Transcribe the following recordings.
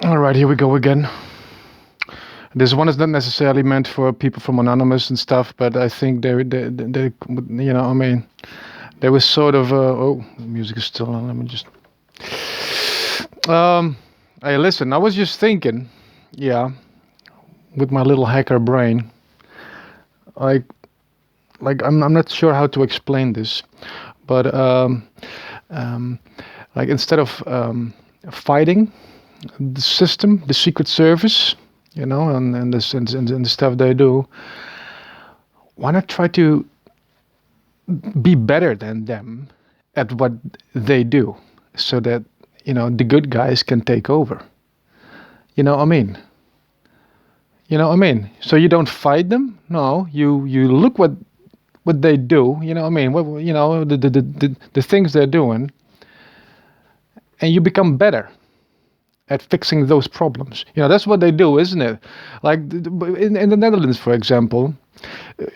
All right, here we go again. This one is not necessarily meant for people from Anonymous and stuff, but I think they you know, I mean, there was sort of oh, music is still on. Let me just. Hey, listen. I was just thinking, yeah, with my little hacker brain, like, I'm not sure how to explain this, but like instead of fighting the system, the Secret Service, you know, and the stuff they do, why not try to be better than them at what they do, so that, you know, the good guys can take over. You know what I mean? You know what I mean? So you don't fight them. No, you look what they do. You know what I mean? What, you know, the things they're doing, and you become better at fixing those problems. You know, that's what they do, isn't it? Like in the Netherlands, for example,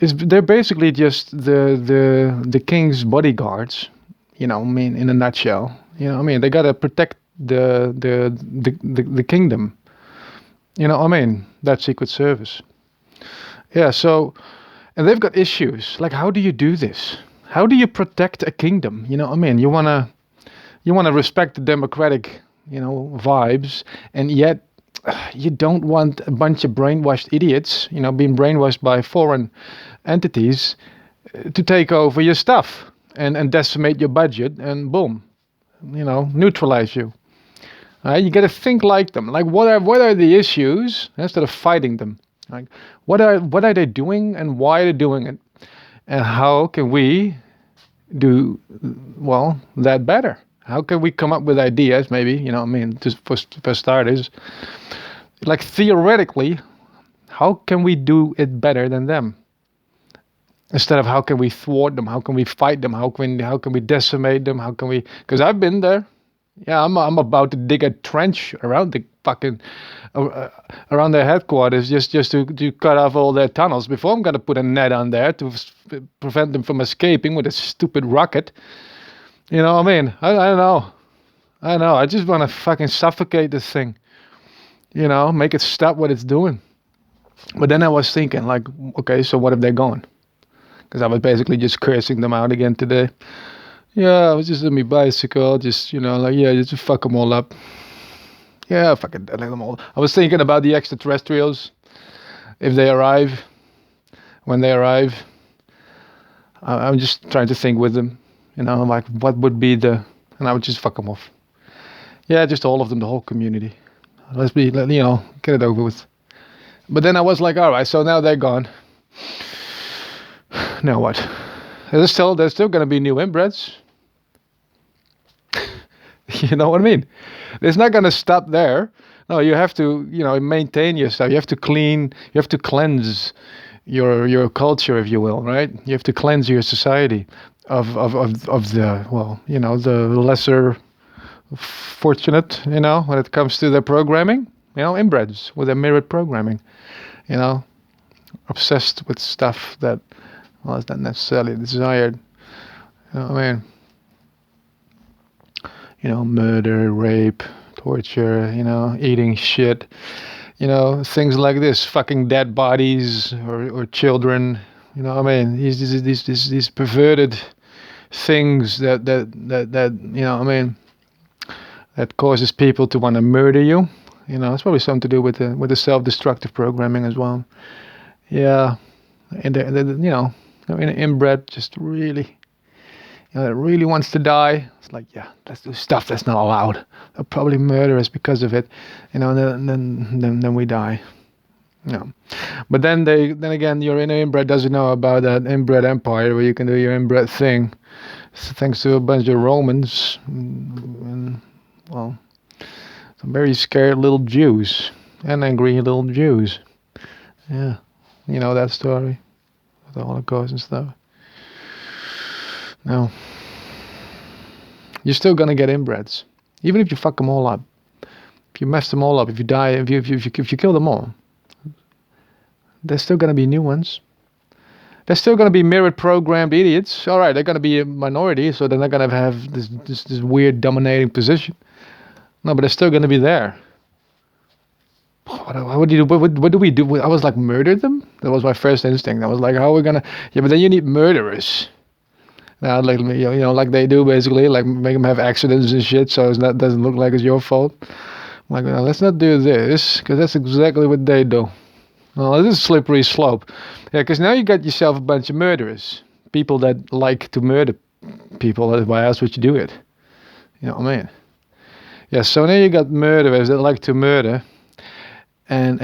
they're basically just the king's bodyguards. You know, I mean, in a nutshell. You know, I mean, they gotta protect the kingdom. You know, I mean, that Secret Service. Yeah. So, and they've got issues. Like, how do you do this? How do you protect a kingdom? You know, I mean, you wanna respect the democratic, you know, vibes, and yet you don't want a bunch of brainwashed idiots, you know, being brainwashed by foreign entities to take over your stuff and decimate your budget and boom, you know, neutralize you. You got to think like them. Like, what are the issues instead of fighting them? Like, what are they doing and why are they doing it, and how can we do that better? How can we come up with ideas? Maybe, you know, I mean, just for starters, like theoretically, how can we do it better than them? Instead of how can we thwart them? How can we fight them? How can we decimate them? How can we? Because I've been there. Yeah, I'm about to dig a trench around the fucking around their headquarters just to cut off all their tunnels before I'm gonna put a net on there to prevent them from escaping with a stupid rocket. You know what I mean? I know. I just want to fucking suffocate this thing. You know, make it stop what it's doing. But then I was thinking, like, okay, so what if they're gone? Because I was basically just cursing them out again today. Yeah, I was just on my bicycle, just, you know, like, yeah, just fuck them all up. Yeah, fucking let them all. I was thinking about the extraterrestrials. If they arrive, when they arrive, I'm just trying to think with them. You know, like, what would be and I would just fuck them off. Yeah, just all of them, the whole community. You know, get it over with. But then I was like, all right, so now they're gone. Now what? There's still going to be new inbreds. You know what I mean? It's not going to stop there. No, you have to, you know, maintain yourself. You have to cleanse your culture, if you will, right? You have to cleanse your society of the, well, you know, the lesser fortunate, you know, when it comes to their programming, you know, inbreds with their mirrored programming, you know, obsessed with stuff that, well, is not necessarily desired. You know what I mean? You know, murder, rape, torture, you know, eating shit, you know, things like this, fucking dead bodies or children, you know what I mean? These perverted things that you know what I mean, that causes people to want to murder you. You know, it's probably something to do with the self-destructive programming as well. Yeah, and you know, an inbred just really, you know, it really wants to die. It's like, yeah, let's do stuff that's not allowed. They'll probably murder us because of it, you know, and then we die. You know. But then again, your inner inbred doesn't know about that inbred empire where you can do your inbred thing. So thanks to a bunch of Romans and well, some very scared little Jews and angry little Jews. Yeah, you know that story, the Holocaust and stuff. No, you're still gonna get inbreds, even if you fuck them all up. If you mess them all up, if you die, if you kill them all, there's still gonna be new ones. There's still gonna be mirrored programmed idiots. All right, they're gonna be a minority, so they're not gonna have this weird dominating position. No, but they're still going to be there. What do you do? What do we do? I was like, murder them? That was my first instinct. I was like, how are we going to... Yeah, but then you need murderers. Now, like, like they do basically, like make them have accidents and shit, so doesn't look like it's your fault. I'm like, no, let's not do this, because that's exactly what they do. Well, this is a slippery slope. Yeah, because now you got yourself a bunch of murderers. People that like to murder people. Why else would you do it? You know what I mean? Yeah, so now you got murderers that like to murder and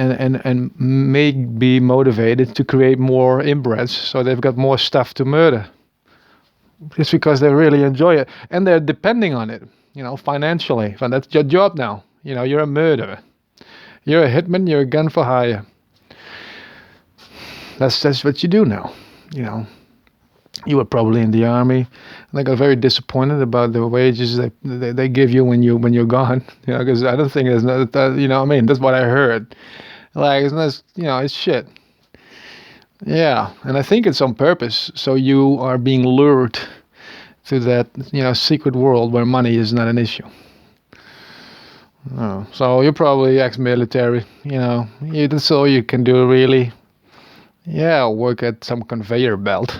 may be motivated to create more inbreds, so they've got more stuff to murder. It's because they really enjoy it. And they're depending on it, financially. And that's your job now. You're a murderer. You're a hitman, you're a gun for hire. That's what you do now. You were probably in the army, and I got very disappointed about the wages they give you when you're gone. Because I don't think there's no, that's what I heard. Like it's not, it's shit. Yeah, and I think it's on purpose, so you are being lured to that secret world where money is not an issue. Oh, so you're probably ex-military. That's all you can do really. Yeah, work at some conveyor belt.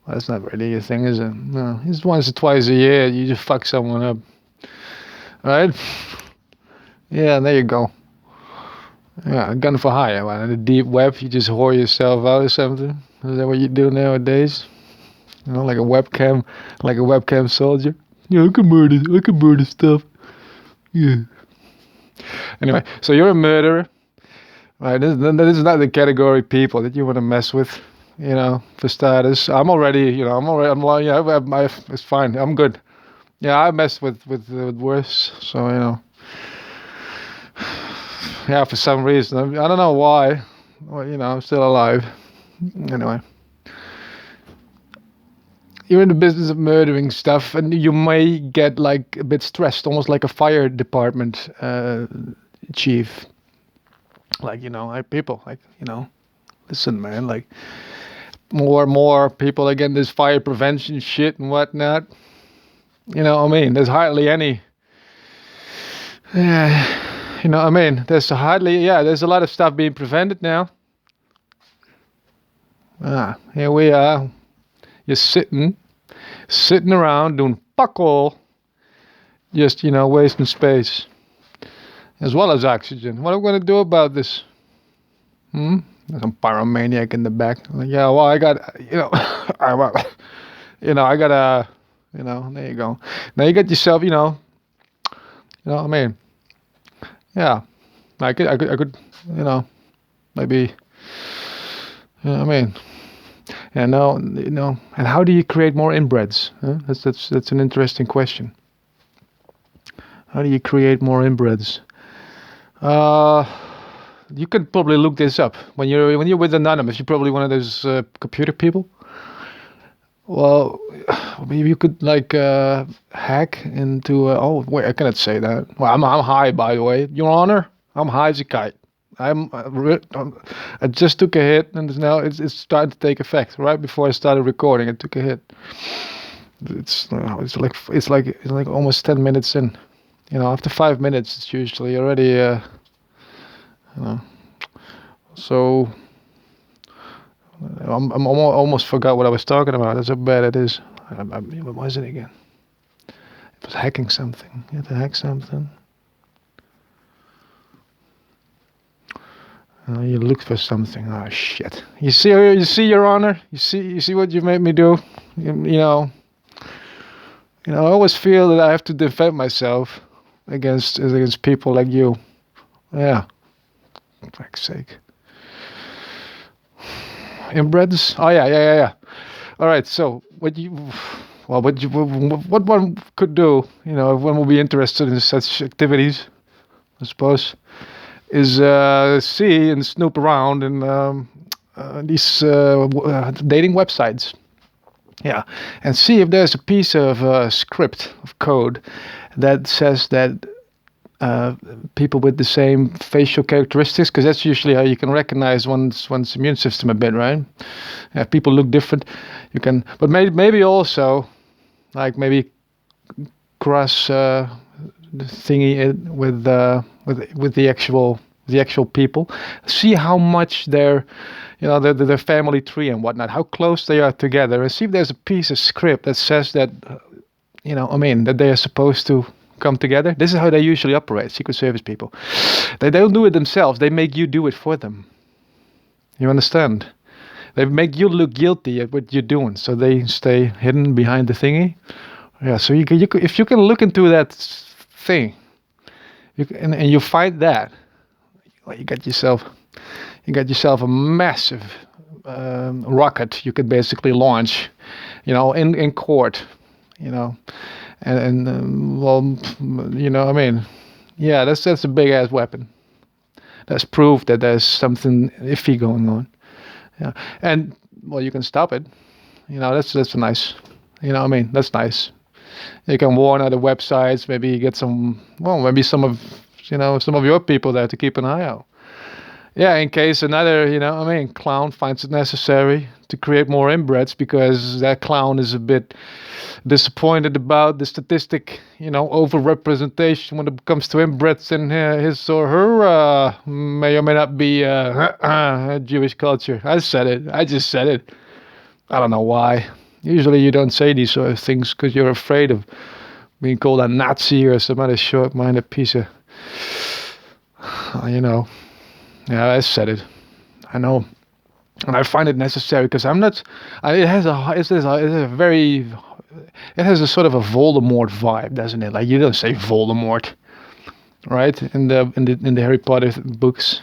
Well, that's not really a thing, is it? No, it's once or twice a year. You just fuck someone up, right? Yeah, there you go. Yeah, gun for hire. Well, in the deep web, you just whore yourself out or something. Is that what you do nowadays? Like a webcam soldier. Yeah, I can murder stuff. Yeah. Anyway, so you're a murderer. Right, this is not the category of people that you want to mess with, for starters. I'm like, yeah, it's fine. I'm good. Yeah, I messed with worse, so, yeah, for some reason. I don't know why. Well, I'm still alive. Anyway. You're in the business of murdering stuff, and you may get, like, a bit stressed, almost like a fire department chief. Like, people, like, listen, man, like, more and more people are getting this fire prevention shit and whatnot. There's hardly any, there's a lot of stuff being prevented now. Here we are. You're sitting around doing fuck all, just, wasting space. As well as oxygen. What are we going to do about this? There's some pyromaniac in the back. Like, yeah, well, I got, I got there you go. Now you got yourself, yeah, I could, maybe, and now, and how do you create more inbreds? Huh? That's an interesting question. How do you create more inbreds? You could probably look this up. When you're with Anonymous, you're probably one of those computer people. Well, maybe you could like hack into. Oh wait, I cannot say that. Well, I'm high, by the way, Your Honor. I'm high as a kite. I just took a hit, and now it's starting to take effect. Right before I started recording, I took a hit. It's like almost 10 minutes in. After 5 minutes, it's usually already, so I'm almost forgot what I was talking about. That's how bad it is. What was it again? It was hacking something. You had to hack something. You looked for something. Oh shit! You see, Your Honor. You see what you made me do. I always feel that I have to defend myself against people like you. Yeah. For fuck's sake. Inbreds? Oh yeah. All right. So what one could do, if one would be interested in such activities, I suppose, is see and snoop around in these dating websites. Yeah, and see if there's a piece of script of code that says that people with the same facial characteristics, because that's usually how you can recognize one's immune system a bit, right? If people look different, you can, but maybe also, like maybe cross the thingy with the actual people. See how much their their family tree and whatnot, how close they are together, and see if there's a piece of script that says that that they are supposed to come together. This is how they usually operate, Secret Service people. They don't do it themselves. They make you do it for them. You understand? They make you look guilty at what you're doing, so they stay hidden behind the thingy. Yeah, so if you can look into that thing, and you find that, well, you got yourself a massive rocket you could basically launch, in court, yeah, that's a big ass weapon. That's proof that there's something iffy going on. Yeah, and well, you can stop it. That's nice. That's nice. You can warn other websites. Maybe you get maybe some of your people there to keep an eye out. Yeah, in case another, clown finds it necessary to create more inbreds because that clown is a bit disappointed about the statistic, overrepresentation when it comes to inbreds in his or her may or may not be Jewish culture. I said it. I just said it. I don't know why. Usually you don't say these sort of things because you're afraid of being called a Nazi or some other short-minded piece of, Yeah, I said it. I know. And I find it necessary because I'm not. It has a sort of a Voldemort vibe, doesn't it? Like you don't say Voldemort, right? In the Harry Potter books,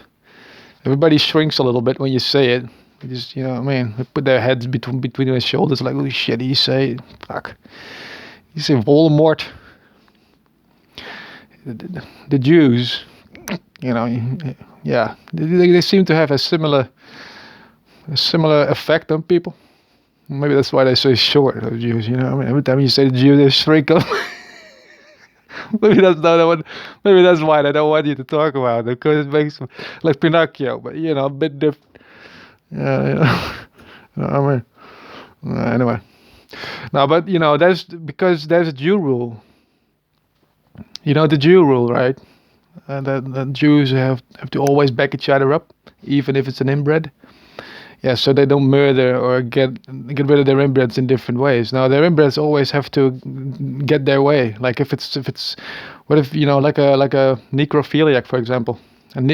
everybody shrinks a little bit when you say it. They just, they put their heads between their shoulders, like, holy shit, you say, fuck, you say Voldemort. The Jews, yeah, they seem to have a similar effect on people. Maybe that's why they're so short, those Jews. Every time you say the Jew, they shrink up. Maybe that's not what. Maybe that's why they don't want you to talk about it, because it makes them like Pinocchio, but a bit different. Yeah, anyway. No, but there's a Jew rule. The Jew rule, right? That Jews have to always back each other up, even if it's an inbred. Yeah, so they don't murder or get rid of their inbreds in different ways. Now their inbreds always have to get their way. Like if it's what if like a necrophiliac, for example, and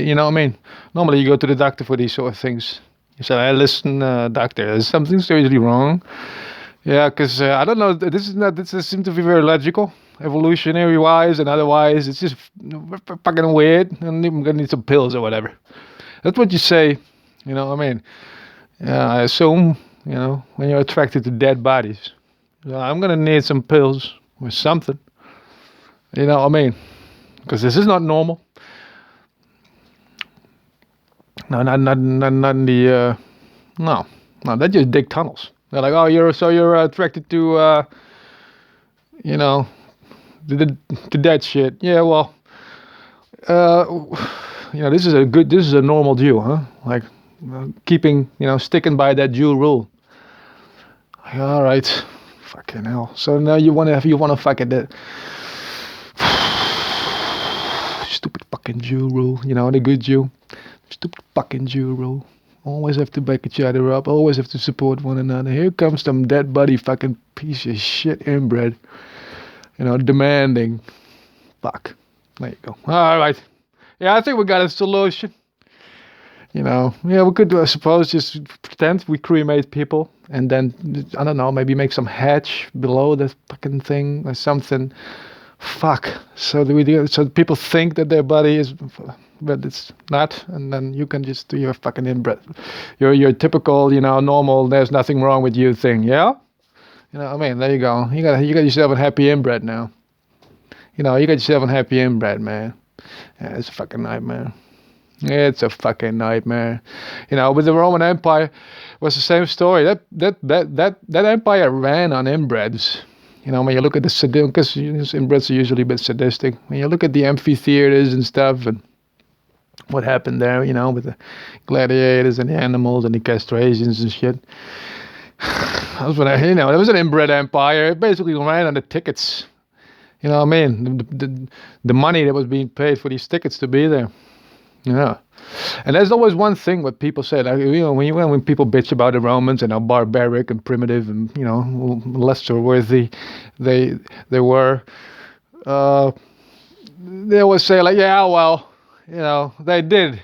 normally you go to the doctor for these sort of things. You say, hey, listen, doctor, there's something seriously wrong. Yeah, because I don't know. This seems to be very logical, evolutionary wise, and otherwise it's just fucking weird. And I'm gonna need some pills or whatever. That's what you say. Yeah, I assume, when you're attracted to dead bodies, I'm gonna need some pills or something. Because this is not normal. No, not in the, no, they just dig tunnels. They're like, oh, you're attracted to, the dead shit. Yeah, well, this is a normal Jew, huh? Like, keeping, sticking by that Jew rule. Like, all right, fucking hell. So now you want to fucking stupid fucking Jew rule. The good Jew. Stupid fucking Jew rule. Always have to back each other up. Always have to support one another. Here comes some dead body fucking piece of shit inbred. Demanding. Fuck. There you go. All right. Yeah, I think we got a solution. Yeah, we could, I suppose, just pretend we cremate people and then, I don't know, maybe make some hedge below the fucking thing or something. Fuck. So people think that their body is, but it's not, and then you can just do your fucking inbred, your typical, normal, there's nothing wrong with you thing, yeah? There you go. You got yourself a happy inbred now. You got yourself a happy inbred, man. Yeah, it's a fucking nightmare. It's a fucking nightmare. With the Roman Empire, it was the same story. That empire ran on inbreds. When you look at the sadism, because inbreds are usually a bit sadistic. When you look at the amphitheaters and stuff, and what happened there, with the gladiators and the animals and the castrations and shit. That was when it was an inbred empire. It basically ran on the tickets. You know what I mean? The money that was being paid for these tickets to be there. Yeah. And there's always one thing what people say, like, you know, when people bitch about the Romans and how barbaric and primitive and, you know, lesser worthy they were, they always say, like, yeah, well, you know, they did,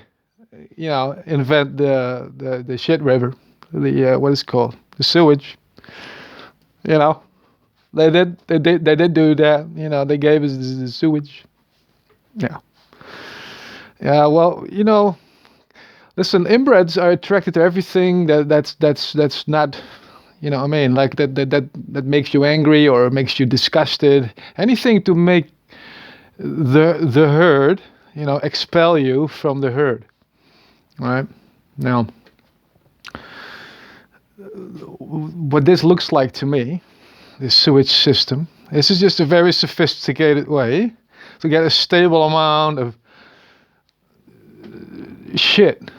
you know, invent the shit river, what is it called, the sewage. You know, they did do that. You know, they gave us the sewage. Yeah. Yeah. Well, you know, listen, inbreds are attracted to everything that's not, you know what I mean, like that makes you angry or makes you disgusted. Anything to make the herd, you know, expel you from the herd. All right. Now, what this looks like to me, this sewage system, this is just a very sophisticated way to get a stable amount of shit,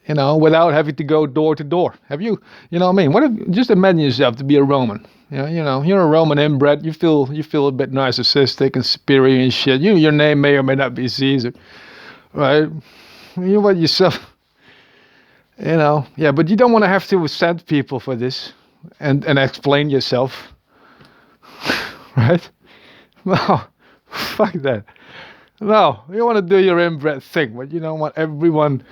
you know, without having to go door to door. Have you, you know what I mean? What if, just imagine yourself to be a Roman. You know, you're a Roman inbred. You feel a bit narcissistic and superior and shit. Your name may or may not be Caesar, right? You want yourself, you know, yeah, but you don't want to have to send people for this and explain yourself, right? No, fuck that. No, you want to do your inbred thing, but you don't want everyone,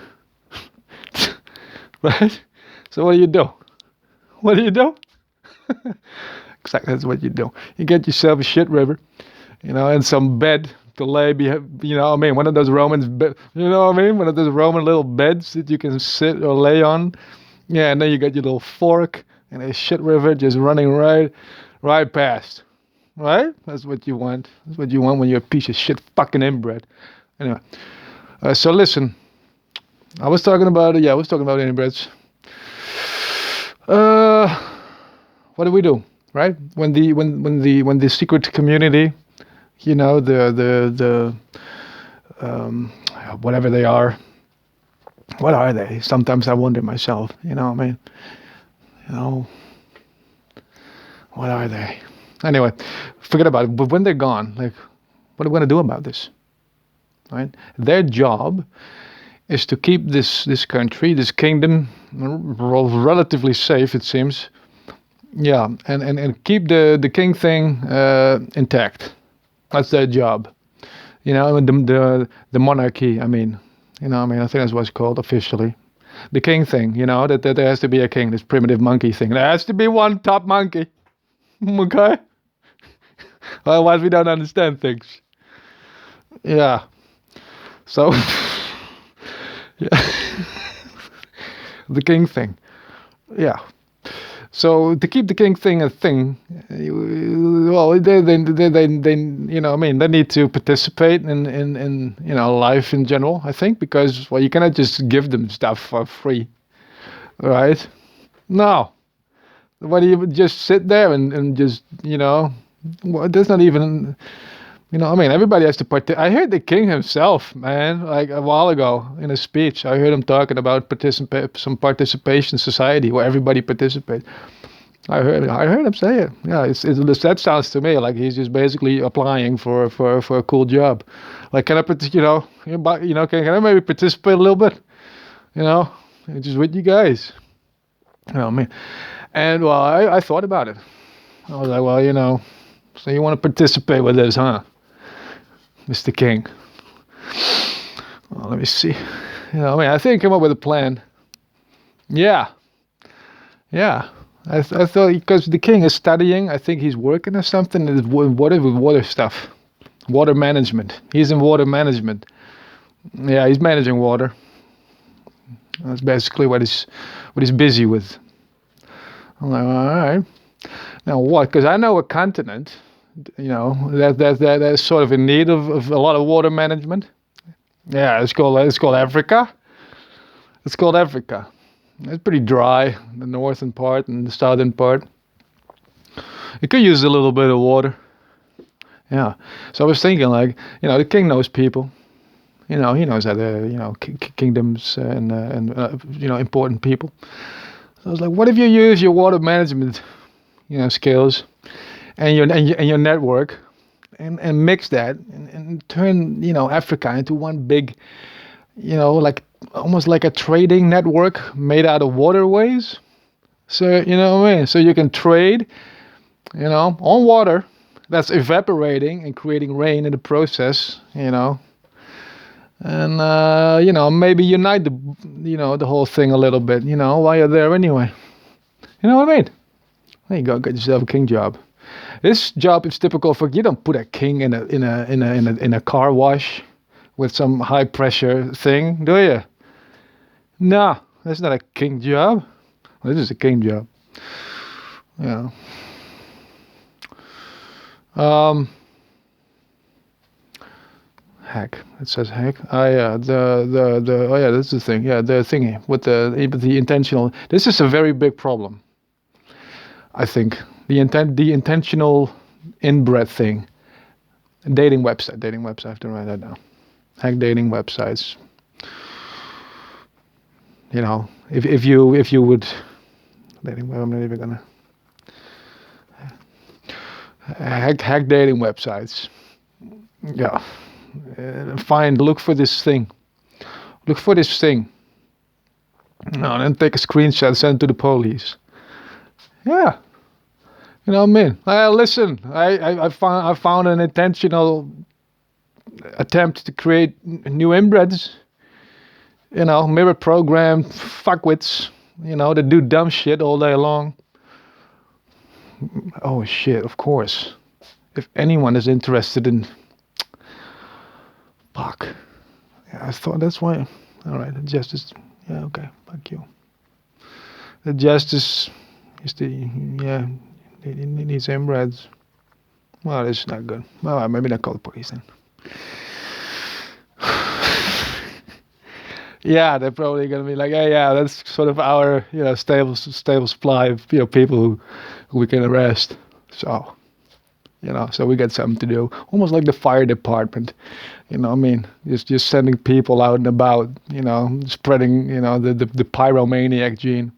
right? So what do you do? What do you do? Exactly, that's what you do. You get yourself a shit river, you know, and some bed to lay behind, you know what I mean? One of those you know what I mean? One of those Roman little beds that you can sit or lay on. Yeah, and then you got your little fork and a shit river just running right past. Right? That's what you want. That's what you want when you're a piece of shit fucking inbred. Anyway, so listen. I was talking about inbreds. What do we do? Right? When the secret community, you know, the whatever they are. What are they? Sometimes I wonder myself. You know what I mean? You know, what are they? Anyway, forget about it. But when they're gone, like, what are we going to do about this? Right? Their job is to keep this country, this kingdom, relatively safe, it seems. Yeah, and keep the king thing intact. That's their job. You know, the monarchy. I mean, you know, I mean, I think that's what it's called officially. The king thing. You know, that there has to be a king. This primitive monkey thing. There has to be one top monkey. Okay. Otherwise, we don't understand things. Yeah. So, yeah. The king thing. Yeah. So to keep the king thing a thing, well, they you know, I mean, they need to participate in you know, life in general. I think because, well, you cannot just give them stuff for free, right? No. Why do you just sit there and just, you know, well, there's not even, you know, I mean, everybody has to participate. I heard the king himself, man, like a while ago in a speech. I heard him talking about some participation society where everybody participates. I heard him say it. Yeah, that sounds to me like he's just basically applying for a cool job. Like, can I, you know, can I maybe participate a little bit? You know, just with you guys. Oh man. And well, I thought about it. I was like, well, you know, so you want to participate with this, huh, Mr. King? Well, let me see. You know, I mean, I think I came up with a plan. Yeah. I thought because the king is studying, I think he's working or something with water stuff, water management. He's in water management. Yeah, he's managing water. That's basically what he's busy with. I'm like, all right. Now what? Because I know a continent, you know, that's sort of in need of a lot of water management. Yeah, it's called Africa. It's called Africa. It's pretty dry, the northern part and the southern part. It could use a little bit of water. Yeah. So I was thinking, like, you know, the king knows people. You know, he knows that you know, kingdoms and you know, important people. So I was like, what if you use your water management, you know, skills and your network, and mix that and turn, Africa into one big, like almost like a trading network made out of waterways. So, you know what I mean? So you can trade, on water that's evaporating and creating rain in the process, and, maybe unite the whole thing a little bit, while you're there anyway. You know what I mean? There you go, get yourself a king job. This job is typical for, you don't put a king in a car wash with some high pressure thing, do you? No, that's not a king job. Well, this is a king job. Yeah. Hack. It says hack. Oh yeah, that's the thing. Yeah, the thingy with the intentional. This is a very big problem. I think the intentional inbred thing. Dating website. I have to write that down. Hack dating websites. If you would dating web, I'm not even gonna hack dating websites. Yeah. Look for this thing. No, then take a screenshot, send it to the police. Yeah. You know what I mean? Listen, I found an intentional attempt to create new inbreds. Mirror program fuckwits, that do dumb shit all day long. Oh shit, of course. If anyone is interested in... Fuck. Yeah, I thought that's why... Alright, the justice... Yeah, okay, fuck you. The justice is the... Yeah, he needs inbreds. Well, this is not good. Well, maybe not call the police then. Yeah, they're probably gonna be like, hey, yeah, that's sort of our, stable supply of, people who we can arrest. So, so we got something to do. Almost like the fire department, what I mean? Just sending people out and about, spreading, the pyromaniac gene.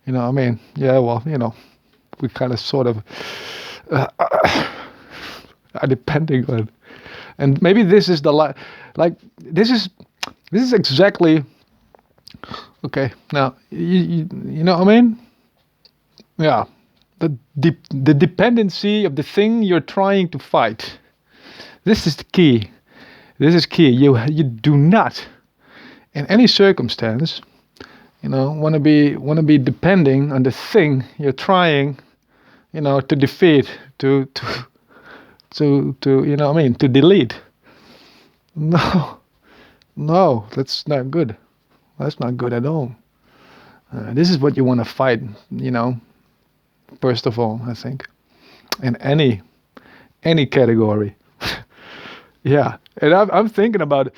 You know what I mean? Yeah, well, we kind of sort of are depending on, and maybe this is this is exactly, okay, now, you know what I mean? Yeah, the dependency of the thing you're trying to fight. This is the key. This is key. You do not, in any circumstance, want to be depending on the thing you're trying, to defeat, to you know what I mean, to delete. No, that's not good. That's not good at all. This is what you want to fight, first of all, I think. In any category. Yeah. And I'm thinking about,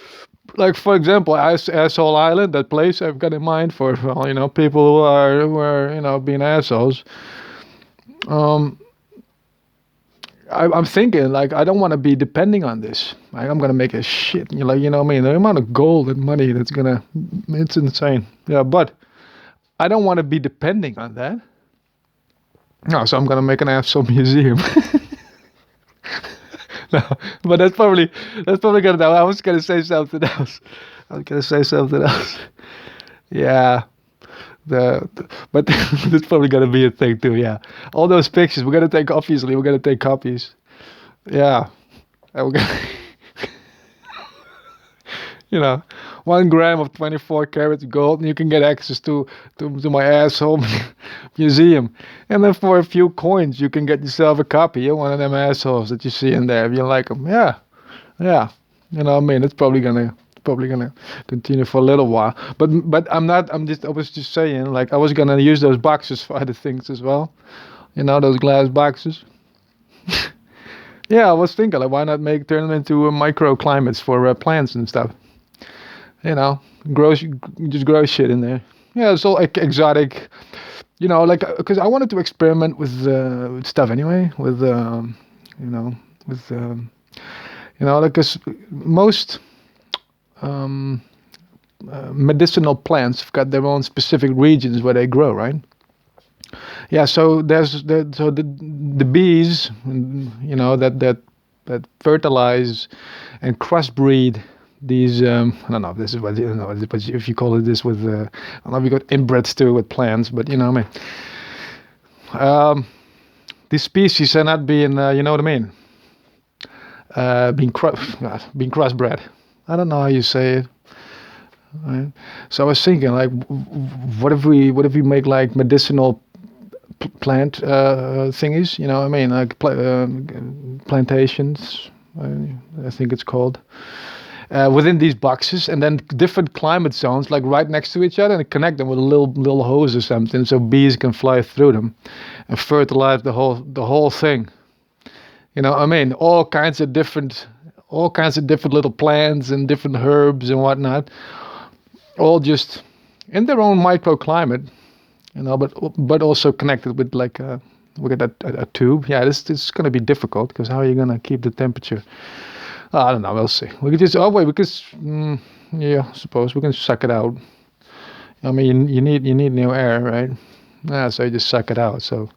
like, for example, Asshole Island, that place I've got in mind for, people who are being assholes. I'm thinking, like, I don't want to be depending on this. Like, I'm going to make a shit. You know what I mean? The amount of gold and money that's it's insane. Yeah, but I don't want to be depending on that. No, so I'm going to make an asshole museum. No, but that's probably going to, I was going to say something else. Yeah. But that's probably gonna be a thing too. Yeah, all those pictures we're gonna take copies. Yeah, and we're gonna, 1 gram of 24 carats gold, and you can get access to my asshole museum. And then for a few coins, you can get yourself a copy of one of them assholes that you see in there if you like them. Yeah. You know what I mean? It's probably gonna continue for a little while, but I was just saying, like, I was gonna use those boxes for other things as well, those glass boxes. Yeah, I was thinking, like, why not turn them into microclimates for plants and stuff, grow shit in there. Yeah, it's all exotic, like, because I wanted to experiment with stuff anyway, like, 'cause most medicinal plants have got their own specific regions where they grow, right? Yeah, so there's the bees, that that fertilize and crossbreed these. I don't know if this is what you know, but if you call it this with. I don't know if you got inbreds too with plants, but you know what I mean. These species are not being, you know what I mean, being crossbred. I don't know how you say it. Right? So I was thinking, like, what if we make like medicinal plant thingies? You know what I mean, like plantations. I think it's called. Within these boxes, and then different climate zones, like right next to each other, and connect them with a little hose or something, so bees can fly through them, and fertilize the whole thing. You know, I mean, all kinds of different little plants and different herbs and whatnot, all just in their own microclimate. You know, but also connected with like we got a tube. Yeah, this is going to be difficult because how are you going to keep the temperature? I don't know. We'll see. We could just yeah, I suppose we can suck it out. I mean, you need new air, right? Yeah, so you just suck it out. So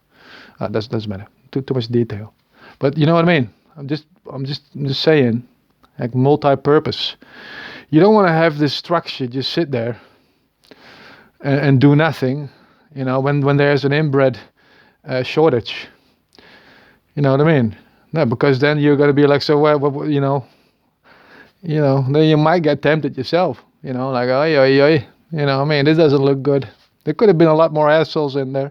doesn't matter. Too much detail. But you know what I mean. I'm just saying, like multi-purpose. You don't want to have this structure just sit there and do nothing. You know, when there's an inbred shortage. You know what I mean? No, because then you're gonna be like, so what you know, then you might get tempted yourself. You know, like oi. You know, I mean, this doesn't look good. There could have been a lot more assholes in there,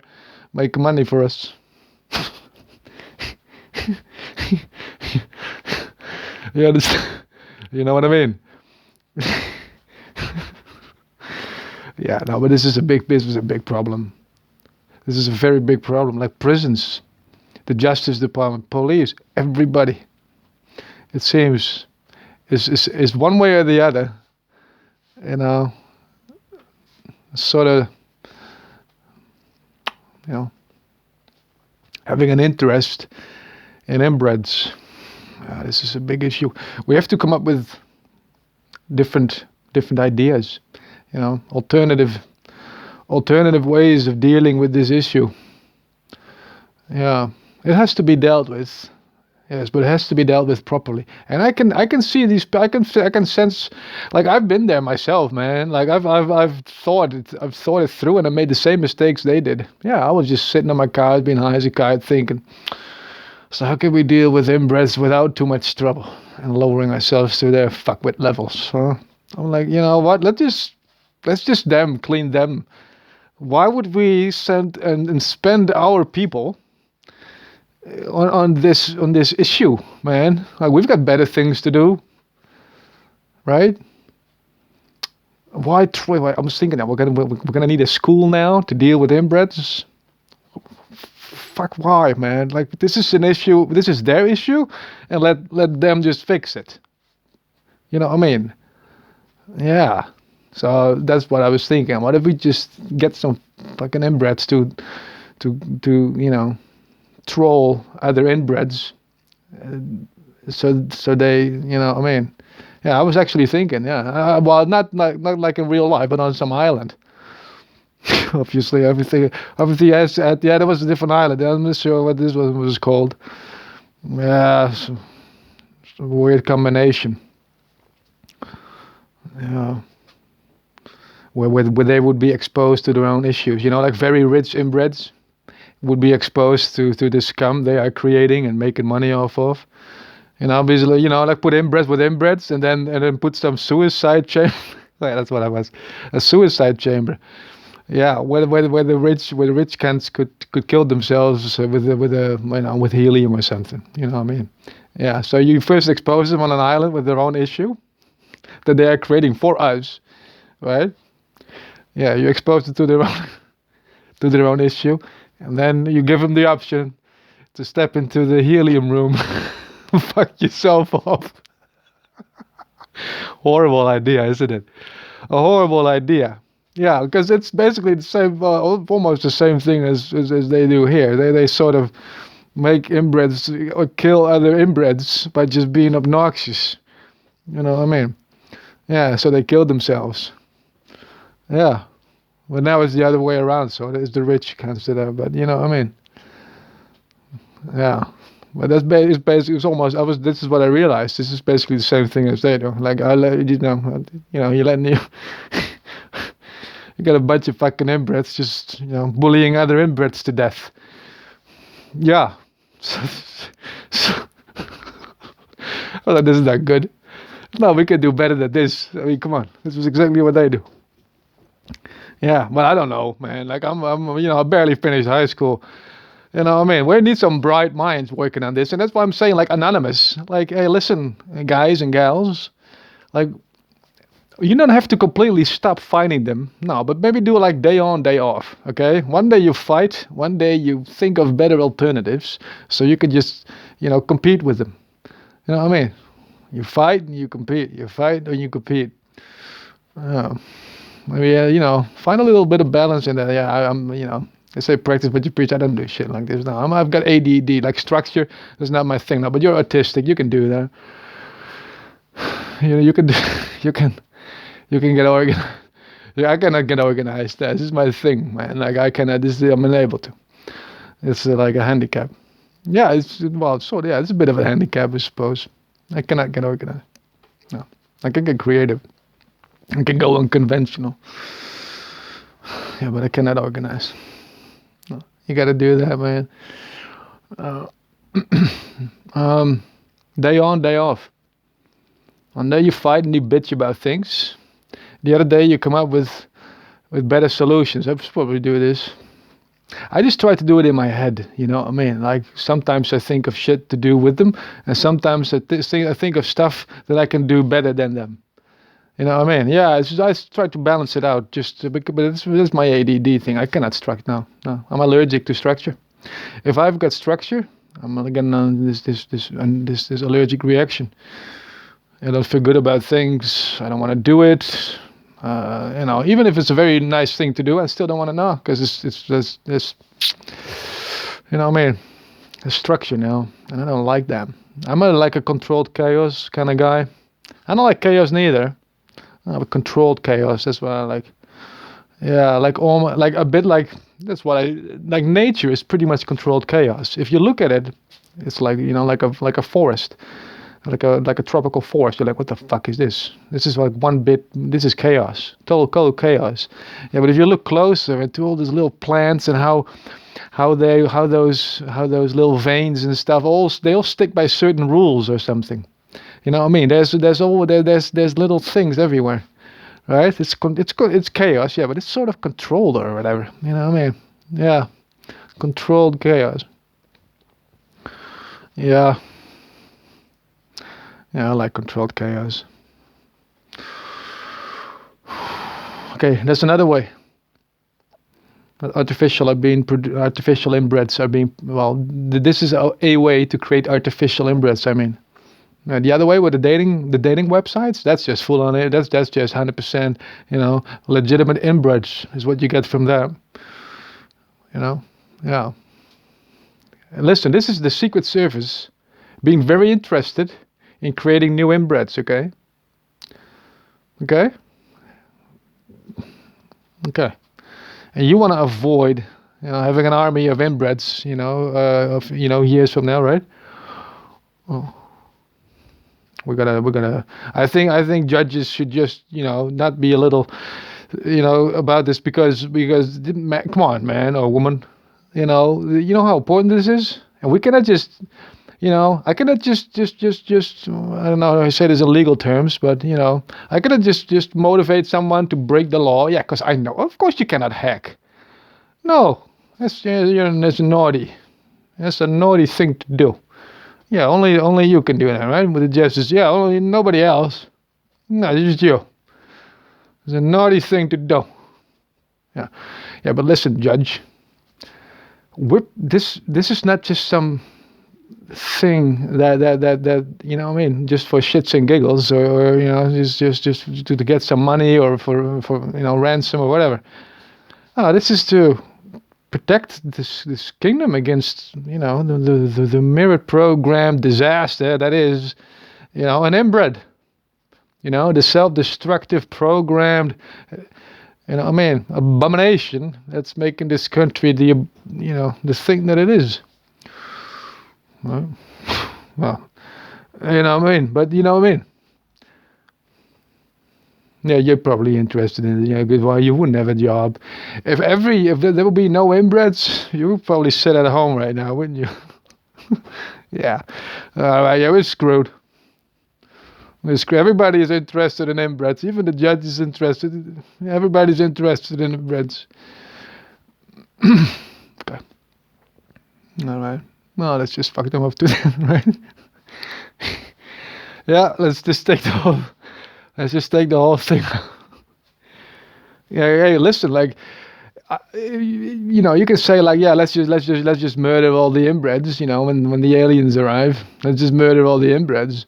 making money for us. You understand? You know what I mean? Yeah, no, but this is a big problem. This is a very big problem. Like prisons, the Justice Department, police, everybody. It seems is one way or the other. You know, sort of, you know, having an interest in inbreds. This is a big issue. We have to come up with different ideas. You know, alternative ways of dealing with this issue. Yeah, it has to be dealt with. Yes, but it has to be dealt with properly. And I can see these. I can sense. Like I've been there myself, man. Like I've thought it through, and I made the same mistakes they did. Yeah, I was just sitting on my couch, being high as a kite, thinking. So how can we deal with inbreds without too much trouble and lowering ourselves to their fuckwit levels? Huh? I'm like, you know what? Let's just clean them. Why would we send and spend our people on this issue, man? Like we've got better things to do, right? Why? I was thinking that we're gonna need a school now to deal with inbreds. Fuck, why, man? Like this is an issue. This is their issue, and let them just fix it. You know what I mean? Yeah. So that's what I was thinking. What if we just get some fucking inbreds to you know, troll other inbreds, so they, you know, I mean, yeah, I was actually thinking, yeah, well, not like in real life, but on some island. Obviously, everything has at the end. It was a different island. I'm not sure what this was called. Yeah, it's a weird combination. Yeah. Where they would be exposed to their own issues. You know, like very rich inbreds would be exposed to the scum they are creating and making money off of. And obviously, you know, like put inbreds with inbreds and then put some suicide chamber. Yeah, that's what I was. A suicide chamber. Yeah, where the rich cunts could kill themselves with helium or something. You know what I mean? Yeah. So you first expose them on an island with their own issue that they are creating for us, right? Yeah, you expose them to their own issue, and then you give them the option to step into the helium room, fuck yourself off. Horrible idea, isn't it? A horrible idea. Yeah, because it's basically the same, almost the same thing as they do here. They sort of make inbreds or kill other inbreds by just being obnoxious. You know what I mean? Yeah, so they kill themselves. Yeah. Well, now it's the other way around, so it's the rich consider, but you know what I mean? Yeah. But it's basically, it's almost, this is what I realized. This is basically the same thing as they do. Like, you letting you, you got a bunch of fucking inbreds just, bullying other inbreds to death. Yeah. So, well, this is not good. No, we can do better than this. I mean, come on. This was exactly what they do. Yeah, but I don't know, man. Like, I barely finished high school. We need some bright minds working on this. And that's why I'm saying, like, anonymous. Like, hey, listen, guys and gals. Like, you don't have to completely stop fighting them. No, but maybe do like day on, day off, okay? One day you fight. One day you think of better alternatives. So you can just, compete with them. You know what I mean? You fight and you compete. You fight and you compete. Maybe, find a little bit of balance in that. Yeah, they say practice what you preach. I don't do shit like this. No, I've got ADD, like structure. That's not my thing. No, but you're autistic. You can do that. You can, you can get organized. Yeah, I cannot get organized. This is my thing, man. Like I cannot. I'm unable to. It's like a handicap. Yeah, it's a bit of a handicap, I suppose. I cannot get organized. No, I can get creative. I can go unconventional. Yeah, but I cannot organize. No, you got to do that, man. Day on, day off. One day you fight and you bitch about things. The other day you come up with better solutions. I probably do this. I just try to do it in my head, you know what I mean? Like sometimes I think of shit to do with them, and sometimes I think of stuff that I can do better than them. You know what I mean? Yeah, I try to balance it out. But it's my ADD thing. I cannot structure. No, I'm allergic to structure. If I've got structure, I'm gonna this allergic reaction. I don't feel good about things. I don't want to do it. Even if it's a very nice thing to do, I still don't want to know because it's you know what I mean? There's structure now, and I don't like that. I'm like a controlled chaos kind of guy. I don't like chaos neither. A controlled chaos. That's what I like. Yeah, like a bit like that's what I like. Nature is pretty much controlled chaos. If you look at it, it's like like a forest, like a tropical forest. You're like, what the fuck is this? This is like one bit. This is chaos. Total chaos. Yeah, but if you look closer into all these little plants and how those little veins and stuff they all stick by certain rules or something. You know what I mean? There's little things everywhere, right? It's chaos, yeah, but it's sort of controlled or whatever. You know what I mean? Yeah, controlled chaos. Yeah, I like controlled chaos. Okay, there's another way. Artificial inbreds are being This is a way to create artificial inbreds. I mean. The other way with the dating websites, that's just full on it. That's just 100%, legitimate inbreds is what you get from that. Yeah. And listen, this is the Secret Service being very interested in creating new inbreds. Okay. And you want to avoid, having an army of inbreds, years from now, right? Oh. We're gonna. I think judges should just, not be a little, about this because come on, man or woman, you know how important this is, and we cannot just, I cannot just I don't know how to say this in legal terms, but I cannot just motivate someone to break the law. Yeah, because I know, of course, you cannot hack. No, that's naughty. That's a naughty thing to do. Yeah, only you can do that, right? With the justice, yeah, only nobody else. No, just you. It's a naughty thing to do. Yeah, but listen, Judge. This is not just some thing that you know what I mean, just for shits and giggles, or just to get some money or for ransom or whatever. No, this is to protect this kingdom against the mirror program disaster that is an inbred, the self-destructive programmed abomination that's making this country the thing that it is. Well, well, you know what I mean? But you know what I mean? Yeah, you're probably interested in it. Yeah, because why you wouldn't have a job if there would be no inbreds, you would probably sit at home right now, wouldn't you? Yeah. All right. Yeah, we're screwed. We're screwed. Everybody is interested in inbreds. Even the judge is interested. Everybody's interested in inbreds. Okay. All right. Well, let's just fuck them up to them, right? Yeah. Let's just take the whole. Let's just take the whole thing. Yeah. Hey, listen. Like, you know, you can say like, yeah, let's just murder all the inbreds. You know, when the aliens arrive, let's just murder all the inbreds.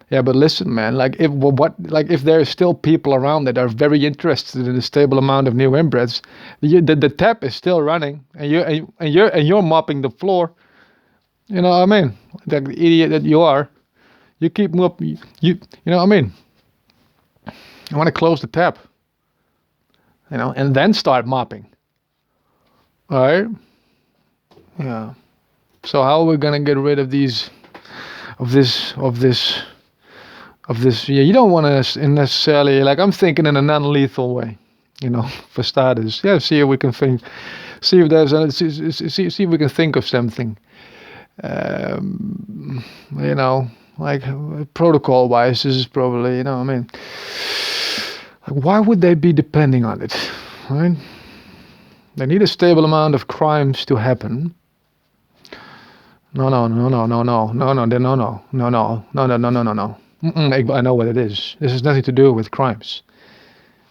Yeah, but listen, man. Like, if there are still people around that are very interested in a stable amount of new inbreds, the tap is still running, and you're mopping the floor. You know what I mean? Like the idiot that you are, you keep mopping. You know what I mean? I want to close the tap. You know, and then start mopping. All right. Yeah. So how are we gonna get rid of these, of this? Yeah, you don't want to necessarily, like, I'm thinking in a non-lethal way, you know, for starters. Yeah, see if we can think, see if there's see if we can think of something, you know, like protocol wise. This is probably, you know, I mean, like, why would they be depending on it, right? They need a stable amount of crimes to happen. No, no, no, no, no, no, no, no, no, no, no, no, no, no, no, no, no, no. I know what it is. This has nothing to do with crimes.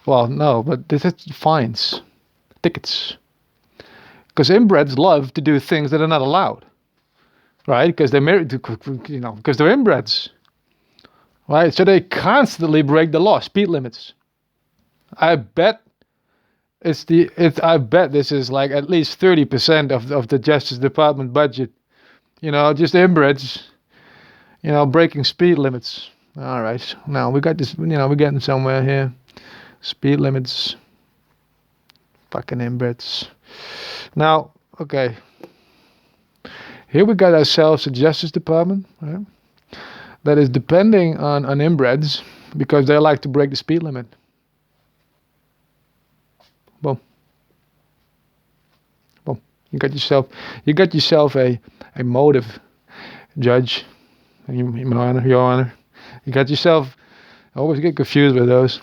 Well, no, but this is fines, tickets. Because inbreds love to do things that are not allowed, right? Because they're married to, you know, because they're inbreds, right? So they constantly break the law, speed limits. I bet I bet this is like at least 30% of the Justice Department budget. You know, just inbreds, you know, breaking speed limits. All right. Now we got this, you know, we're getting somewhere here. Speed limits. Fucking inbreds. Now, okay. Here we got ourselves a Justice Department, right? That is depending on inbreds because they like to break the speed limit. Boom. Boom. You got yourself a motive, Judge. Your Honor. You got yourself. I always get confused with those.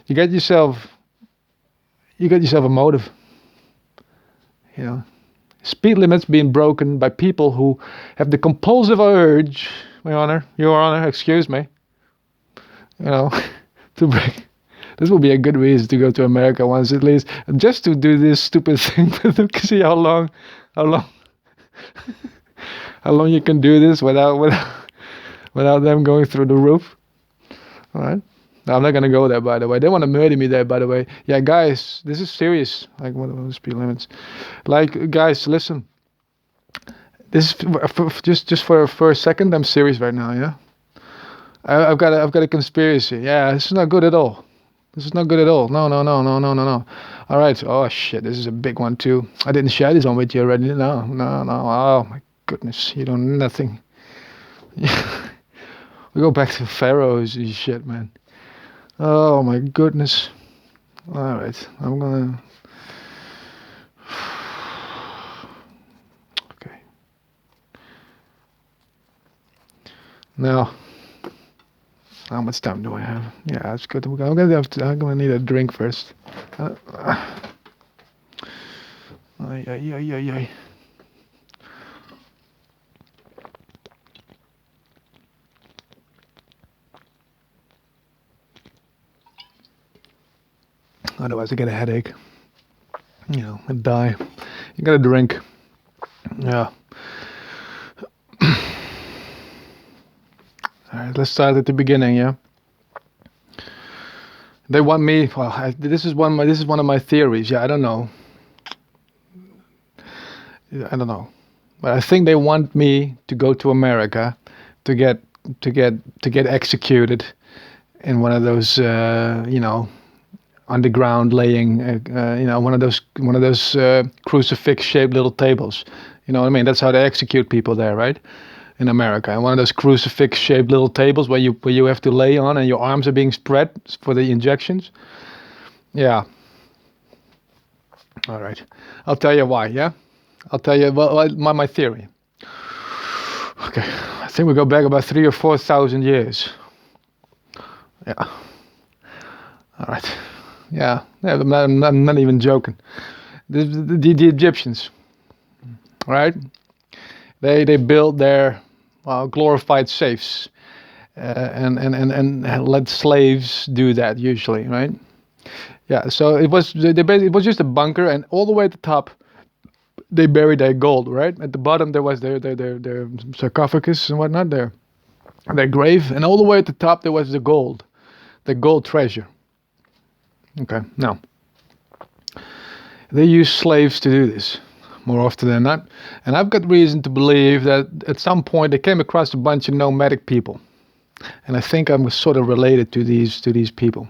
You got yourself a motive. You know, speed limits being broken by people who have the compulsive urge, Your Honor, excuse me. You know, to break. This will be a good reason to go to America once at least, just to do this stupid thing with them. See how long, how long you can do this without them going through the roof. All right. No, I'm not gonna go there, by the way. They want to murder me there, by the way. Yeah, guys, this is serious. Like, what are the speed limits? Like, guys, listen. This is just for a second. I'm serious right now. Yeah. I've got a conspiracy. Yeah, this is not good at all. This is not good at all. No, no, no, no, no, no, no. All right. Oh shit, this is a big one too. I didn't share this one with you already. No, no, no. Oh my goodness, you don't know nothing. We go back to pharaohs and shit, man. Oh my goodness. All right, I'm gonna. Okay. Now, how much time do I have? Yeah, that's good. I'm gonna need a drink first. Ay, ay, ay, ay, ay. Otherwise, I get a headache. You know, I die. You gotta drink. Yeah. All right, let's start at the beginning. Yeah. They want me. Well, this is one of my theories. Yeah, I don't know. I don't know, but I think they want me to go to America to get executed in one of those you know, underground laying, you know, one of those crucifix shaped little tables, You know what I mean? That's how they execute people there, right? In America, and one of those crucifix-shaped little tables where you have to lay on, and your arms are being spread for the injections. Yeah. All right. I'll tell you why. Yeah. I'll tell you my theory. Okay. I think we go back about 3,000 or 4,000 years. Yeah. All right. Yeah. I'm not even joking. The Egyptians, right? They built their glorified safes, and let slaves do that usually, right? Yeah. So it was it was just a bunker, and all the way at the top, they buried their gold. Right at the bottom, there was their sarcophagus and whatnot, their grave, and all the way at the top there was the gold treasure. Okay. Now they used slaves to do this more often than not, and I've got reason to believe that at some point they came across a bunch of nomadic people, and I think I'm sort of related to these people,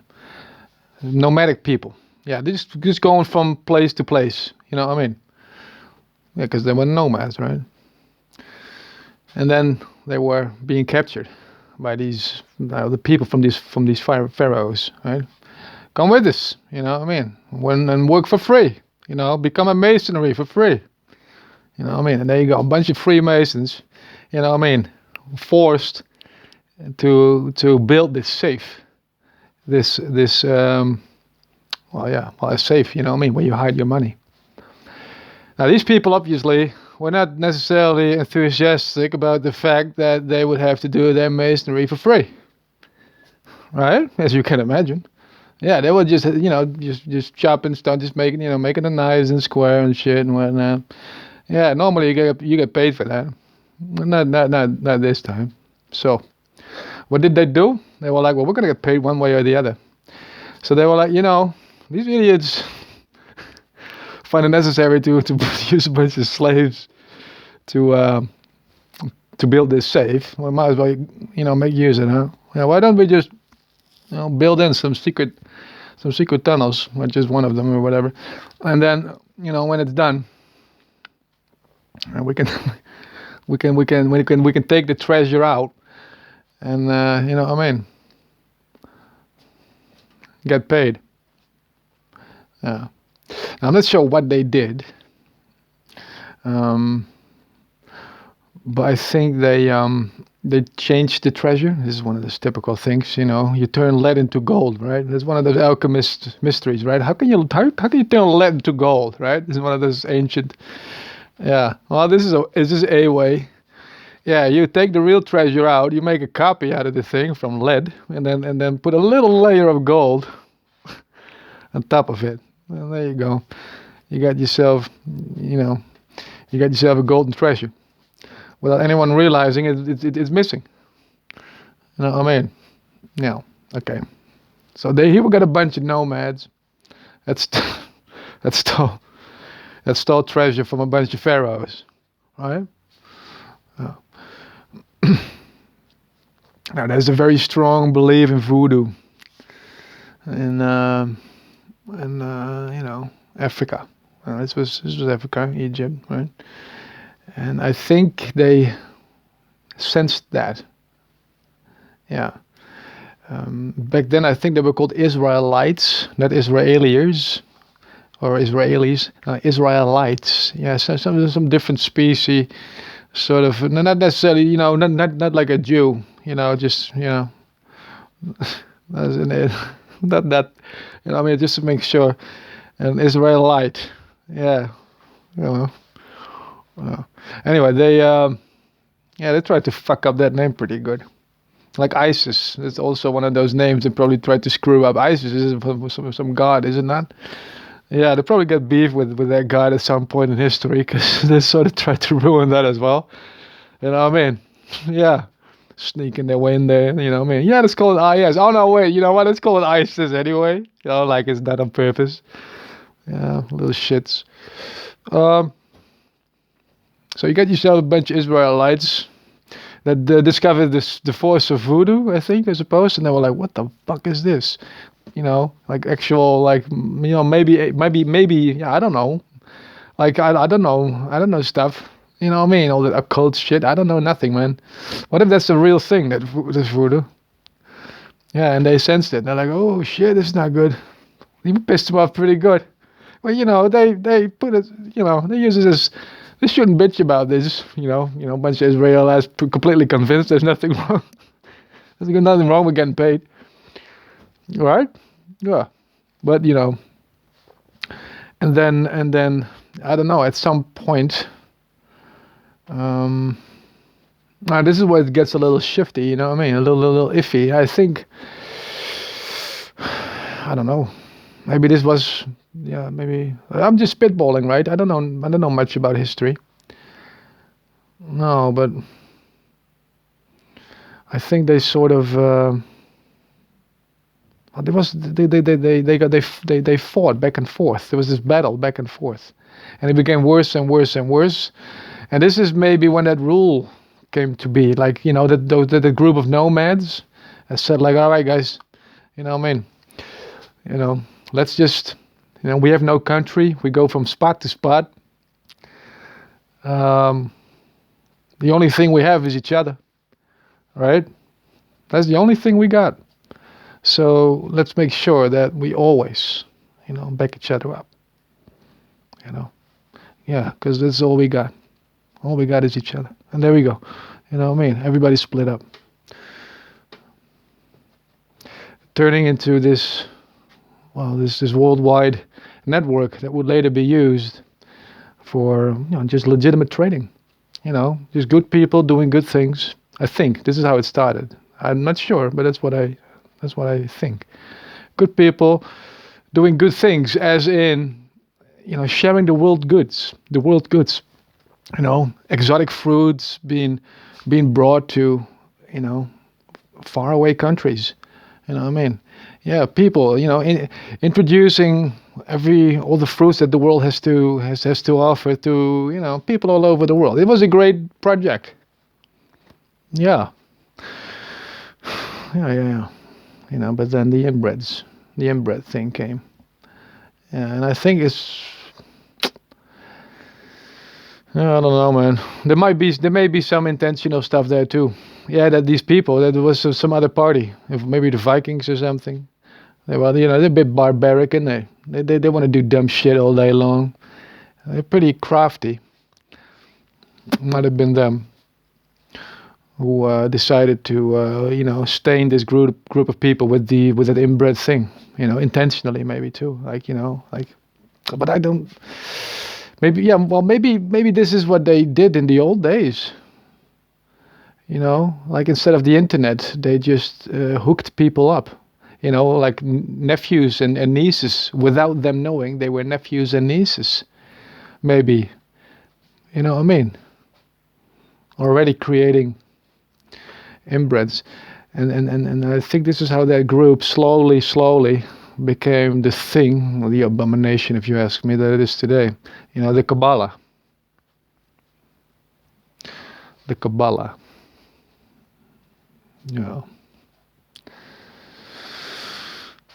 nomadic people. Yeah, they're just going from place to place. You know what I mean? Yeah, because they were nomads, right? And then they were being captured by these the people from these pharaohs, right? Come with us, you know what I mean? And work for free, you know, become a masonry for free. You know what I mean? And there you go, a bunch of Freemasons, you know what I mean, forced to build this safe, a safe, you know what I mean, where you hide your money. Now these people obviously were not necessarily enthusiastic about the fact that they would have to do their masonry for free, right? As you can imagine. Yeah, they were just, you know, just chopping stone, just making the knives and square and shit and whatnot. Yeah, normally you get paid for that. Not this time. So, what did they do? They were like, well, we're gonna get paid one way or the other. So they were like, you know, these idiots find it necessary to use a bunch of slaves to build this safe. We might as well, you know, make use of it, huh? Yeah, why don't we just, you know, build in some secret tunnels, which is one of them or whatever, and then, you know, when it's done, we can take the treasure out, and you know what I mean, get paid. Yeah. Now I'm not sure what they did, but I think they changed the treasure. This is one of those typical things, you know. You turn lead into gold, right? That's one of those alchemist mysteries, right? How can you turn lead into gold, right? This is one of those ancient. Yeah. Well, this is a way. Yeah, you take the real treasure out, you make a copy out of the thing from lead, and then put a little layer of gold on top of it. Well, there you go. You got yourself, you know, a golden treasure without anyone realizing it's missing. You know what I mean? Yeah. Okay. So here we got a bunch of nomads that stole treasure from a bunch of pharaohs, right? Oh. Now there's a very strong belief in voodoo, in you know, Africa. This was Africa, Egypt, right? And I think they sensed that. Yeah. Back then, I think they were called Israelites, not Israelis, or Israelis. Israelites. Yeah, some different species, sort of. Not necessarily, you know, not like a Jew. You know, just, you know, that's in it. Not that, you know, I mean, just to make sure. An Israelite. Yeah. You know. Anyway, they tried to fuck up that name pretty good. Like ISIS, it's also one of those names they probably tried to screw up. ISIS is some god, is it not? Yeah, they probably get beef with that god at some point in history, because they sort of tried to ruin that as well. You know what I mean? Yeah. Sneaking their way in there, you know what I mean? Yeah, let's call it IS. Oh no, wait, you know what? Let's call it ISIS anyway. You know, like it's not on purpose. Yeah, little shits. So you got yourself a bunch of Israelites that discovered the force of voodoo, I think, I suppose, and they were like, "What the fuck is this?" You know, like actual, like, you know, maybe, yeah, I don't know, like I don't know stuff. You know what I mean? All that occult shit. I don't know nothing, man. What if that's a real thing, this voodoo? Yeah, and they sensed it. They're like, oh shit, this is not good. You pissed them off pretty good. Well, they put it, they use it as, they shouldn't bitch about this, a bunch of Israelis completely convinced there's nothing wrong. There's nothing wrong with getting paid. Right? Yeah. But, and then, I don't know, at some point, now this is where it gets a little shifty, you know what I mean? A little iffy. I think, I don't know. Maybe this was, maybe I'm just spitballing, right? I don't know much about history. No, but I think they sort of they fought back and forth. There was this battle back and forth, and it became worse and worse and worse. And this is maybe when that rule came to be, like the group of nomads said, like, all right, guys, you know what I mean, let's just, we have no country. We go from spot to spot. The only thing we have is each other, right? That's the only thing we got. So let's make sure that we always, back each other up. Yeah, because that's all we got. All we got is each other. And there we go. You know what I mean? Everybody split up. Turning into this worldwide network that would later be used for just legitimate trading. Just good people doing good things. I think this is how it started. I'm not sure, but that's what I think. Good people doing good things, as in sharing the world goods. Exotic fruits being brought to faraway countries. You know what I mean? Yeah, people, introducing all the fruits that the world has to offer to, people all over the world. It was a great project. Yeah. Yeah. But then the inbred thing came. Yeah, and I think it's, I don't know, man. There may be some intentional stuff there too. Yeah, that these people, that there was some other party, maybe the Vikings or something. They're a bit barbaric, and they want to do dumb shit all day long. They're pretty crafty. Might have been them who decided to stain this group of people with that inbred thing. Intentionally maybe too. But I don't. Maybe maybe this is what they did in the old days. Instead of the internet, they just hooked people up. Like nephews and nieces, without them knowing they were nephews and nieces. Maybe. You know what I mean? Already creating inbreds. And I think this is how that group slowly became the thing, the abomination, if you ask me, that it is today. The Kabbalah. The Kabbalah.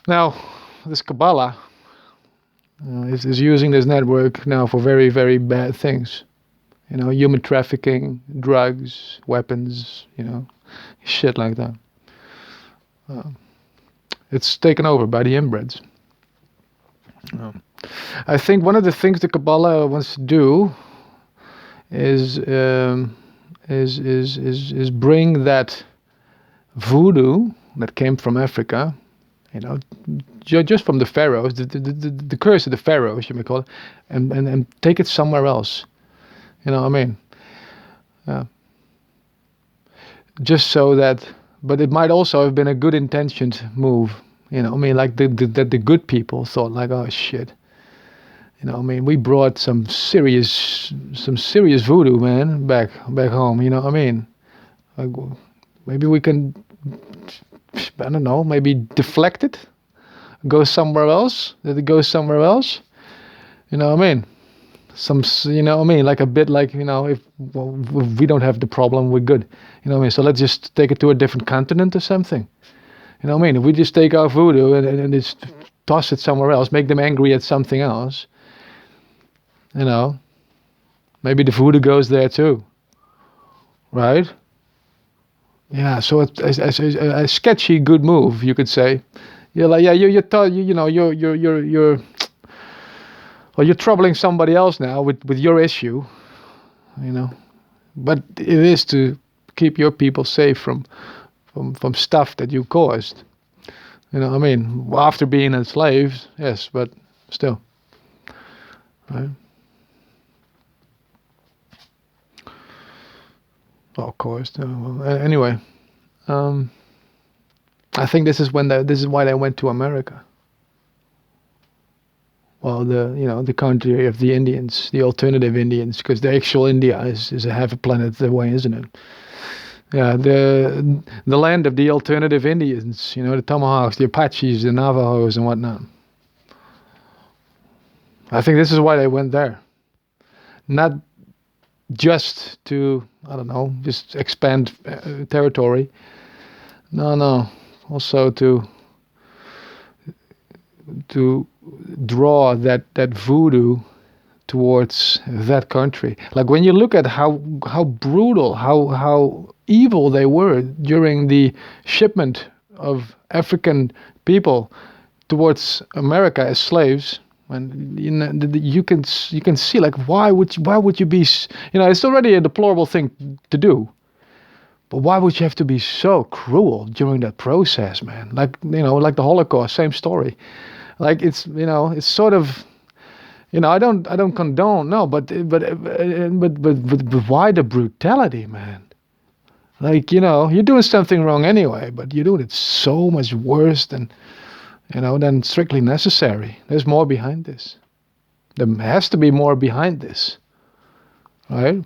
Now, this Kabbalah is using this network now for very, very bad things. Human trafficking, drugs, weapons, shit like that. It's taken over by the inbreds. I think one of the things the Kabbalah wants to do is bring that voodoo that came from Africa, just from the pharaohs, the curse of the pharaohs, you may call it, and take it somewhere else. You know what I mean? Yeah. Just so that, but it might also have been a good intentioned move. Like the good people thought, like, oh shit. We brought some serious voodoo, man, back home. You know what I mean? Like, maybe we can, I don't know, maybe deflect it, go somewhere else. That it goes somewhere else. You know what I mean? Like a bit like, if we don't have the problem, we're good. You know what I mean? So let's just take it to a different continent or something. You know what I mean? If we just take our voodoo and just toss it somewhere else, make them angry at something else, Maybe the voodoo goes there too, right? Yeah, so it's a sketchy good move, you could say. You're like, yeah, you know, well, you're troubling somebody else now with your issue, you know. But it is to keep your people safe from stuff that you caused. You know, I mean, after being enslaved, yes, but still, right? Well, of course. Well, anyway, um, I think this is why they went to America. Well, the country of the Indians, the alternative Indians, because the actual India is a half a planet away, isn't it? Yeah, the land of the alternative Indians, the Tomahawks, the Apaches, the Navajos, and whatnot. I think this is why they went there. Not just to, I don't know, just expand territory. No. Also to draw that voodoo towards that country. Like when you look at how brutal, how evil they were during the shipment of African people towards America as slaves, and you can see, like, why would you be, it's already a deplorable thing to do, but why would you have to be so cruel during that process, man? Like, like the Holocaust, same story. Like, it's sort of, I don't condone, no, but why the brutality, man? Like, you're doing something wrong anyway, but you're doing it so much worse than strictly necessary. There's more behind this. There has to be more behind this, right?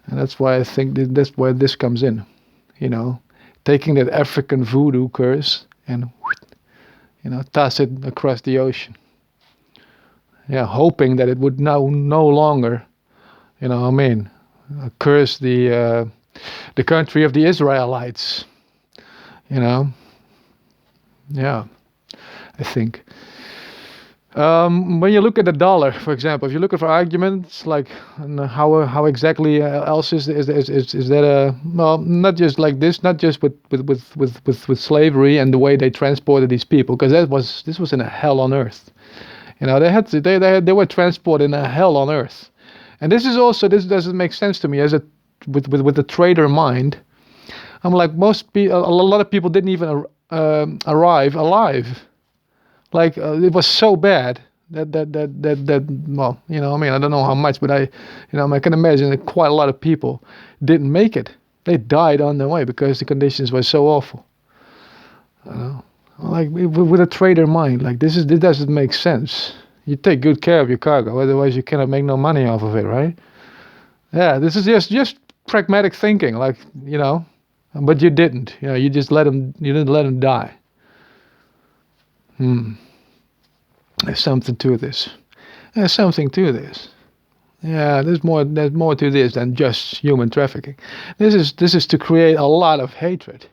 And that's why I think that's where this comes in, taking that African voodoo curse and, toss it across the ocean. Yeah, hoping that it would now no longer, curse the country of the Israelites. Yeah, I think. When you look at the dollar, for example, if you're looking for arguments like how exactly else is that well, not just like this, not just with slavery and the way they transported these people, because this was in a hell on earth. They were transported in a hell on earth, and this doesn't make sense to me as with the trader mind. I'm like, a lot of people didn't even arrive alive. Like, it was so bad that well, I don't know how much, but I can imagine that quite a lot of people didn't make it. They died on their way because the conditions were so awful. Like, with a trader mind, like, this doesn't make sense. You take good care of your cargo, otherwise you cannot make no money off of it, right? Yeah, this is just pragmatic thinking, like, but you didn't. You just you didn't let them die. There's something to this. There's something to this. Yeah, there's more to this than just human trafficking. This is to create a lot of hatred.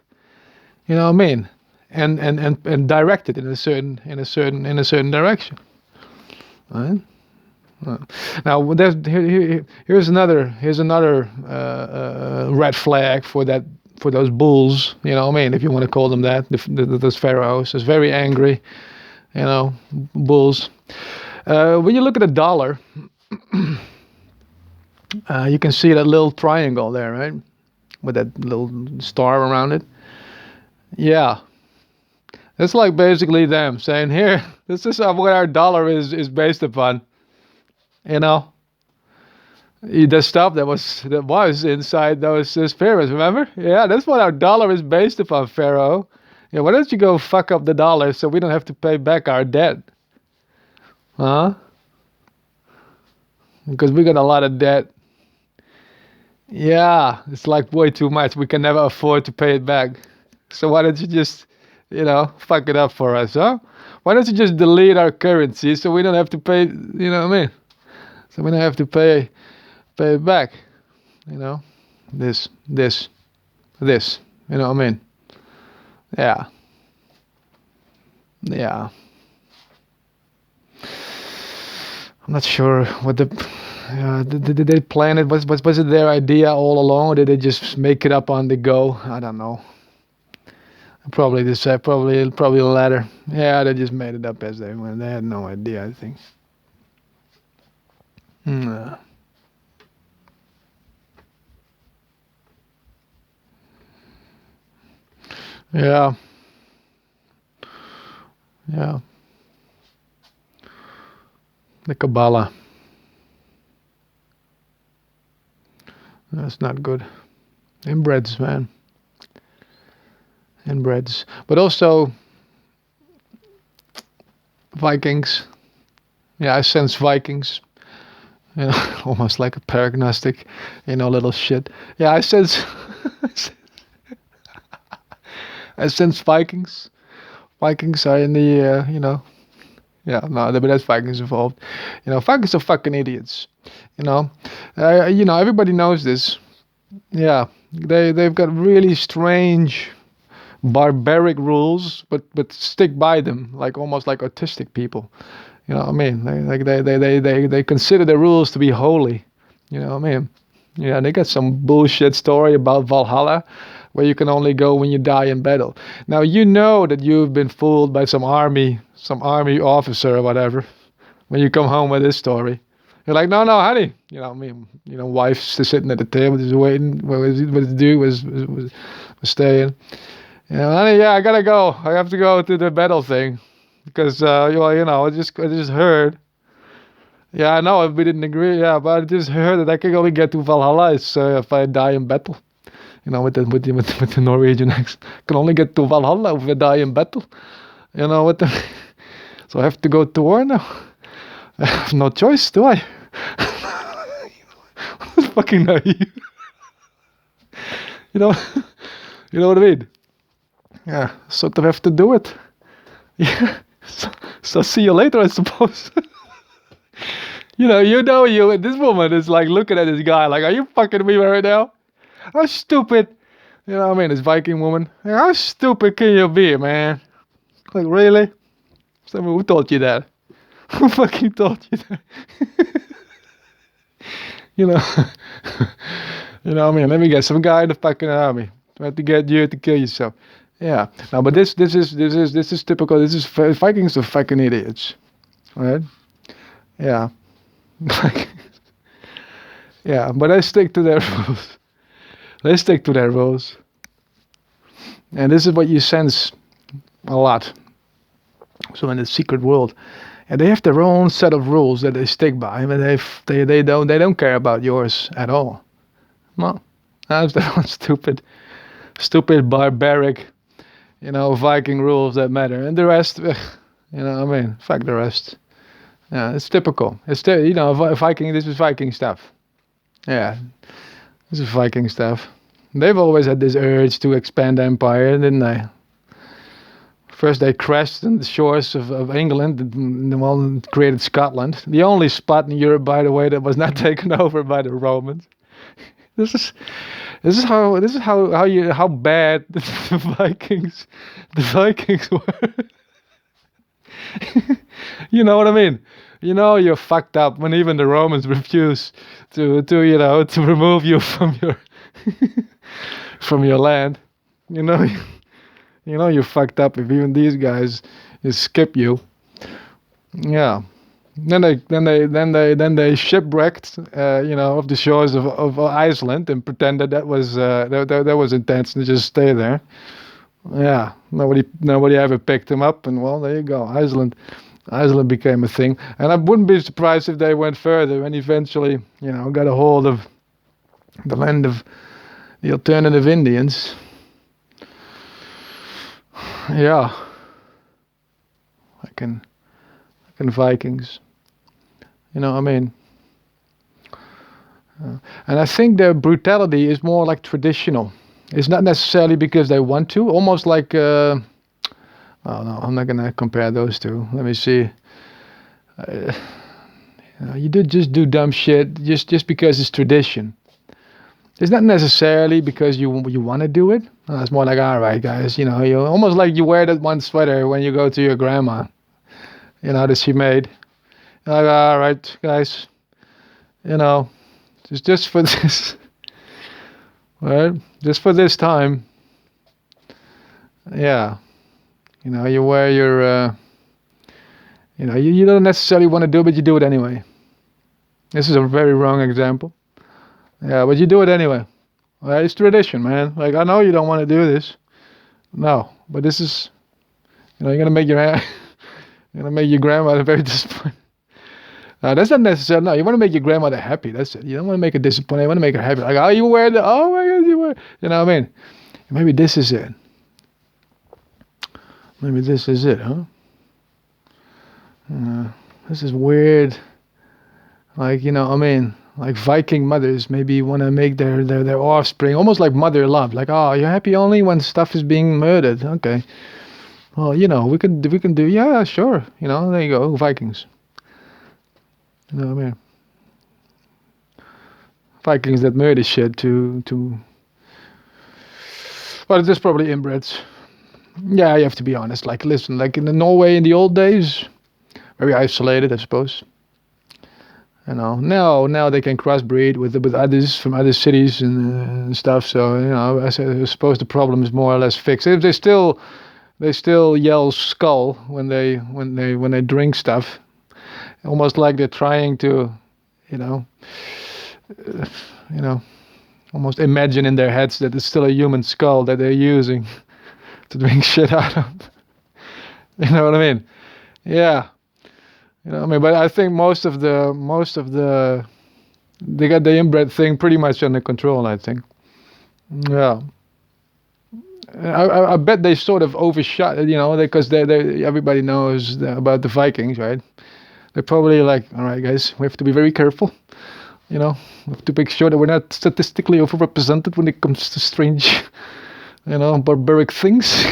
You know what I mean? And direct it in a certain direction. Right? Now here's another red flag for those bulls. You know what I mean? If you want to call them that, those pharaohs, is very angry. Bulls. When you look at the dollar, you can see that little triangle there, right? With that little star around it. Yeah. It's like basically them saying, here, this is what our dollar is based upon. The stuff that was inside those pyramids, remember? Yeah, that's what our dollar is based upon, Pharaoh. Yeah, why don't you go fuck up the dollar so we don't have to pay back our debt? Huh? Because we got a lot of debt. Yeah, it's like way too much. We can never afford to pay it back. So why don't you just, fuck it up for us, huh? Why don't you just delete our currency so we don't have to pay, you know what I mean? So we don't have to pay it back. This, you know what I mean? Yeah. I'm not sure what Did they plan it? Was it their idea all along, or did they just make it up on the go? I don't know. Probably probably the latter. Yeah, they just made it up as they went. They had no idea, I think. Hmm. Yeah. Yeah. The Kabbalah. That's not good. Inbreds, man. Inbreds. But also Vikings. Yeah, I sense Vikings. You know, almost like a paragnostic, little shit. Yeah, I sense I sense Vikings. Vikings are in the yeah, no, but there's Vikings involved. Vikings are fucking idiots. Everybody knows this. Yeah, they've got really strange, barbaric rules, but stick by them, like almost like autistic people. You know what I mean? They consider the rules to be holy. You know what I mean? Yeah, they got some bullshit story about Valhalla, where you can only go when you die in battle. Now you know that you've been fooled by some army officer or whatever. When you come home with this story, you're like, no, honey. You know what I mean? Wife's just sitting at the table, just waiting. What the dude was staying. Honey, yeah, I gotta go. I have to go to the battle thing because I just heard. Yeah, I know we didn't agree. Yeah, but I just heard that I can only get to Valhalla if I die in battle. With the Norwegian accent, I can only get to Valhalla if I die in battle. So I have to go to war now. I have no choice, do I? That's fucking naive. you know, you know what I mean? Yeah, sort of have to do it. Yeah. So see you later, I suppose. This woman is like looking at this guy like, are you fucking me right now? How stupid, you know what I mean? This Viking woman. How stupid can you be, man? Like, really? Who told you that? Who fucking told you that? you know, you know what I mean? Let me guess, some guy in the fucking army tried to get you to kill yourself. Yeah. No, but this is typical. This is Vikings are fucking idiots, right? Yeah. Yeah, but they stick to their rules. They stick to their rules. And this is what you sense a lot. So in the secret world, and they have their own set of rules that they stick by, but they don't care about yours at all. No, that's their own stupid barbaric, Viking rules that matter, and the rest, fuck the rest. Yeah, it's typical. It's Viking. This is Viking stuff. Yeah, this is Viking stuff. They've always had this urge to expand empire, didn't they? First they crashed on the shores of England and created Scotland. The only spot in Europe, by the way, that was not taken over by the Romans. This is how bad the Vikings were. You know what I mean? You're fucked up when even the Romans refuse to remove you from your from your land. You're fucked up if even these guys skip you. Yeah. Then they shipwrecked, off the shores of Iceland and pretended that was intense and just stay there. Yeah. Nobody ever picked them up, and well, there you go. Iceland became a thing, and I wouldn't be surprised if they went further and eventually, got a hold of the land of the alternative Indians. Yeah, fucking Vikings. You know what I mean? And I think their brutality is more like traditional. It's not necessarily because they want to. Almost like, oh no, I'm not gonna compare those two. Let me see. You just do dumb shit just because it's tradition. It's not necessarily because you want to do it. It's more like, all right, guys, you almost like you wear that one sweater when you go to your grandma, that she made. You're like, all right, guys, you know, just for this, right? Just for this time, yeah. You know, you wear your, you know, you don't necessarily want to do it, but you do it anyway. This is a very wrong example. Yeah, but you do it anyway. Well, it's tradition, man. Like, I know you don't want to do this. No, but this is, you know, you're gonna make your you're gonna make your grandmother very disappointed. That's not necessary. No, you want to make your grandmother happy. That's it. You don't want to make her disappointed. You want to make her happy. Like, oh, you wear the, oh my God, you wear. You know what I mean? Maybe this is it. Maybe this is it, huh? This is weird. Like, you know, I mean, like Viking mothers maybe want to make their offspring almost like mother love. Like, oh, you're happy only when stuff is being murdered. Okay. Well, you know, we can do, yeah, sure. You know, there you go, Vikings. You know what I mean? Vikings that murder shit to. Well, there's probably inbreds. Yeah, you have to be honest. Like, listen, like in Norway in the old days, very isolated, I suppose. You know, now they can crossbreed with others from other cities and stuff. So you know, I suppose the problem is more or less fixed. If they still yell skull when they drink stuff, almost like they're trying to, you know, almost imagine in their heads that it's still a human skull that they're using to drink shit out of. You know what I mean? Yeah. You know what I mean? But I think most of the they got the inbred thing pretty much under control, I think. Yeah. I bet they sort of overshot, you know, because they everybody knows about the Vikings, right? They're probably like, all right, guys, we have to be very careful. You know, we have to make sure that we're not statistically overrepresented when it comes to strange, you know, barbaric things.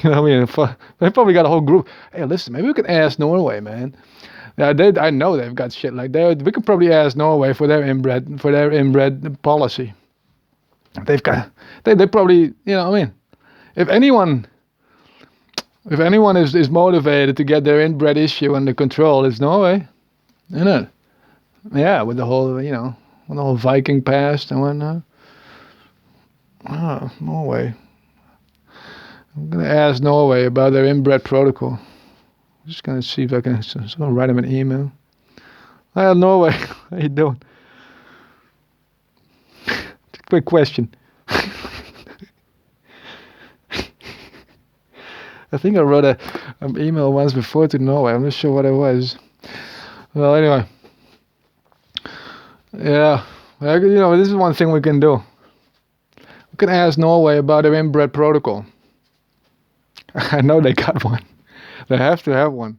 You know what I mean? They probably got a whole group. Hey, listen, maybe we could ask Norway, man. Yeah, I know they've got shit like that. We could probably ask Norway for their inbred policy. They've got, they probably, you know what I mean? If anyone is motivated to get their inbred issue under control, it's Norway, isn't it? Yeah, with the whole, you know, with the whole Viking past and whatnot. Oh, Norway. I'm gonna ask Norway about their inbred protocol. I'm just gonna see if I can write them an email. Hi, Norway. How you doing? Quick question. I think I wrote an email once before to Norway. I'm not sure what it was. Well, anyway. Yeah. You know, this is one thing we can do. We can ask Norway about their inbred protocol. I know they got one. They have to have one.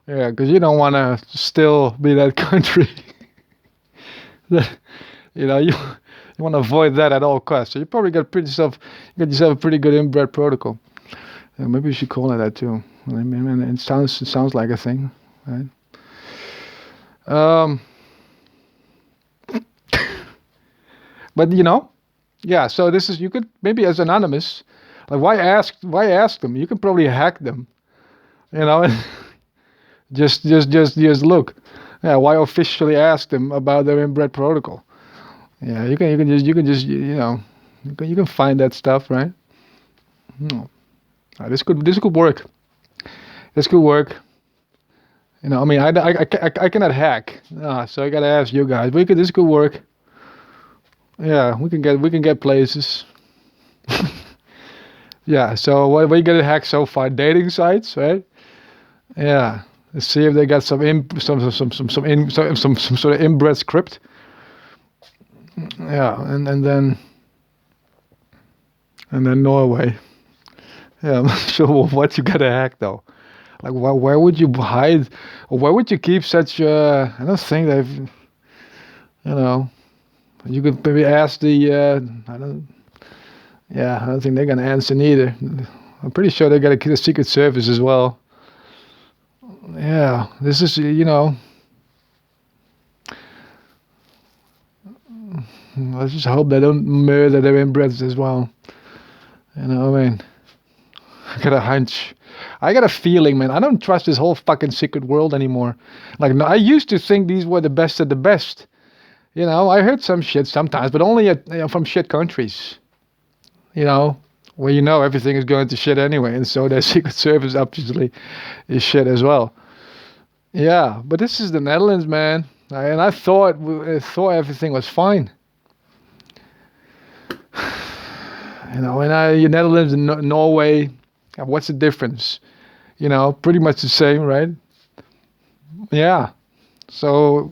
Yeah, because you don't want to still be that country. You know, you want to avoid that at all costs. So you probably got yourself a pretty good inbred protocol. Yeah, maybe you should call it that too. I mean, it sounds like a thing, right? But you know, yeah. So this is, you could maybe as anonymous, like why ask them? You can probably hack them, you know. just look. Yeah, why officially ask them about their inbred protocol? Yeah, you can just you know, you can find that stuff, right? This could work. This could work. You know, I mean, I cannot hack, so I gotta ask you guys. This could work. Yeah, we can get places. Yeah. So what we get hacked so far? Dating sites, right? Yeah. Let's see if they got some sort of inbred script. Yeah, and then Norway. Yeah, I'm not sure what you gotta hack though. Like, where would you hide, or where would you keep such? I don't think they've. You know, you could maybe ask the. I don't. Yeah, I don't think they're gonna answer neither. I'm pretty sure they got a Secret Service as well. Yeah, this is, you know. Let's just hope they don't murder their inbreds as well. You know what I mean? I got a hunch. I got a feeling, man. I don't trust this whole fucking secret world anymore. Like, no, I used to think these were the best of the best. You know, I heard some shit sometimes, but only from shit countries. You know, where you know everything is going to shit anyway, and so their secret service obviously is shit as well. Yeah, but this is the Netherlands, man, and I thought everything was fine. You know, and Netherlands and Norway, what's the difference? You know, pretty much the same, right? Yeah. So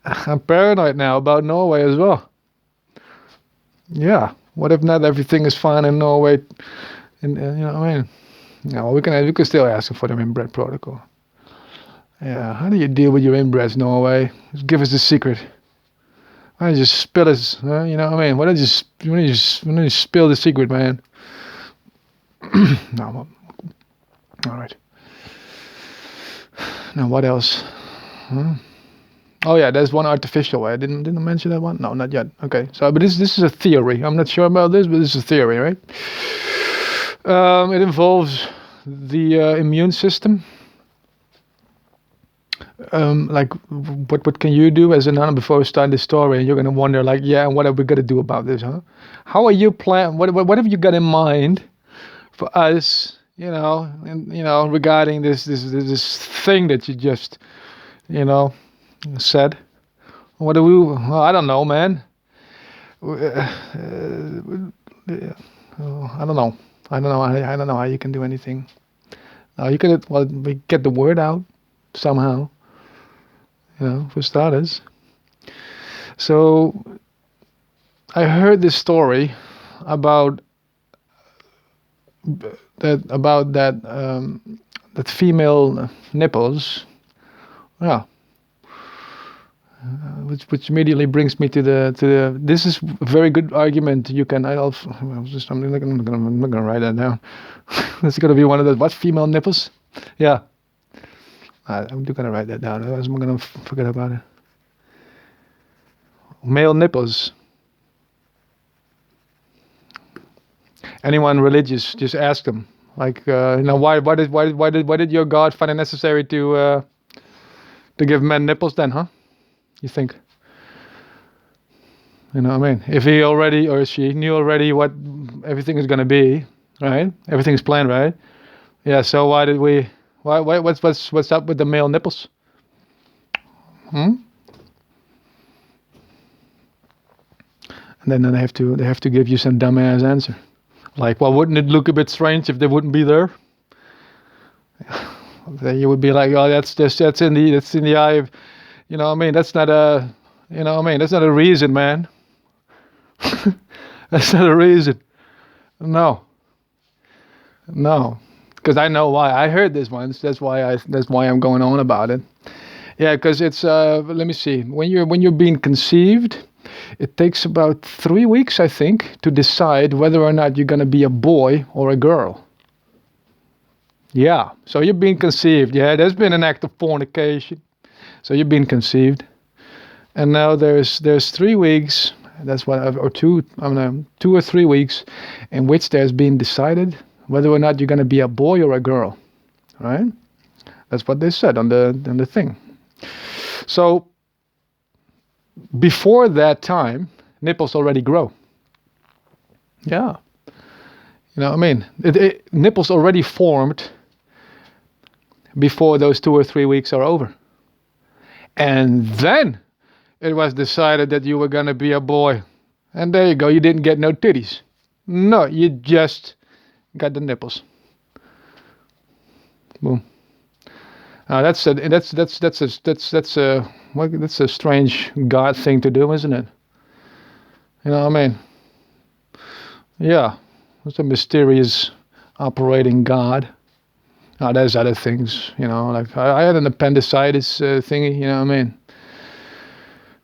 I'm paranoid now about Norway as well. Yeah. What if not everything is fine in Norway? And you know what I mean? No, we can still ask for them inbred protocol. Yeah. How do you deal with your inbreds, Norway? Just give us the secret. Why don't you just spill it? You know what I mean? Why don't you spill the secret, man? No. All right. Now what else? Oh yeah, there's one artificial way. Didn't I mention that one? No, not yet. Okay. So, but this is a theory. I'm not sure about this, but this is a theory, right? It involves the immune system. Like, what can you do as a nun before we start this story? And you're gonna wonder, like, yeah, and what are we gonna do about this, huh? How are you what have you got in mind for us? You know, and regarding this thing that you just, said. What do we? Well, I don't know, man. I don't know. I don't know how you can do anything. You can we get the word out somehow. For starters. So I heard this story about that female nipples. Yeah. Which immediately brings me to the. This is a very good argument. You can. I'm not gonna write that down. This is gonna be one of those. What, female nipples? Yeah. I'm gonna write that down. Otherwise, I'm gonna forget about it. Male nipples. Anyone religious, just ask them. Like, why did your God find it necessary to give men nipples then, huh? You think? You know what I mean? If he already or she knew already what everything is gonna be, right? Everything's planned, right? Yeah. So why did we? What's up with the male nipples? And then they have to give you some dumbass answer, like, well, wouldn't it look a bit strange if they wouldn't be there? Then you would be like, oh, that's in the eye of, you know what I mean? That's not a, that's not a reason, man. That's not a reason. No. Because I know why. I heard this once. That's why I'm going on about it. Yeah, because it's let me see. When you're being conceived, it takes about 3 weeks, I think, to decide whether or not you're gonna be a boy or a girl. Yeah. So you're being conceived. Yeah, there's been an act of fornication. So you've been conceived, and now there's 3 weeks. That's what, or 2 or 3 weeks, in which there's been decided whether or not you're going to be a boy or a girl, right? That's what they said on the thing. So before that time, nipples already grow. Yeah, you know what I mean. Nipples already formed before those 2 or 3 weeks are over. And then it was decided that you were going to be a boy. And there you go. You didn't get no titties. No, you just got the nipples. Boom. That's a strange God thing to do, isn't it? You know what I mean? Yeah. It's a mysterious operating God. Now, there's other things, like I had an appendicitis thingy, you know what I mean?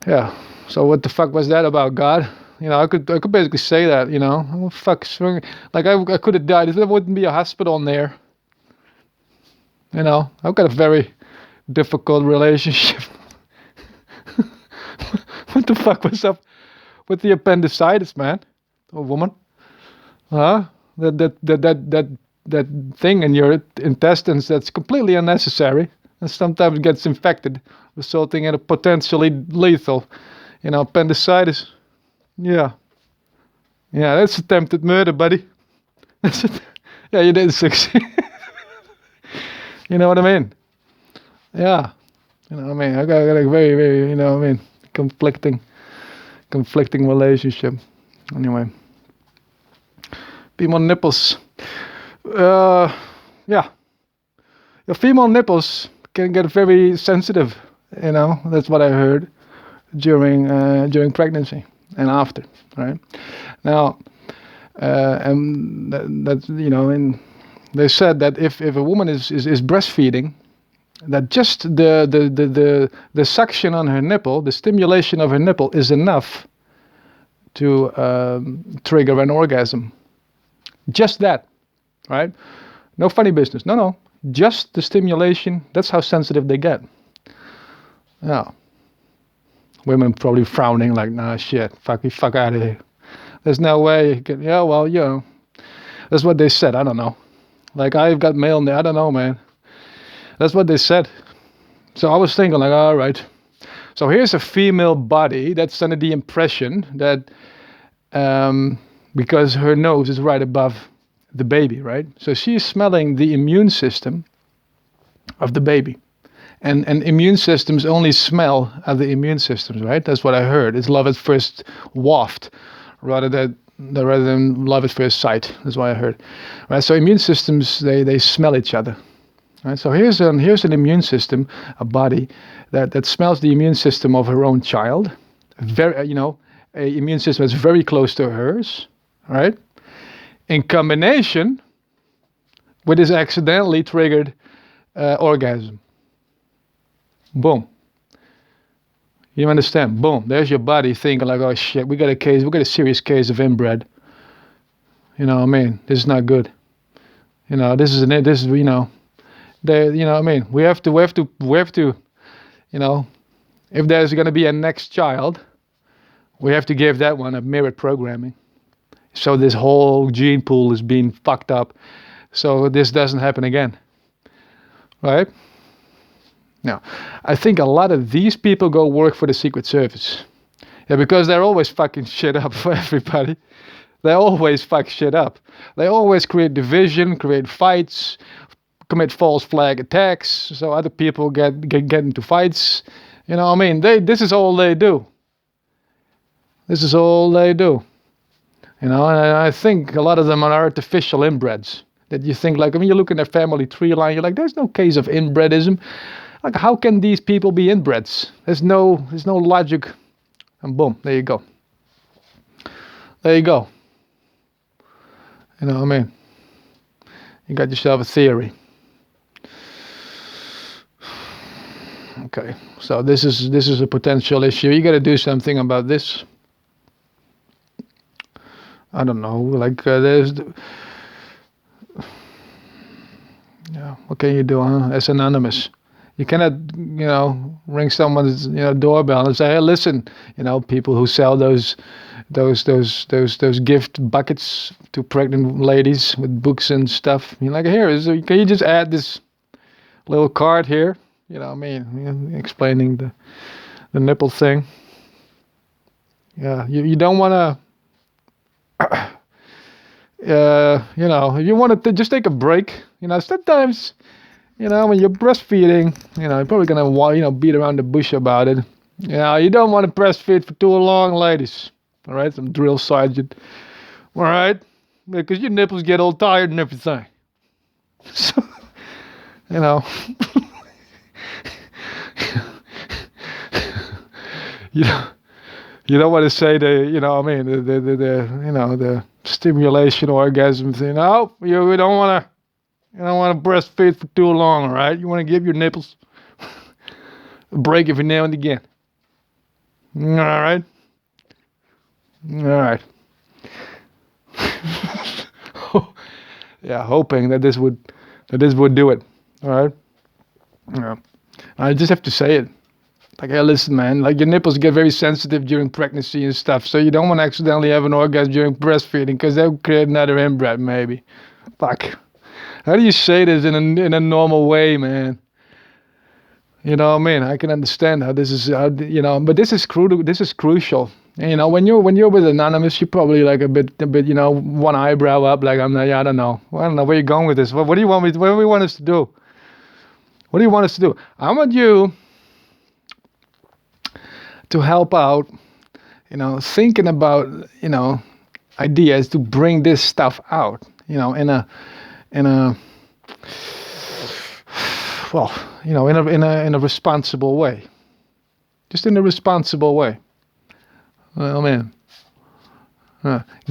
Yeah. So what the fuck was that about, God? I could basically say that, oh, fuck, like I could have died. There wouldn't be a hospital in there. I've got a very difficult relationship. What the fuck was up with the appendicitis, man? A woman? Huh? That that thing in your intestines that's completely unnecessary, and sometimes gets infected, resulting in a potentially lethal, appendicitis. Yeah, yeah, that's attempted murder, buddy. That's it. Yeah, you did succeed. You know what I mean? Yeah. I got a very, very, conflicting relationship. Anyway. Female nipples. Yeah. Your female nipples can get very sensitive, that's what I heard during pregnancy and after, right? Now, and that and they said that if a woman is breastfeeding, that just the suction on her nipple, the stimulation of her nipple, is enough to trigger an orgasm. Just that, right? No funny business. No. Just the stimulation. That's how sensitive they get. Yeah. Women probably frowning like, nah, shit, fuck out of here. There's no way you can, yeah, well, that's what they said. I don't know. Like, I've got mail in there. I don't know, man. That's what they said. So I was thinking, like, all right. So here's a female body that's under the impression that, because her nose is right above the baby, right? So she's smelling the immune system of the baby. And immune systems only smell other immune systems, right? That's what I heard. It's love at first waft rather than love at first sight. That's what I heard. Right? So immune systems, they smell each other. Right? So here's an immune system, a body that smells the immune system of her own child. Very, a immune system that's very close to hers, right? In combination with this accidentally triggered orgasm. Boom. You understand? Boom. There's your body thinking like, oh shit, we got a serious case of inbred. You know what I mean? This is not good. We have to, if there's going to be a next child, we have to give that one a mirrored programming. So this whole gene pool is being fucked up. So this doesn't happen again. Right? Now, I think a lot of these people go work for the Secret Service. Yeah, because they're always fucking shit up for everybody. They always fuck shit up. They always create division, create fights, commit false flag attacks, so other people get into fights. This is all they do. This is all they do. And I think a lot of them are artificial inbreds. That you think, like, you look in their family tree line, you're like, there's no case of inbredism. Like, how can these people be inbreds? There's no logic. And boom, there you go. There you go. You got yourself a theory. Okay, so this is a potential issue. You got to do something about this. I don't know, like what can you do, huh? As anonymous. You cannot, ring someone's, doorbell and say, hey, listen, people who sell those gift buckets to pregnant ladies with books and stuff. You're like, can you just add this little card here? Explaining the nipple thing. Yeah, you don't want to, if you want to just take a break, sometimes, when you're breastfeeding, you're probably going to, beat around the bush about it. You don't want to breastfeed for too long, ladies. All right, some drill sergeant. All right, because your nipples get all tired and everything. So, you don't want to say the stimulation orgasm thing. No, we don't want to. You don't want to breastfeed for too long, all right? You want to give your nipples a break every now and again. All right? All right. Yeah, hoping that this would do it. All right? Yeah. I just have to say it. Like, hey, listen, man, like your nipples get very sensitive during pregnancy and stuff, so you don't want to accidentally have an orgasm during breastfeeding because they'll create another inbred, maybe. Fuck. How do you say this in a normal way, man? You know what I mean? I can understand how this is, but this is this is crucial. And, when you're with anonymous, you're probably like a bit, one eyebrow up, like I'm not, yeah, I don't know where you're going with this. What do you want me? What do you want us to do? What do you want us to do? I want you to help out, thinking about, ideas to bring this stuff out, in a well, in a responsible way. Just in a responsible way. Well, man,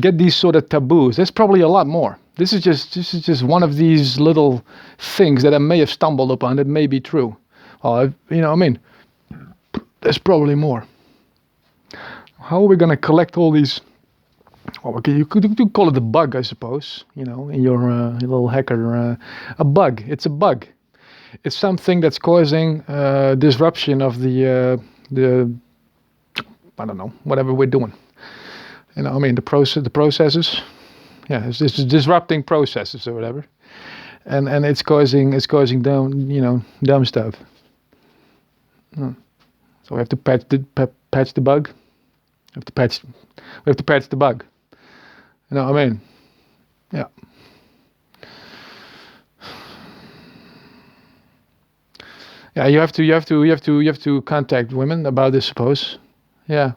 get these sort of taboos. There's probably a lot more. This is just one of these little things that I may have stumbled upon that may be true. Well, there's probably more. How are we going to collect all these? Well, you could call it a bug, I suppose. In your little hacker, a bug. It's a bug. It's something that's causing disruption of the I don't know, whatever we're doing. The processes. Yeah, it's disrupting processes or whatever, and it's causing dumb stuff. So we have to patch the bug. We have to patch the bug. You know what I mean? Yeah. Yeah, you have to contact women about this, suppose. Yeah.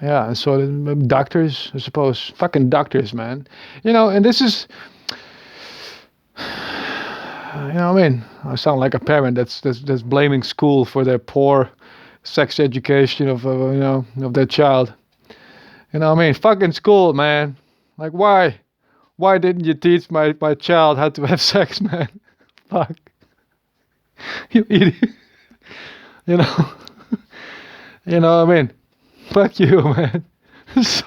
Yeah, so doctors, I suppose. Fucking doctors, man. And this is, I sound like a parent that's blaming school for their poor sex education of their child. Fucking school, man. Like, why didn't you teach my child how to have sex, man? Fuck. You idiot. You know what I mean? Fuck you, man. It's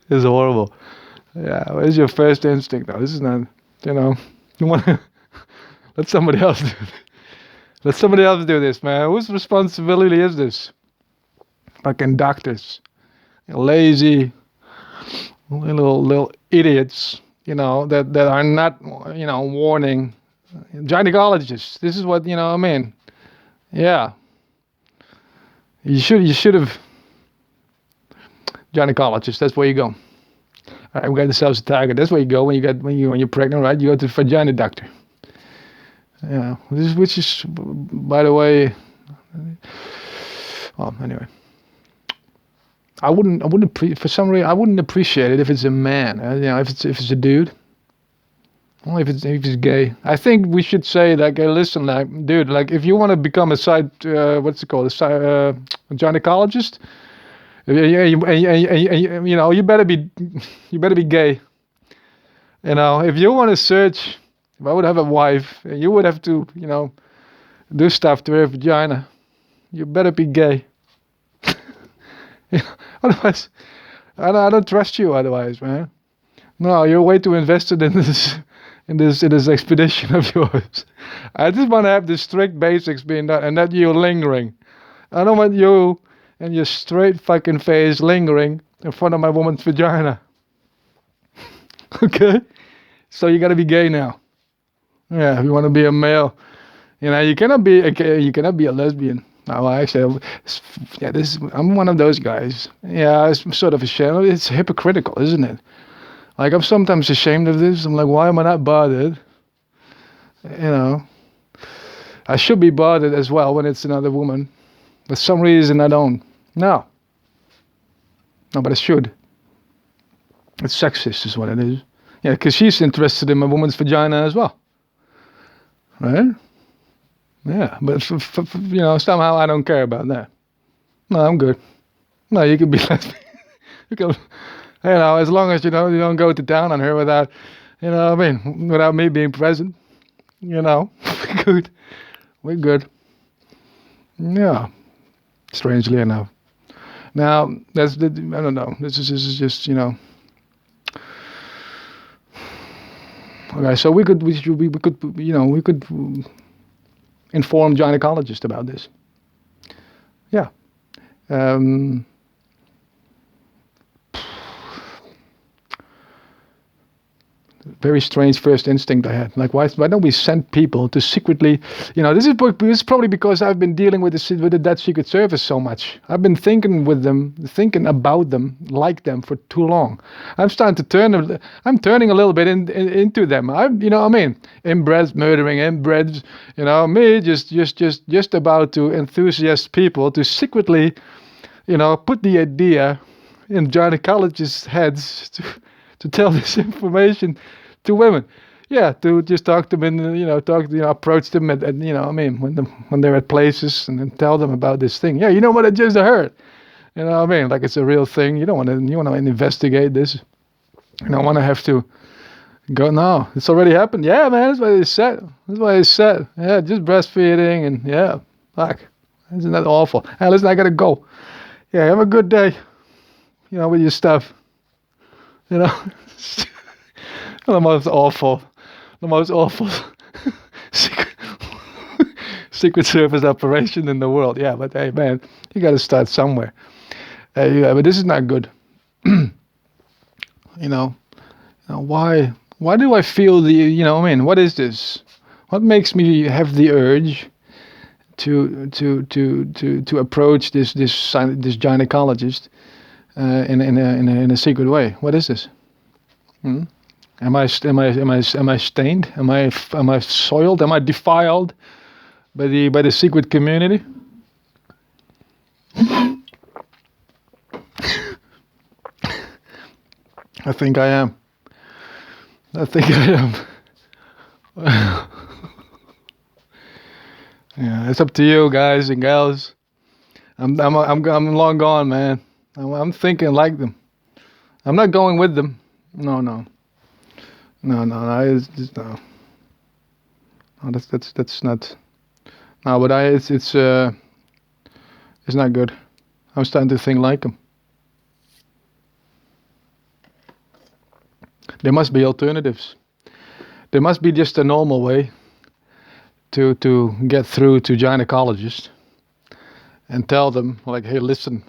horrible. Yeah, what is your first instinct, though? This is not, you want to let somebody else do it. Let somebody else do this, man. Whose responsibility is this? Fucking doctors. Lazy, little idiots, that are not, warning. Gynecologists. This is what, Yeah. You should have. Gynecologist, that's where you go. All right, we got ourselves a target. That's where you go when you're pregnant, right? You go to the vagina doctor. Yeah, which is, by the way. Well, anyway, for some reason I wouldn't appreciate it if it's a man. If it's a dude. Well, if it's gay, I think we should say like, hey, listen, like, dude, like, if you want to become a gynecologist, you better be gay. If you want to search, if I would have a wife, you would have to, do stuff to her vagina. You better be gay. Otherwise, I don't trust you. Otherwise, man. No, you're way too invested in this. In this expedition of yours. I just want to have the strict basics being done, and that you're lingering. I don't want you and your straight fucking face lingering in front of my woman's vagina. Okay? So you gotta be gay now. Yeah, if you want to be a male. You cannot be a lesbian. No, actually, I'm one of those guys. Yeah, it's sort of ashamed. It's hypocritical, isn't it? Like, I'm sometimes ashamed of this. I'm like, why am I not bothered? I should be bothered as well when it's another woman. For some reason, I don't. No, but I should. It's sexist is what it is. Yeah, because she's interested in my woman's vagina as well. Right? Yeah, but, somehow I don't care about that. No, I'm good. No, you can be lesbian. You can... as long as you don't go to town on her without, without me being present, we're good. We're good. Yeah. Strangely enough. Now, I don't know. This is just, Okay, so we could inform gynecologists about this. Yeah. very strange first instinct I had. Like, why don't we send people to secretly, this is probably because I've been dealing with the Dutch Secret Service so much. I've been thinking about them, like them for too long. I'm starting to I'm turning a little bit into them. Inbreds, murdering inbreds, me just about to enthusiast people to secretly, put the idea in gynecologists' heads to tell this information to women. Yeah, to just talk to them and, approach them and when they're at places and then tell them about this thing. Yeah, you know what I just heard? Like it's a real thing. You want to investigate this. You don't want to have to go, no, it's already happened. Yeah, man, that's what they said. Yeah, just breastfeeding and yeah, fuck. Isn't that awful? Hey, listen, I gotta go. Yeah, have a good day. With your stuff. The most awful secret service operation in the world. Yeah, but hey, man, you got to start somewhere. Yeah, but this is not good. Why do I feel what is this? What makes me have the urge to approach this gynecologist in a secret way? What is this? Am I stained? Am I soiled? Am I defiled by the secret community? I think I am. Yeah, it's up to you, guys and gals. I'm long gone, man. I'm thinking like them. I'm not going with them. No. It's just, no. No, that's not. No, but it's not good. I'm starting to think like them. There must be alternatives. There must be just a normal way to get through to gynecologists and tell them, like, hey, listen,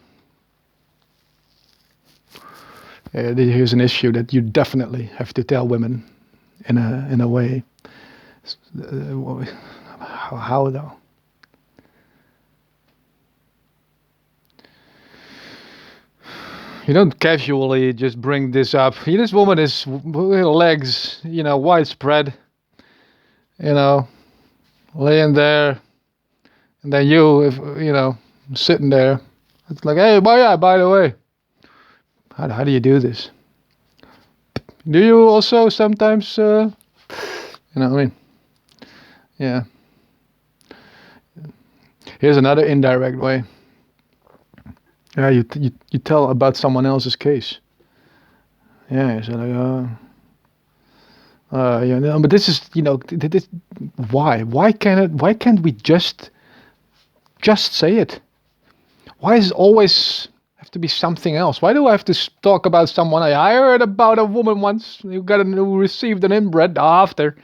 here's an issue that you definitely have to tell women in a way. How though? You don't casually just bring this up. This woman is legs, widespread, laying there, and then sitting there. It's like, hey, by the way, how do you do this? Do you also sometimes, yeah. Here's another indirect way. Yeah, you tell about someone else's case. Yeah, so like, but this is, this, why can't we just say it? Why does it always have to be something else? Why do I have to talk about someone? I heard about a woman once who received an inbred after,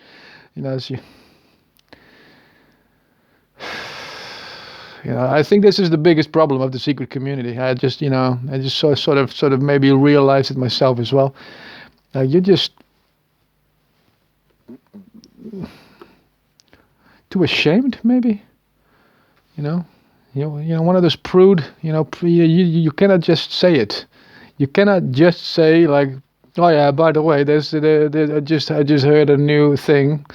I think this is the biggest problem of the secret community. I just sort of maybe realized it myself as well. You're just too ashamed, maybe. One of those prude. You cannot just say it. You cannot just say like, oh yeah, by the way, I just heard a new thing.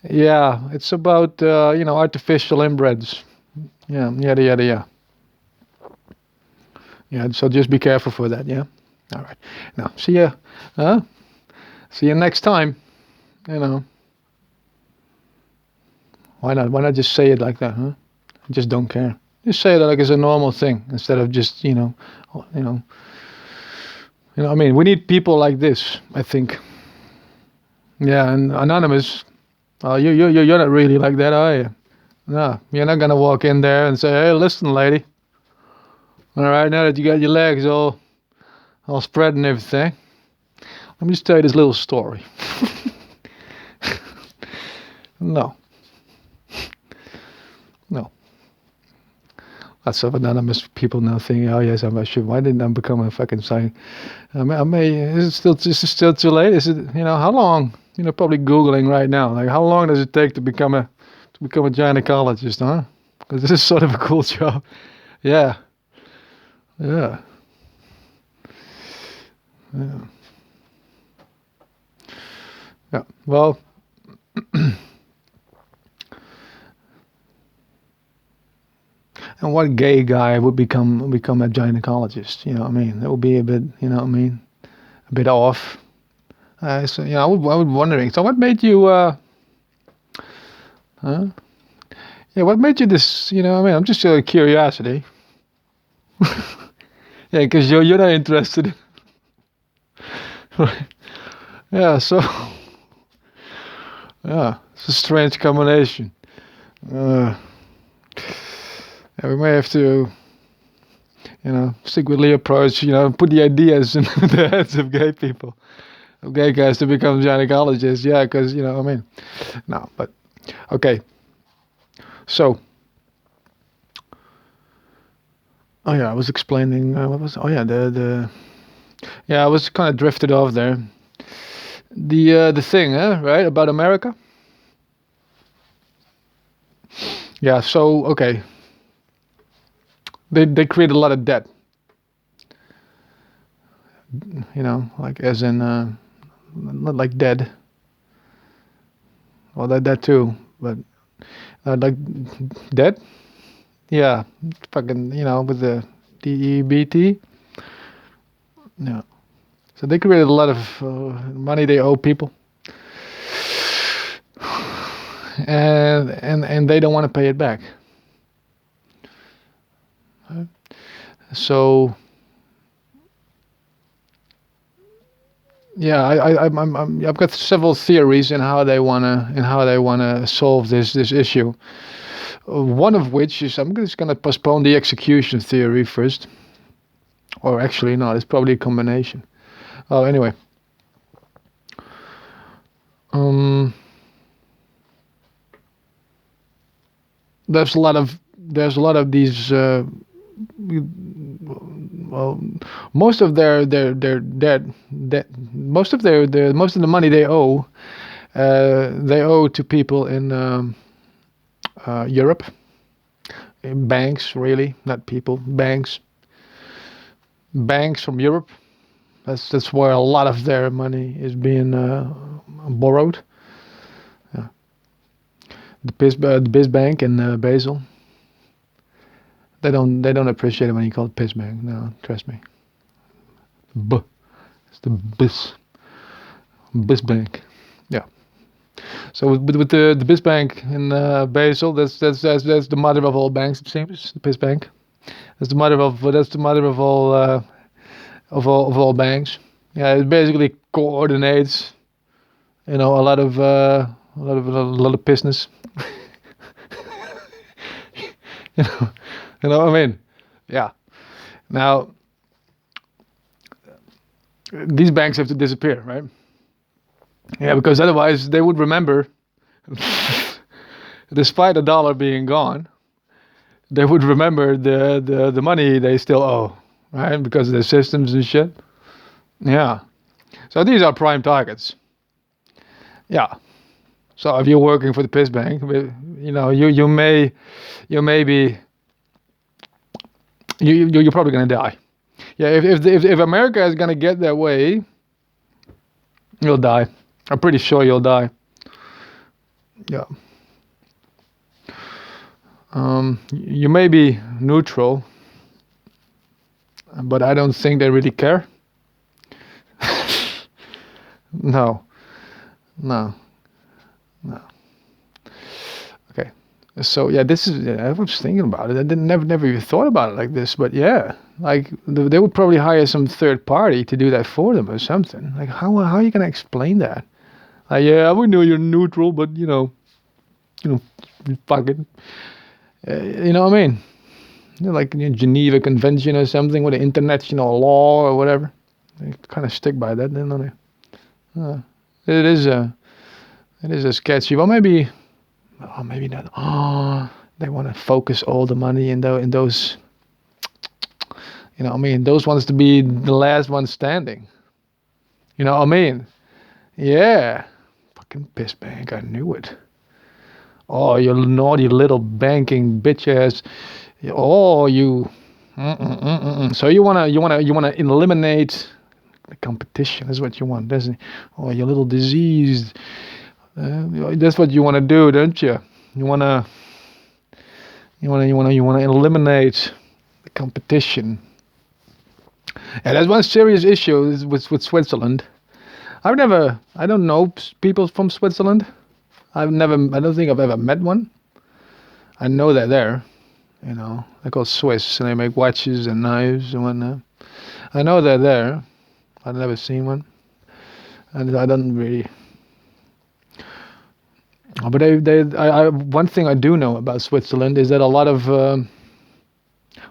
Yeah, it's about artificial inbreds. Yeah, yada yada yada. Yeah, so just be careful for that. Yeah. All right. Now, see ya. See you next time. Why not? Why not just say it like that? Huh? Just don't care. Just say it like it's a normal thing instead of just we need people like this. I think. Yeah, and anonymous. You're not really like that, are you? No, you're not gonna walk in there and say, "Hey, listen, lady. All right, now that you got your legs all spread and everything, let me just tell you this little story." No. That's so anonymous. People now thinking, oh yes, I should. Why didn't I become a fucking scientist? Is it still? Is it still too late? Is it? How long? Probably googling right now. Like, how long does it take to become a gynecologist? Huh? Because this is sort of a cool job. Yeah. Yeah. Yeah. Yeah. Well. And what gay guy would become a gynecologist? That would be a bit, a bit off. So I was wondering. So what made you? Huh? Yeah, what made you this? I'm just curiosity. Yeah, because you're not interested. Right. Yeah. So yeah, it's a strange combination. Yeah, we may have to, secretly approach, put the ideas in the heads of gay people, of gay guys to become gynecologists. Yeah, because no, but okay. So, oh yeah, I was explaining. What was? Oh yeah, yeah, I was kind of drifted off there. The thing, right, about America. Yeah. So okay, they create a lot of debt. Like as in not like dead. Well, that too, but like dead. Yeah, fucking, with the DEBT. Yeah. So they created a lot of money they owe people, and they don't want to pay it back. Right? So yeah, I've got several theories in how they wanna solve this issue. One of which is I'm just gonna postpone the execution theory first, or actually no, it's probably a combination. Oh, anyway. There's a lot of these. Well, most of their debt, most of most of the money they owe to people in Europe, in banks, really, not people, banks from Europe. That's where a lot of their money is being borrowed. Yeah. The Biz Bank in Basel. They don't appreciate it when you call it Piss Bank. No, trust me. It's the Biz Bank. Yeah. So with the Biz Bank in Basel, that's the mother of all banks. It seems the Piss Bank. That's the mother of all banks. Yeah, it basically coordinates, a lot of business. you know, what I mean? Yeah. Now, these banks have to disappear, right? Yeah, because otherwise they would remember, despite the dollar being gone, they would remember the money they still owe, right? Because of their systems and shit. Yeah. So these are prime targets. Yeah. So if you're working for the piss bank, you may be you're probably gonna die. Yeah. If America is gonna get their way, you'll die. I'm pretty sure you'll die. Yeah. You may be neutral, but I don't think they really care. No. Okay. So yeah, this is. I was thinking about it. I never even thought about it like this. But yeah, like they would probably hire some third party to do that for them or something. Like how are you gonna explain that? Like yeah, we know you're neutral, but fuck it. You know what I mean? Like Geneva Convention or something with the international law or whatever. They kind of stick by that, don't they? It is a sketchy. Well, maybe. Oh, maybe not. Oh, They want to focus all the money in those, those ones to be the last one standing. You know what I mean? Yeah. Fucking piss bank, I knew it. Oh, you naughty little banking bitch ass. Oh, you. So you wanna eliminate the competition. Is what you want, doesn't it? Oh, you little diseased. That's what you want to do, don't you? You wanna eliminate the competition. And that's one serious issue is with Switzerland. I don't know people from Switzerland. I don't think I've ever met one. I know they're there. They're called Swiss, and they make watches and knives and whatnot. I know they're there. I've never seen one, and I don't really. But one thing I do know about Switzerland is that a lot of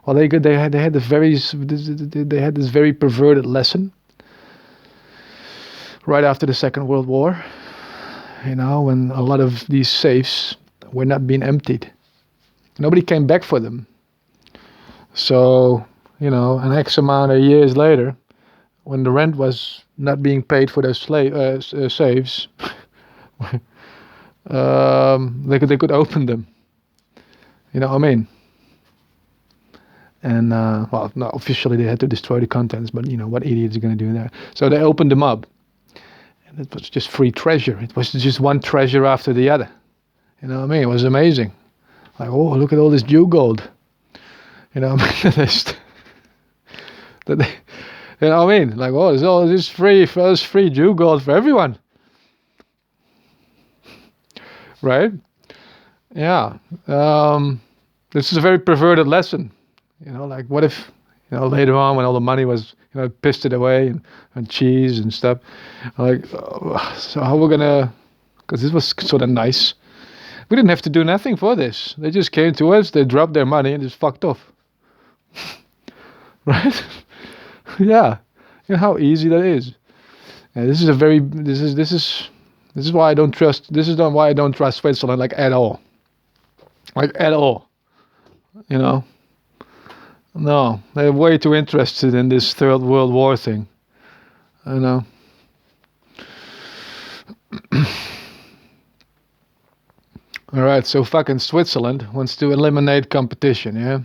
they had this very perverted lesson right after the Second World War. When a lot of these safes were not being emptied, nobody came back for them. So an X amount of years later, when the rent was not being paid for those safes, they could open them. You know what I mean? And no, officially they had to destroy the contents, but what idiots are going to do that? So they opened them up, and it was just free treasure. It was just one treasure after the other. You know what I mean? It was amazing. Like, oh, look at all this Jew gold. You know what I mean? You know what I mean? Like, oh, there's all this free Jew gold for everyone. Right? Yeah. This is a very perverted lesson. Like what if, later on when all the money was, pissed it away and cheese and stuff. Like, so how we're gonna, because this was sort of nice. We didn't have to do nothing for this. They just came to us, they dropped their money and just fucked off. Right? Yeah. You know how easy that is. And this is why I don't trust, this is not why I don't trust Switzerland, like at all. Like at all. No, they're way too interested in this Third World War thing. All right, so fucking Switzerland wants to eliminate competition, yeah?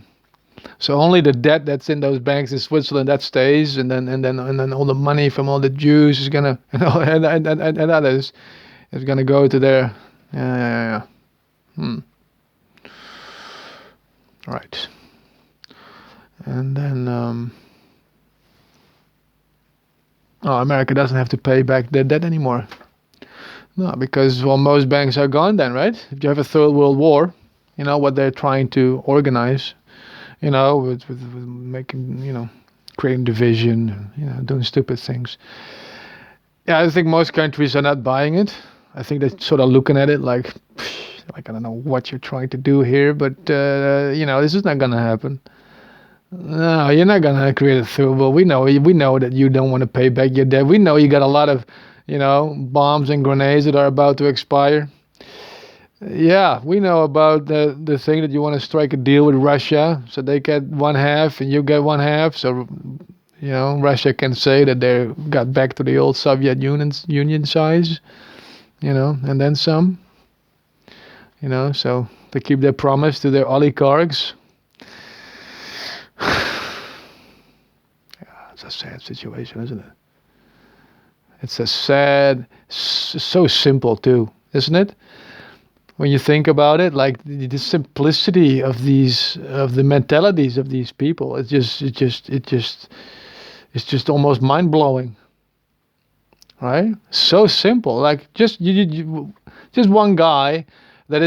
So only the debt that's in those banks in Switzerland that stays, and then all the money from all the Jews is gonna, and others is gonna go to their, yeah. Right. And then, America doesn't have to pay back their debt anymore. No, because, well, most banks are gone then, right? If you have a Third World War, what they're trying to organize, with making, creating division, doing stupid things. Yeah, I think most countries are not buying it. I think they're sort of looking at it like I don't know what you're trying to do here, but, this is not going to happen. No, you're not gonna create a third world. We know that you don't want to pay back your debt. We know you got a lot of, bombs and grenades that are about to expire. Yeah, we know about the thing that you want to strike a deal with Russia, so they get one half and you get one half. So, Russia can say that they got back to the old Soviet Union size, and then some. So they keep their promise to their oligarchs. It's a sad situation, isn't it? It's a sad, so simple too, isn't it? When you think about it, like the simplicity of the mentalities of these people, it's just almost mind blowing, right? So simple, like just one guy that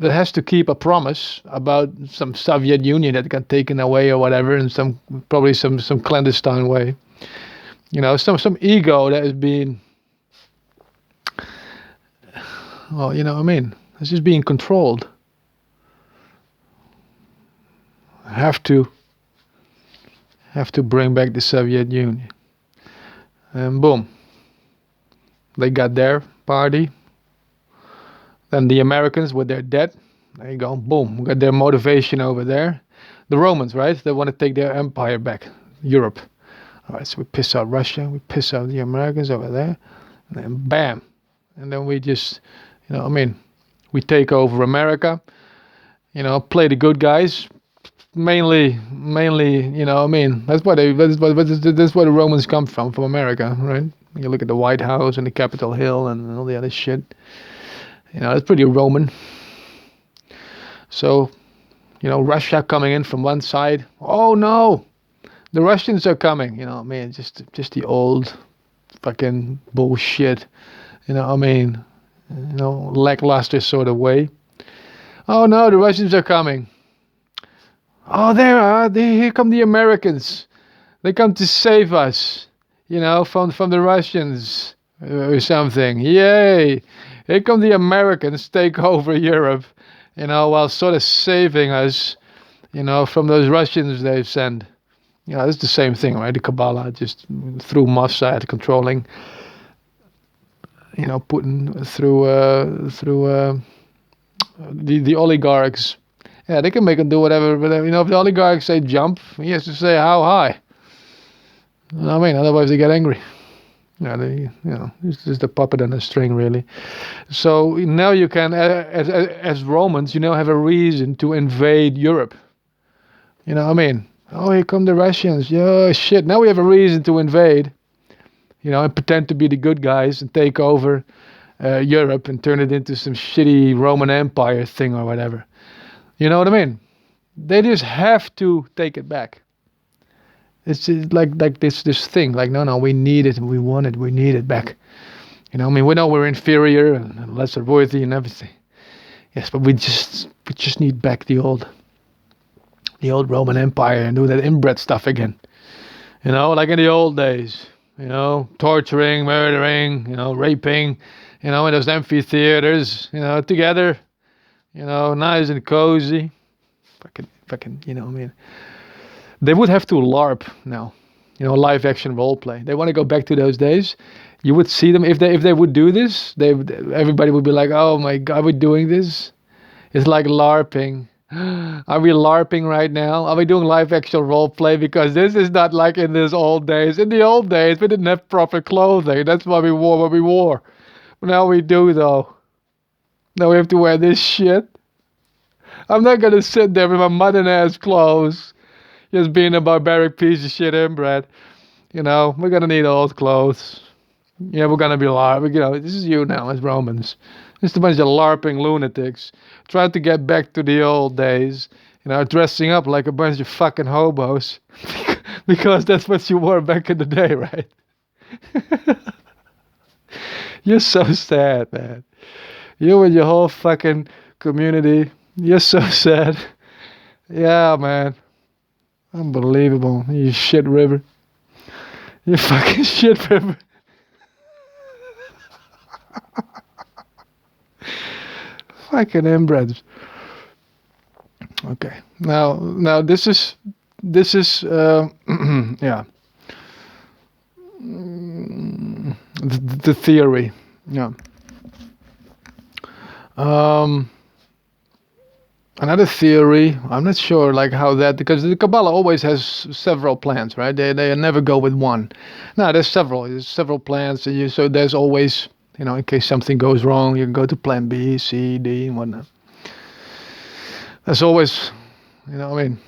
has to keep a promise about some Soviet Union that got taken away or whatever in probably some clandestine way. Some ego that is being, well, it's just being controlled. Have to bring back the Soviet Union. And boom. They got their party. Then the Americans with their debt, There you go. Boom. We got their motivation over there. The Romans, right? They want to take their empire back. Europe. All right, so we piss out Russia. We piss out the Americans over there. And then bam. And then we just, we take over America. Play the good guys. Mainly, that's where that's where the Romans come from America, right? You look at the White House and the Capitol Hill and all the other shit. It's pretty Roman. So, Russia coming in from one side. Oh no, the Russians are coming. Just the old fucking bullshit. Lackluster sort of way. Oh no, the Russians are coming. Oh, here come the Americans. They come to save us, from the Russians or something. Yay! Here come the Americans take over Europe, while sort of saving us, from those Russians they've sent. It's the same thing, right? The Kabbalah just through Mossad controlling, Putin through the oligarchs. Yeah, they can make him do whatever. But if the oligarchs say jump, he has to say how high. Otherwise they get angry. It's just a puppet on a string, really. So now you can, as Romans, have a reason to invade Europe. Oh, here come the Russians. Yeah, shit. Now we have a reason to invade. And pretend to be the good guys and take over Europe and turn it into some shitty Roman Empire thing or whatever. You know what I mean? They just have to take it back. It's just like this thing. Like, no, we need it, we want it, we need it back. We know we're inferior and lesser worthy and everything. Yes, but we just need back the old Roman Empire and do that inbred stuff again. Like in the old days. Torturing, murdering, raping, in those amphitheaters, together. Nice and cozy. Fucking, They would have to LARP now. Live action role play. They want to go back to those days. You would see them if they would do this. Everybody would be like, "Oh my God, we're doing this." It's like LARPing. Are we LARPing right now? Are we doing live action role play? Because this is not like in these old days. In the old days, we didn't have proper clothing. That's why we wore what we wore. But now we do, though. Now we have to wear this shit. I'm not gonna sit there with my modern ass clothes, just being a barbaric piece of shit inbred. We're gonna need old clothes. Yeah, we're gonna be LARPing. This is you now as Romans. Just a bunch of LARPing lunatics trying to get back to the old days. Dressing up like a bunch of fucking hobos because that's what you wore back in the day, right? You're so sad, man. You and your whole fucking community. You're so sad. Yeah, man. Unbelievable. You shit river. You fucking shit river. Fucking inbreds. Okay. Now this is yeah. The theory. Yeah. Another theory, I'm not sure like how that, because the Kabbalah always has several plans, right? They never go with one. No, there's several plans, so there's always, in case something goes wrong, you can go to plan B, C, D, and whatnot. There's always, we've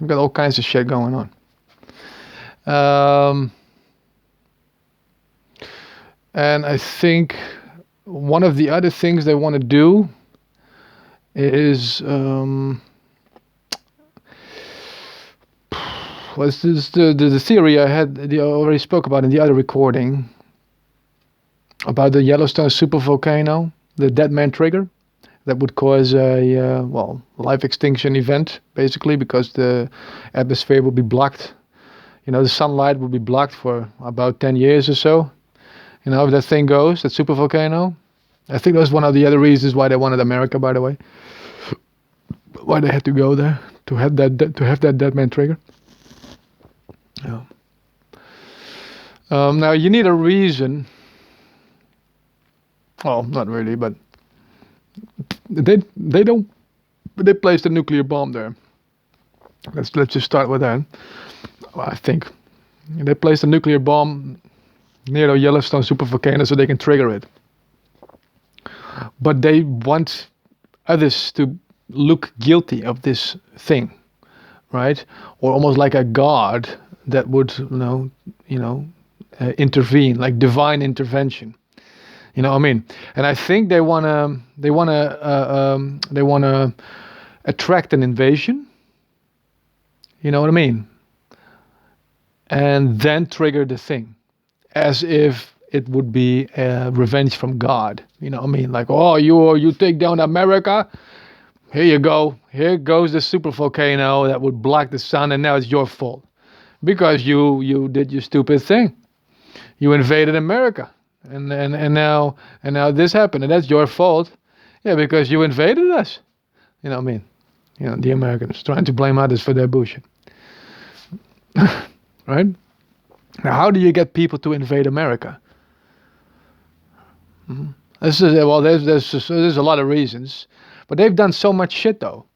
got all kinds of shit going on. And I think one of the other things they want to do is was this the theory I already spoke about in the other recording about the Yellowstone supervolcano, the dead man trigger that would cause a life extinction event, basically, because the atmosphere would be blocked. The sunlight would be blocked for about 10 years or so. If that thing goes, that supervolcano. I think that was one of the other reasons why they wanted America, by the way. Why they had to go there to have that dead man trigger. Yeah. Now you need a reason. Well, not really, but they don't. They placed a nuclear bomb there. Let's just start with that. Well, I think they placed a nuclear bomb near the Yellowstone supervolcano so they can trigger it. But they want others to look guilty of this thing, right? Or almost like a god that would, intervene, like divine intervention. You know what I mean? And I think they wanna attract an invasion. You know what I mean? And then trigger the thing, as if it would be revenge from God. You know what I mean? Like, oh, you take down America. Here you go. Here goes the super volcano that would block the sun, and now it's your fault because you did your stupid thing. You invaded America, and now this happened, and that's your fault. Yeah, because you invaded us. You know what I mean? The Americans trying to blame others for their bullshit. Right? Now, how do you get people to invade America? There's a lot of reasons, but they've done so much shit though.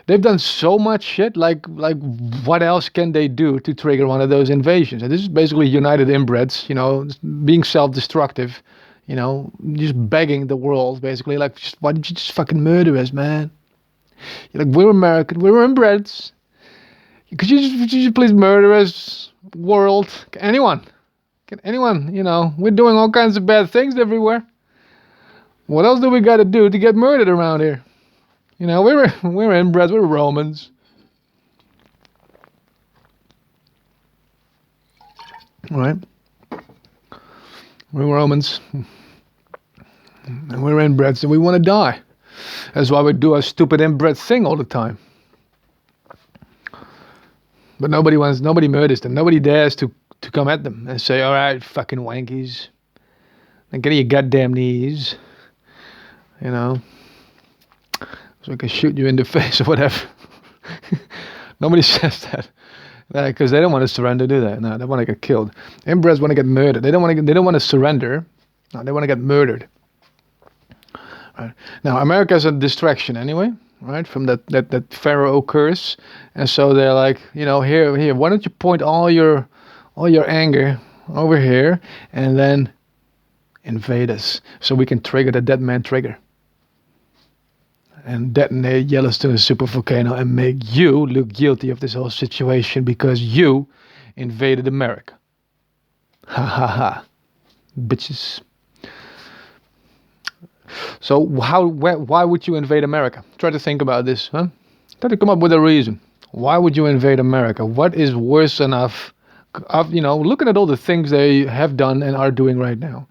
They've done so much shit. Like what else can they do to trigger one of those invasions? And this is basically united inbreds, being self-destructive, just begging the world, basically, like, why did you just fucking murder us, man? You're like, we're American, we're inbreds. Could you just please murder us, world? Can anyone? We're doing all kinds of bad things everywhere. What else do we got to do to get murdered around here? We're inbreds, we're Romans. Right? We're Romans. And we're inbreds, and we want to die. That's why we do our stupid inbred thing all the time. But nobody murders them. Nobody dares to come at them and say, all right, fucking wankies. And get on your goddamn knees. So I can shoot you in the face or whatever. Nobody says that. Because they don't want to surrender, do they? No, they want to get killed. Inbreds want to get murdered. They don't want to surrender. No, they want to get murdered. Right. Now, America is a distraction anyway. Right, from that Pharaoh curse, and so they're like, here, why don't you point all your anger over here, and then invade us, so we can trigger the dead man trigger, and detonate Yellowstone supervolcano, and make you look guilty of this whole situation because you invaded America. Ha ha ha, bitches. So why would you invade America? Try to think about this, huh? Try to come up with a reason. Why would you invade America? What is worse enough looking at all the things they have done and are doing right now?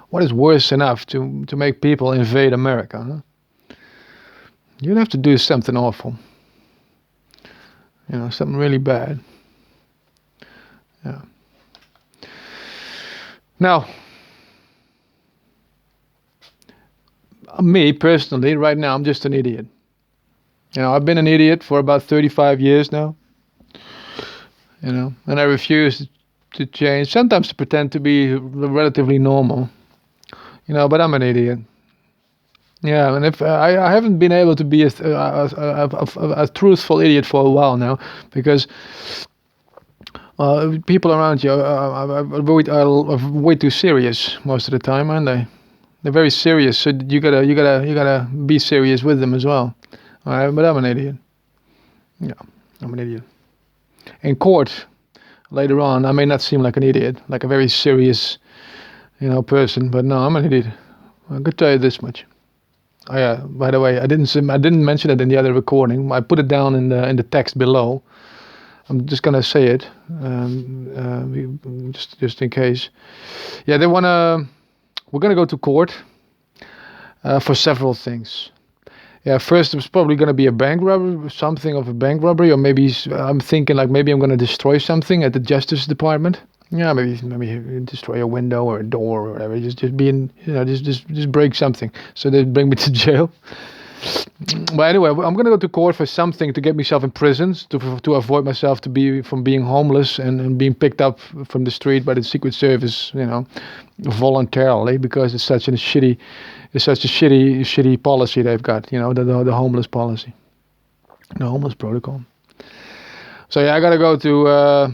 What is worse enough to make people invade America, huh? You'd have to do something awful. Something really bad. Yeah. Now, me personally, right now, I'm just an idiot. I've been an idiot for about 35 years now. And I refuse to change. Sometimes to pretend to be relatively normal. But I'm an idiot. Yeah, and if I haven't been able to be a truthful idiot for a while now, because people around you are way too serious most of the time, aren't they? They're very serious, so you gotta be serious with them as well. All right, but I'm an idiot. Yeah, I'm an idiot. In court, later on, I may not seem like an idiot, like a very serious, person, but no, I'm an idiot. I could tell you this much. By the way, I didn't mention it in the other recording. I put it down in the text below. I'm just gonna say it, just in case. Yeah, we're gonna go to court for several things. Yeah, first it's probably gonna be a bank robbery, something of a bank robbery, or maybe I'm thinking like maybe I'm gonna destroy something at the Justice Department. Yeah, maybe destroy a window or a door or whatever. Just break something so they bring me to jail. But anyway, I'm gonna go to court for something to get myself in prison to avoid myself from being homeless and being picked up from the street by the Secret Service, voluntarily, because it's such a shitty policy they've got, the homeless policy, the homeless protocol. So yeah, I gotta go to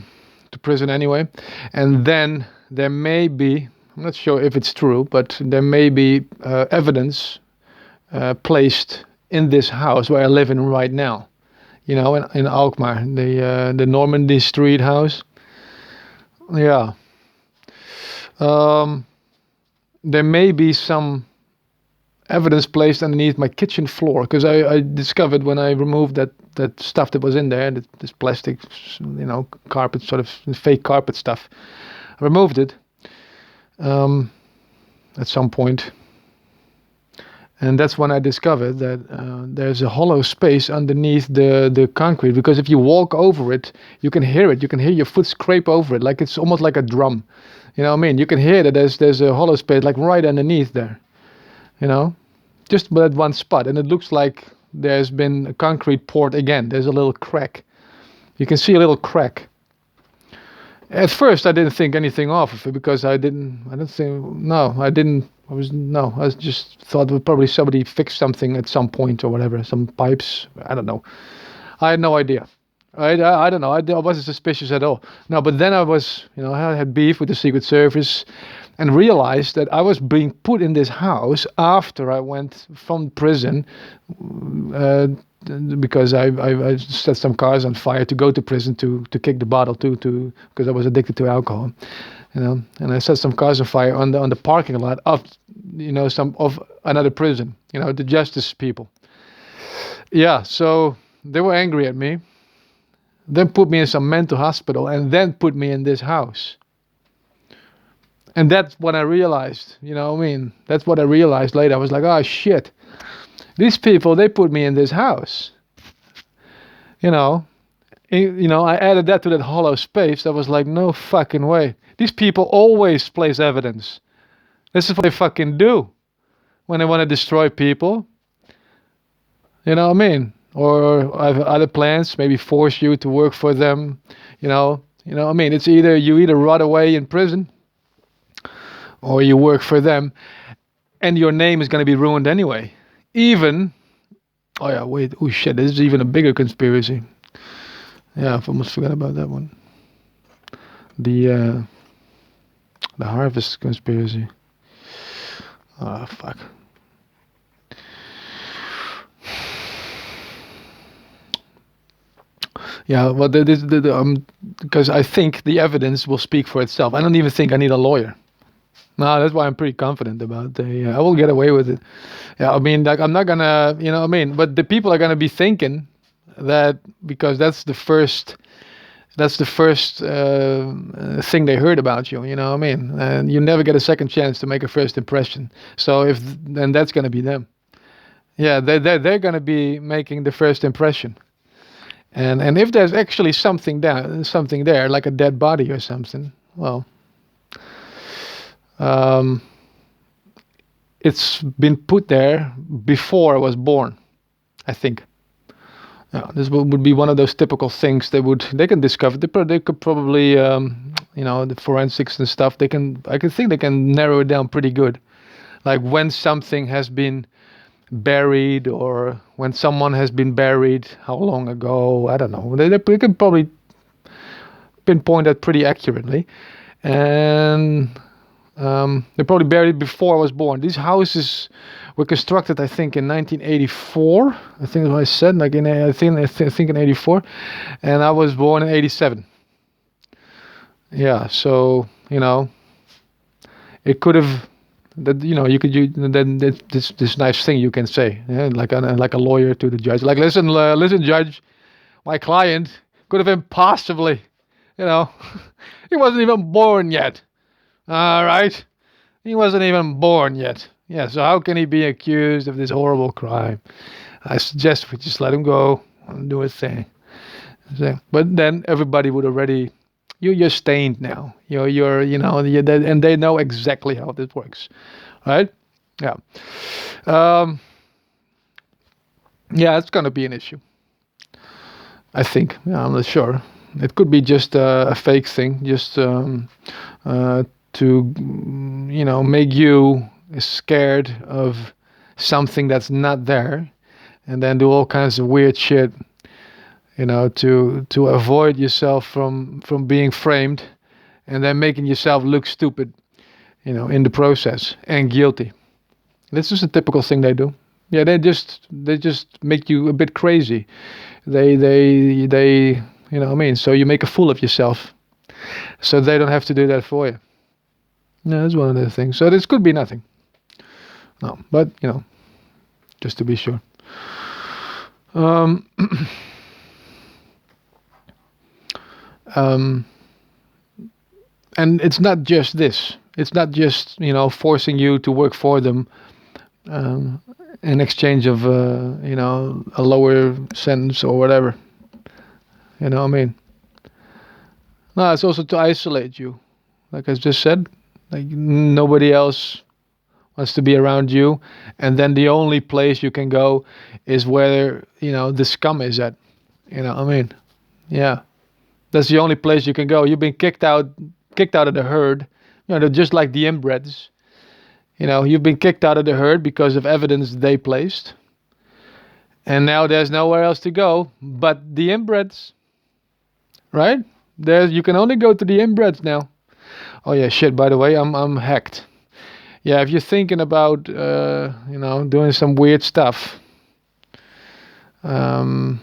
prison anyway, and then there may be, I'm not sure if it's true, but there may be evidence placed in this house where I live in right now, in Alkmaar, the Normandy Street house. Yeah. There may be some evidence placed underneath my kitchen floor, because I discovered when I removed that stuff that was in there, this plastic, carpet, sort of fake carpet stuff. I removed it at some point. And that's when I discovered that there's a hollow space underneath the concrete, because if you walk over it, you can hear it. You can hear your foot scrape over it, like it's almost like a drum. You know what I mean? You can hear that there's a hollow space, like right underneath there. Just that one spot. And it looks like there's been a concrete poured again. There's a little crack. You can see a little crack. At first, I didn't think anything of it, because I just thought that probably somebody fixed something at some point or whatever, some pipes. I don't know. I had no idea. I don't know. I wasn't suspicious at all. No, but then I was, I had beef with the Secret Service, and realized that I was being put in this house after I went from prison, because I set some cars on fire to go to prison to kick the bottle because I was addicted to alcohol, and I set some cars on fire on the parking lot of some of another prison, the justice people. Yeah, so they were angry at me, then put me in some mental hospital, and then put me in this house. And that's when I realized, that's what I realized later. I was like, oh shit, these people, they put me in this house. I added that to that hollow space. I was like, no fucking way. These people always place evidence. This is what they fucking do when they want to destroy people. You know what I mean? Or I have other plans, maybe force you to work for them. It's you either rot away in prison, or you work for them, and your name is going to be ruined anyway. Even, this is even a bigger conspiracy. Yeah, I almost forgot about that one. The harvest conspiracy. Oh, fuck. Yeah, well, because I think the evidence will speak for itself. I don't even think I need a lawyer. No, that's why I'm pretty confident about it. I will get away with it. Yeah, I'm not gonna, but the people are gonna be thinking that, because that's the first thing they heard about you. And you never get a second chance to make a first impression. So then that's gonna be them. Yeah, they're gonna be making the first impression. And if there's actually something there, like a dead body or something, well. It's been put there before I was born, I think. This would be one of those typical things they can discover. They could probably, the forensics and stuff. I think they can narrow it down pretty good, like when something has been buried, or when someone has been buried, how long ago. I don't know. They can probably pinpoint that pretty accurately, and. They probably buried before I was born. These houses were constructed, I think, in 1984. I think that's what I said. I think in 84, and I was born in 87. Yeah, so it could have. That you could use then this nice thing you can say, like a lawyer to the judge. Like, listen, judge, my client could have been possibly, he wasn't even born yet. All right, he wasn't even born yet. Yeah, so how can he be accused of this horrible crime? I suggest we just let him go and do his thing. But then everybody would already, you're stained now. And they know exactly how this works, right? Yeah. Yeah, it's gonna be an issue. I think. Yeah, I'm not sure. It could be just a fake thing, just to make you scared of something that's not there, and then do all kinds of weird shit, to avoid yourself from being framed, and then making yourself look stupid, in the process and guilty. This is a typical thing they do. Yeah, they just make you a bit crazy. They what I mean. So you make a fool of yourself, so they don't have to do that for you. Yeah, that's one of the things. So this could be nothing. No, but just to be sure. Um, um, and it's not just this. It's not just forcing you to work for them um, in exchange of a lower sentence or whatever. I mean, no, it's also to isolate you, like I just said. Like nobody else wants to be around you, and then the only place you can go is where the scum is at. I mean, yeah, that's the only place you can go. You've been kicked out of the herd. They're just like the inbreds. You've been kicked out of the herd because of evidence they placed, and now there's nowhere else to go but the inbreds, right? You can only go to the inbreds now. Oh yeah, shit. By the way, I'm hacked. Yeah, if you're thinking about doing some weird stuff, um,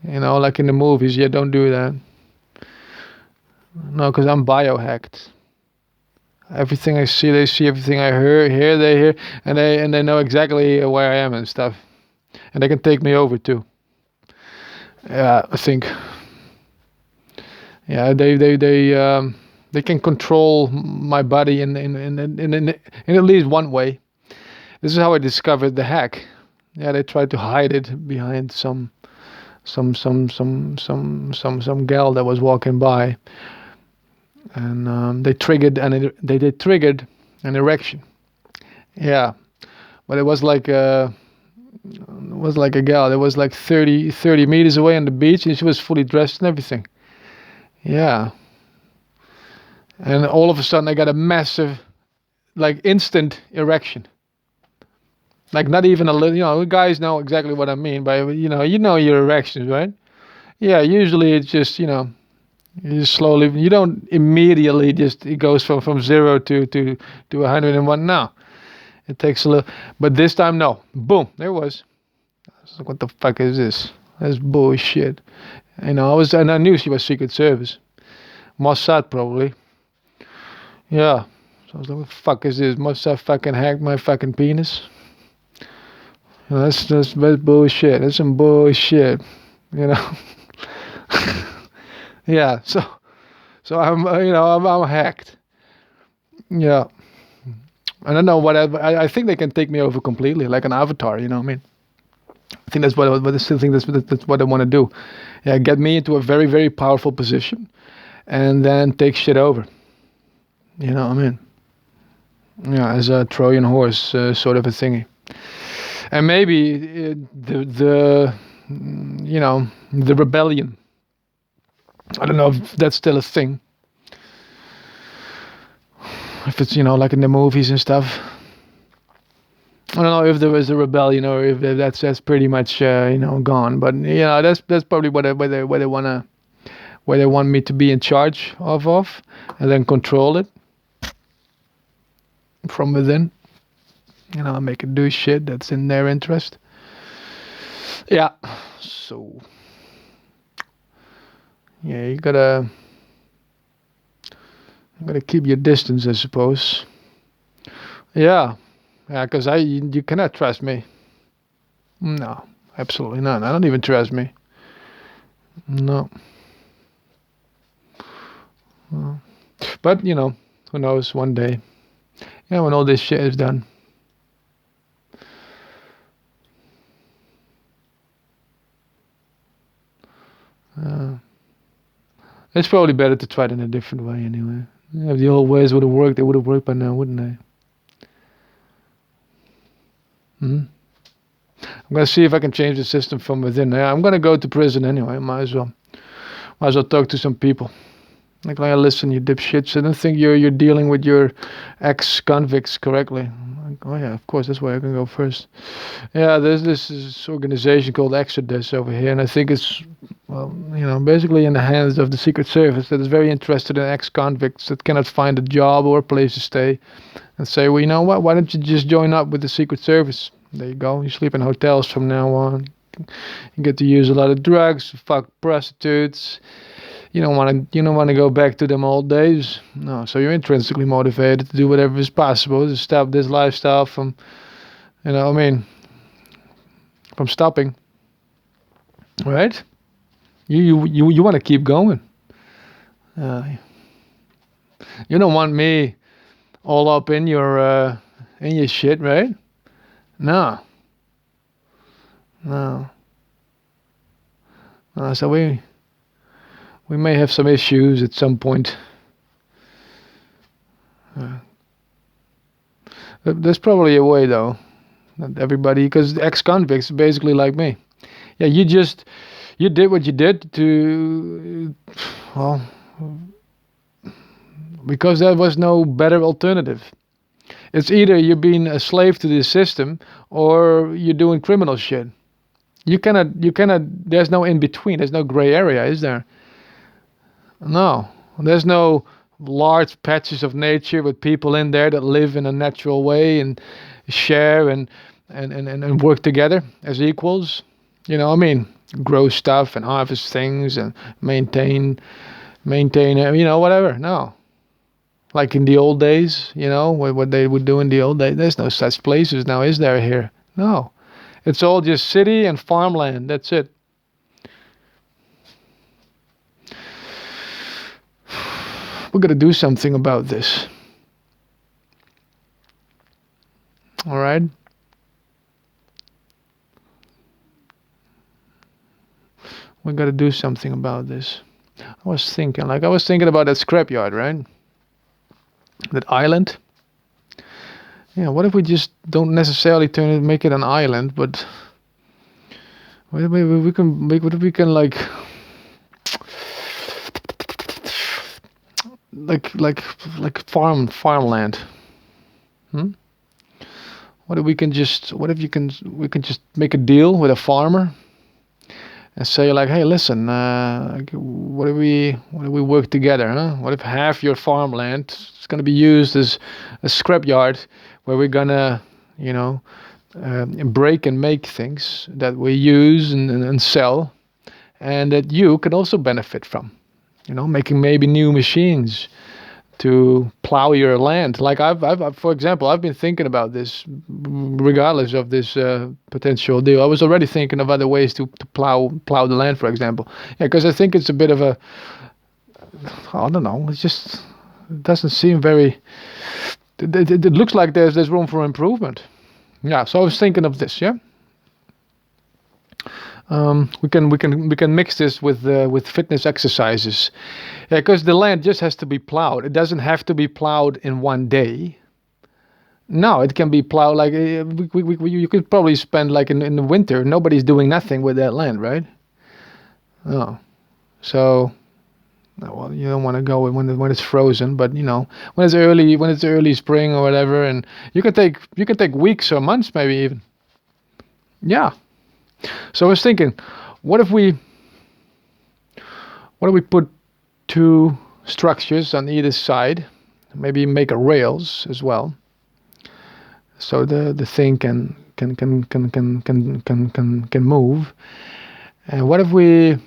like in the movies, yeah, don't do that. No, because I'm biohacked. Everything I see, they see. Everything I hear, they hear, and they know exactly where I am and stuff, and they can take me over too. Yeah, I think. Yeah, they can control my body in at least one way. This is how I discovered the hack. Yeah, they tried to hide it behind some gal that was walking by, and they triggered an erection. Yeah, but it was like a gal that was like 30 meters away on the beach, and she was fully dressed and everything. Yeah, and all of a sudden I got a massive, like instant erection. Like not even a little, guys know exactly what I mean by, your erections, right? Yeah, usually it's just, you just slowly, you don't immediately just, it goes from 0 to 101. No, it takes a little, but this time, no. Boom, there it was. I was like, what the fuck is this? That's bullshit. And I knew she was Secret Service. Mossad probably. Yeah. So I was like, what the fuck is this? Mossad fucking hacked my fucking penis. That's bullshit. That's some bullshit. You know. Yeah. So I'm I'm hacked. Yeah. I don't know what I think they can take me over completely, like an avatar. You know what I mean? I think that's what I still think that's what I want to do. Yeah, get me into a very very powerful position, and then take shit over. You know what I mean? Yeah, as a Trojan horse sort of a thingy. And maybe the rebellion. I don't know if that's still a thing. If it's like in the movies and stuff. I don't know if there was a rebellion or if that's pretty much gone. But that's probably what where they want me to be in charge of, and then control it from within. Make it do shit that's in their interest. Yeah. So yeah, you gotta keep your distance, I suppose. Yeah, yeah, because you cannot trust me. No, absolutely not. I don't even trust me. No. No. But who knows? One day, when all this shit is done. It's probably better to try it in a different way anyway. If the old ways would have worked, they would have worked by now, wouldn't they? Hmm? I'm gonna see if I can change the system from within. Yeah, I'm gonna go to prison anyway. Might as well. Might as well talk to some people. Like, listen, you dipshits. I don't think you're dealing with your ex-convicts correctly. Like, oh yeah, of course. That's why I can go first. Yeah, there's this organization called Exodus over here, and I think it's, well, basically in the hands of the Secret Service that is very interested in ex-convicts that cannot find a job or a place to stay, and say, well, you know what? Why don't you just join up with the Secret Service? There you go. You sleep in hotels from now on. You get to use a lot of drugs, fuck prostitutes. You don't want to go back to them old days. No, so you're intrinsically motivated to do whatever is possible to stop this lifestyle from, from stopping. Right? You want to keep going. You don't want me all up in your shit, right? No. So we may have some issues at some point. There's probably a way, though. Not everybody, because ex-convicts are basically like me. Yeah, you did what you did because there was no better alternative. It's either you're being a slave to this system or you're doing criminal shit. You cannot, there's no in between. There's no gray area, is there? No, there's no large patches of nature with people in there that live in a natural way and share and work together as equals. Grow stuff and harvest things and maintain, whatever. No. Like in the old days, what they would do in the old days. There's no such places now, is there here? No. It's all just city and farmland. That's it. We're going to do something about this. All right? We got to do something about this. I was thinking about that scrapyard, right? That island. Yeah, what if we just don't necessarily make it an island, but we can like farmland. What if we can just make a deal with a farmer and say, like, hey, listen, what if we work together, huh? What if half your farmland is going to be used as a scrapyard where we're gonna break and make things that we use and sell, and that you can also benefit from, making maybe new machines to plow your land. Like I've for example, I've been thinking about this, regardless of this potential deal. I was already thinking of other ways to plow the land, for example. Yeah, because I think it's a bit of a, I don't know. It doesn't seem very. It looks like there's room for improvement. Yeah. So I was thinking of this. Yeah. We can mix this with fitness exercises, because the land just has to be plowed. It doesn't have to be plowed in one day. No, it can be plowed like you could probably spend like in the winter. Nobody's doing nothing with that land, right? Oh, so well, you don't want to go when it's frozen, but when it's early spring or whatever, and you can take weeks or months, maybe even. Yeah. So I was thinking, what if we put two structures on either side, maybe make a rails as well, so the thing can move. And what if we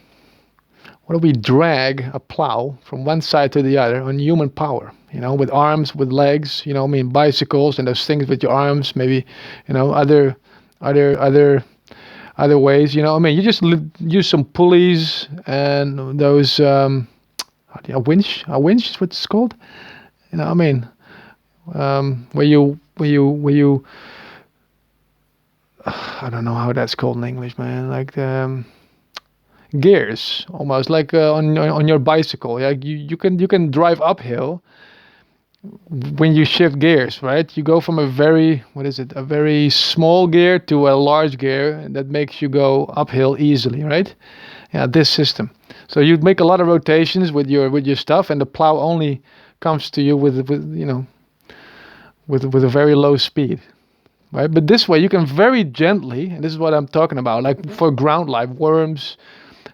drag a plow from one side to the other on human power, with arms, with legs, bicycles and those things with your arms, maybe, other ways, you just use some pulleys and those, a winch is what it's called, where you, I don't know how that's called in English, man, like, gears, almost like on your bicycle. Yeah, you can drive uphill when you shift gears, right? You go from a very, what is it, a very small gear to a large gear, and that makes you go uphill easily, right? Yeah, this system. So you make a lot of rotations with your stuff, and the plow only comes to you with with a very low speed, right? But this way you can very gently, and this is what I'm talking about, like for ground life, worms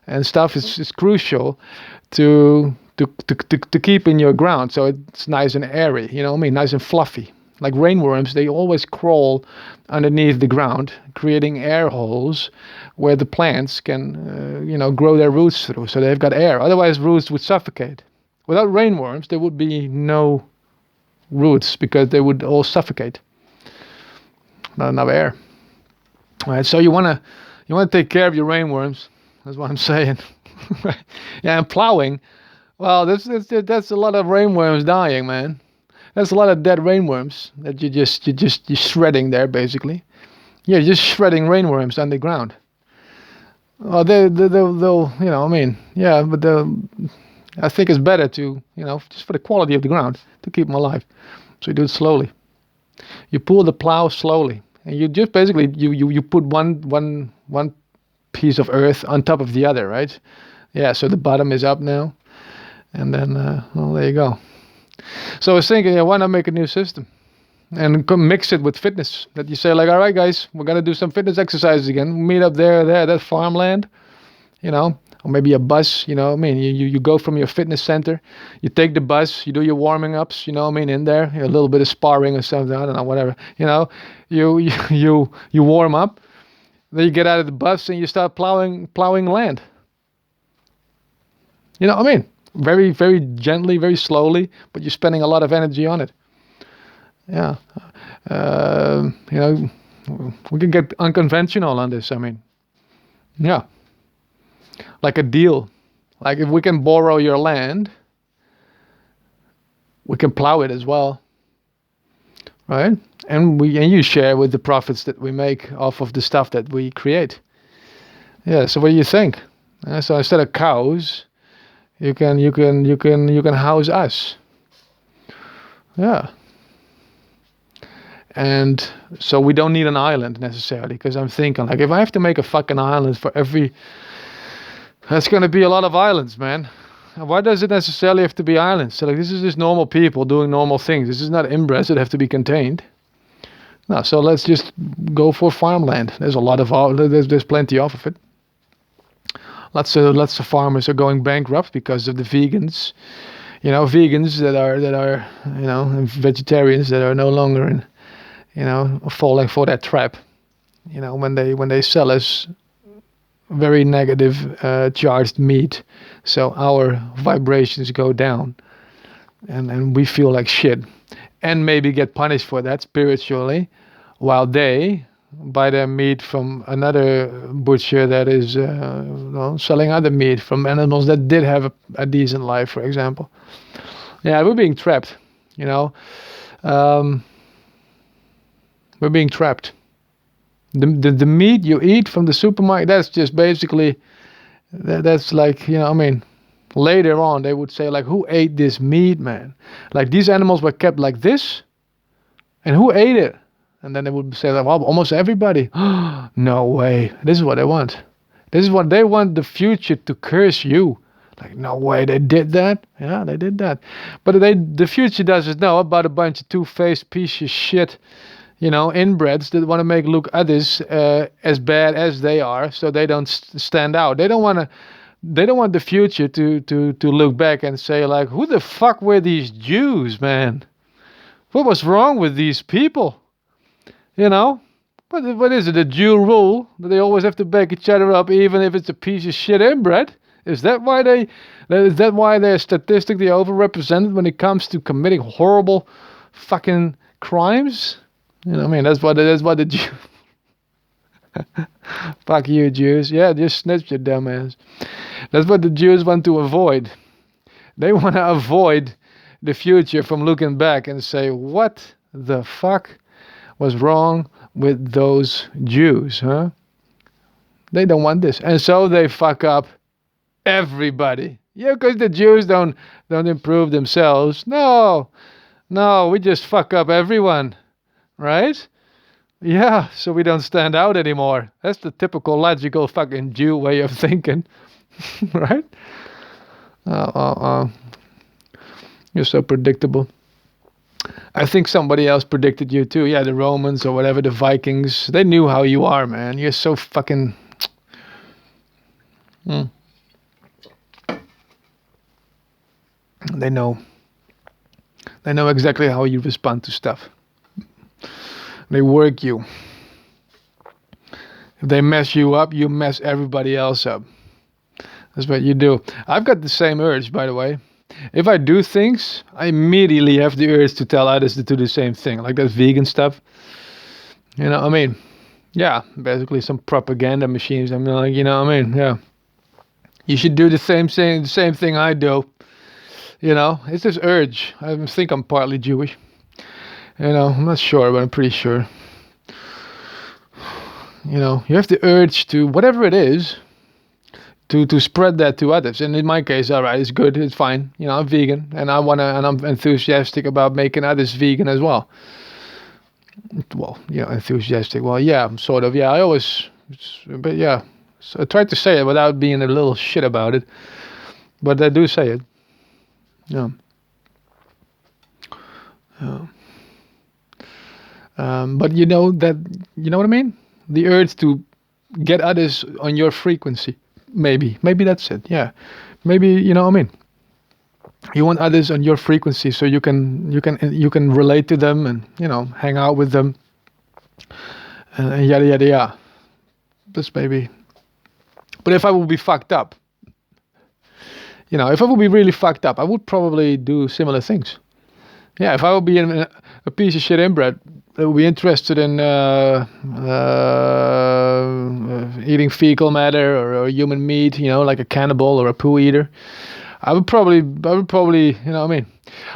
and stuff is crucial to keep in your ground so it's nice and airy, you know what I mean, nice and fluffy. Like rainworms, they always crawl underneath the ground, creating air holes where the plants can, grow their roots through. So they've got air. Otherwise, roots would suffocate. Without rainworms, there would be no roots because they would all suffocate. Not enough air. All right. So you wanna take care of your rainworms. That's what I'm saying. Yeah, and plowing. Well, that's a lot of rainworms dying, man. That's a lot of dead rainworms that you're shredding there, basically. Yeah, just shredding rainworms underground. Oh, they'll, I mean, yeah, but I think it's better to, just for the quality of the ground, to keep them alive. So you do it slowly. You pull the plow slowly, and you just basically you put one piece of earth on top of the other, right? Yeah, so the bottom is up now, and then well, there you go. So I was thinking, yeah, why not make a new system and mix it with fitness? That you say like, all right, guys, we're gonna do some fitness exercises again. Meet up there, that farmland, or maybe a bus. You know, what I mean, you go from your fitness center, you take the bus, you do your warming ups. You know, what I mean, in there, a little bit of sparring or something. I don't know, whatever. You warm up, then you get out of the bus and you start plowing land. You know what I mean? Very, very gently, very slowly, but you're spending a lot of energy on it. Yeah. We can get unconventional on this. I mean, yeah. Like a deal. Like if we can borrow your land, we can plow it as well. Right? And you share with the profits that we make off of the stuff that we create. Yeah, so what do you think? So instead of cows, you can house us. Yeah. And so we don't need an island necessarily, because I'm thinking like if I have to make a fucking island for every, that's going to be a lot of islands, man. Why does it necessarily have to be islands? So like this is just normal people doing normal things. This is not inbreds that have to be contained. No, so let's just go for farmland. There's a lot of there's plenty of it. Lots of farmers are going bankrupt because of the vegans. Vegans that are and vegetarians that are no longer falling for that trap. When they sell us very negative charged meat, so our vibrations go down, and we feel like shit, and maybe get punished for that spiritually, while they buy their meat from another butcher that is selling other meat from animals that did have a decent life, for example. Yeah, we're being trapped. We're being trapped. The meat you eat from the supermarket, that's just basically, that's like, later on they would say like, who ate this meat, man? Like these animals were kept like this, and who ate it? And then they would say like, well, almost everybody. No way. This is what they want. This is what they want the future to curse you. Like, no way, they did that? Yeah, they did that. But the future doesn't know about a bunch of two-faced piece of shit, inbreds that want to make look others as bad as they are, so they don't stand out. They don't want the future to look back and say like, who the fuck were these Jews, man? What was wrong with these people? What is it, a Jew rule that they always have to back each other up, even if it's a piece of shit inbred? Is that why they're statistically overrepresented when it comes to committing horrible fucking crimes? That's what the Jew. Fuck you, Jews. Yeah, just snitch your dumb ass. That's what the Jews want to avoid. They want to avoid the future from looking back and say, what the fuck was wrong with those Jews, huh? They don't want this. And so they fuck up everybody. Yeah, because the Jews don't improve themselves. No. No, we just fuck up everyone, right? Yeah, so we don't stand out anymore. That's the typical logical fucking Jew way of thinking, right? Uh, uh, uh. You're so predictable. I think somebody else predicted you too. Yeah, the Romans or whatever, the Vikings. They knew how you are, man. You're so fucking. Mm. They know. They know exactly how you respond to stuff. They work you. If they mess you up, you mess everybody else up. That's what you do. I've got the same urge, by the way. If I do things, I immediately have the urge to tell others to do the same thing. Like that vegan stuff. You know, I mean, yeah, basically some propaganda machines. I mean, like, you know, I mean, yeah. You should do the same thing I do. You know, it's this urge. I think I'm partly Jewish. You know, I'm not sure, but I'm pretty sure. You know, you have the urge to, whatever it is, to spread that to others. And in my case, all right, it's good, it's fine. You know, I'm vegan, and I'm enthusiastic about making others vegan as well. Well, yeah, enthusiastic. Well, yeah, sort of. Yeah, I always, but yeah, so I try to say it without being a little shit about it. But I do say it. Yeah. Yeah. But you know that, you know what I mean? The urge to get others on your frequency. Maybe that's it. Yeah. Maybe, you know what I mean? You want others on your frequency so you can relate to them and, you know, hang out with them. And yada yada yada. That's maybe. But if I would be fucked up, you know, if I would be really fucked up, I would probably do similar things. Yeah, if I would be a piece of shit inbred that would be interested in eating fecal matter or human meat, you know, like a cannibal or a poo eater, I would probably, you know what I mean?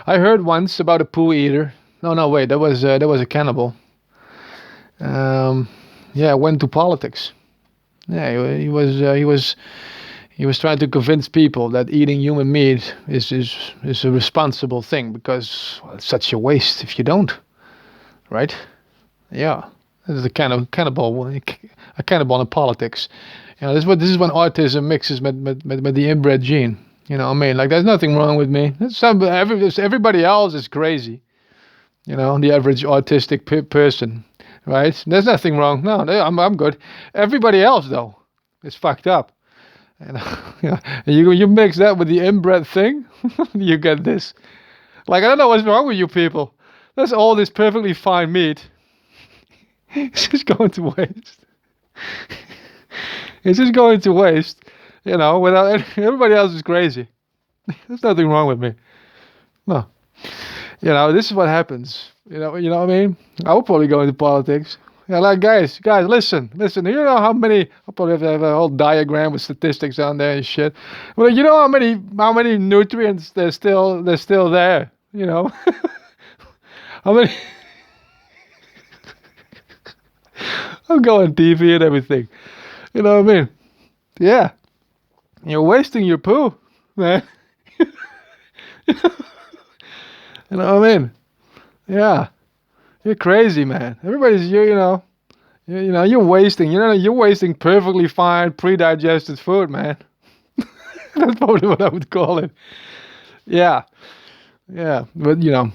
I heard once about a poo eater. No, wait, that was a cannibal. Yeah, went to politics. Yeah, he was trying to convince people that eating human meat is a responsible thing because, well, it's such a waste if you don't, right? Yeah, this is a kind of cannibal in politics. You know, this is when autism mixes with the inbred gene. You know what I mean? Like, there's nothing wrong with me. Everybody else is crazy. You know, the average autistic person, right? There's nothing wrong. No, I'm good. Everybody else though is fucked up. And you mix that with the inbred thing, you get this. Like, I don't know what's wrong with you people. There's all this perfectly fine meat. It's just going to waste. It's just going to waste. You know, without everybody else is crazy. There's nothing wrong with me. No. You know, this is what happens. You know what I mean? I would probably go into politics. Yeah, like guys, listen. You know how many? I'll probably have a whole diagram with statistics on there and shit. Well, you know how many nutrients there's still there. You know, how many? I'm going TV and everything. You know what I mean? Yeah, you're wasting your poo, man. You know what I mean? Yeah, you're crazy, man. Everybody's you know. You know, you're wasting perfectly fine, pre-digested food, man. That's probably what I would call it. Yeah. Yeah. But, you know,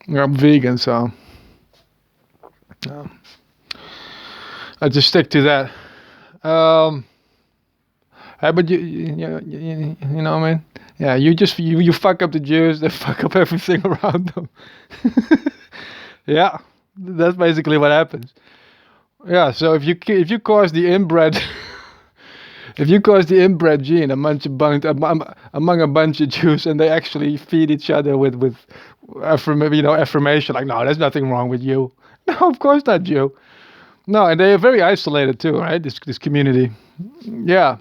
I'm vegan, so I just stick to that. But you know what I mean? Yeah, you fuck up the Jews, they fuck up everything around them. Yeah, that's basically what happens. Yeah, so if you cause the inbred if you cause the inbred gene among a bunch of Jews and they actually feed each other with affirmation, like, no, there's nothing wrong with you. No, of course not, Jew. No, and they are very isolated too, right? This community. Yeah.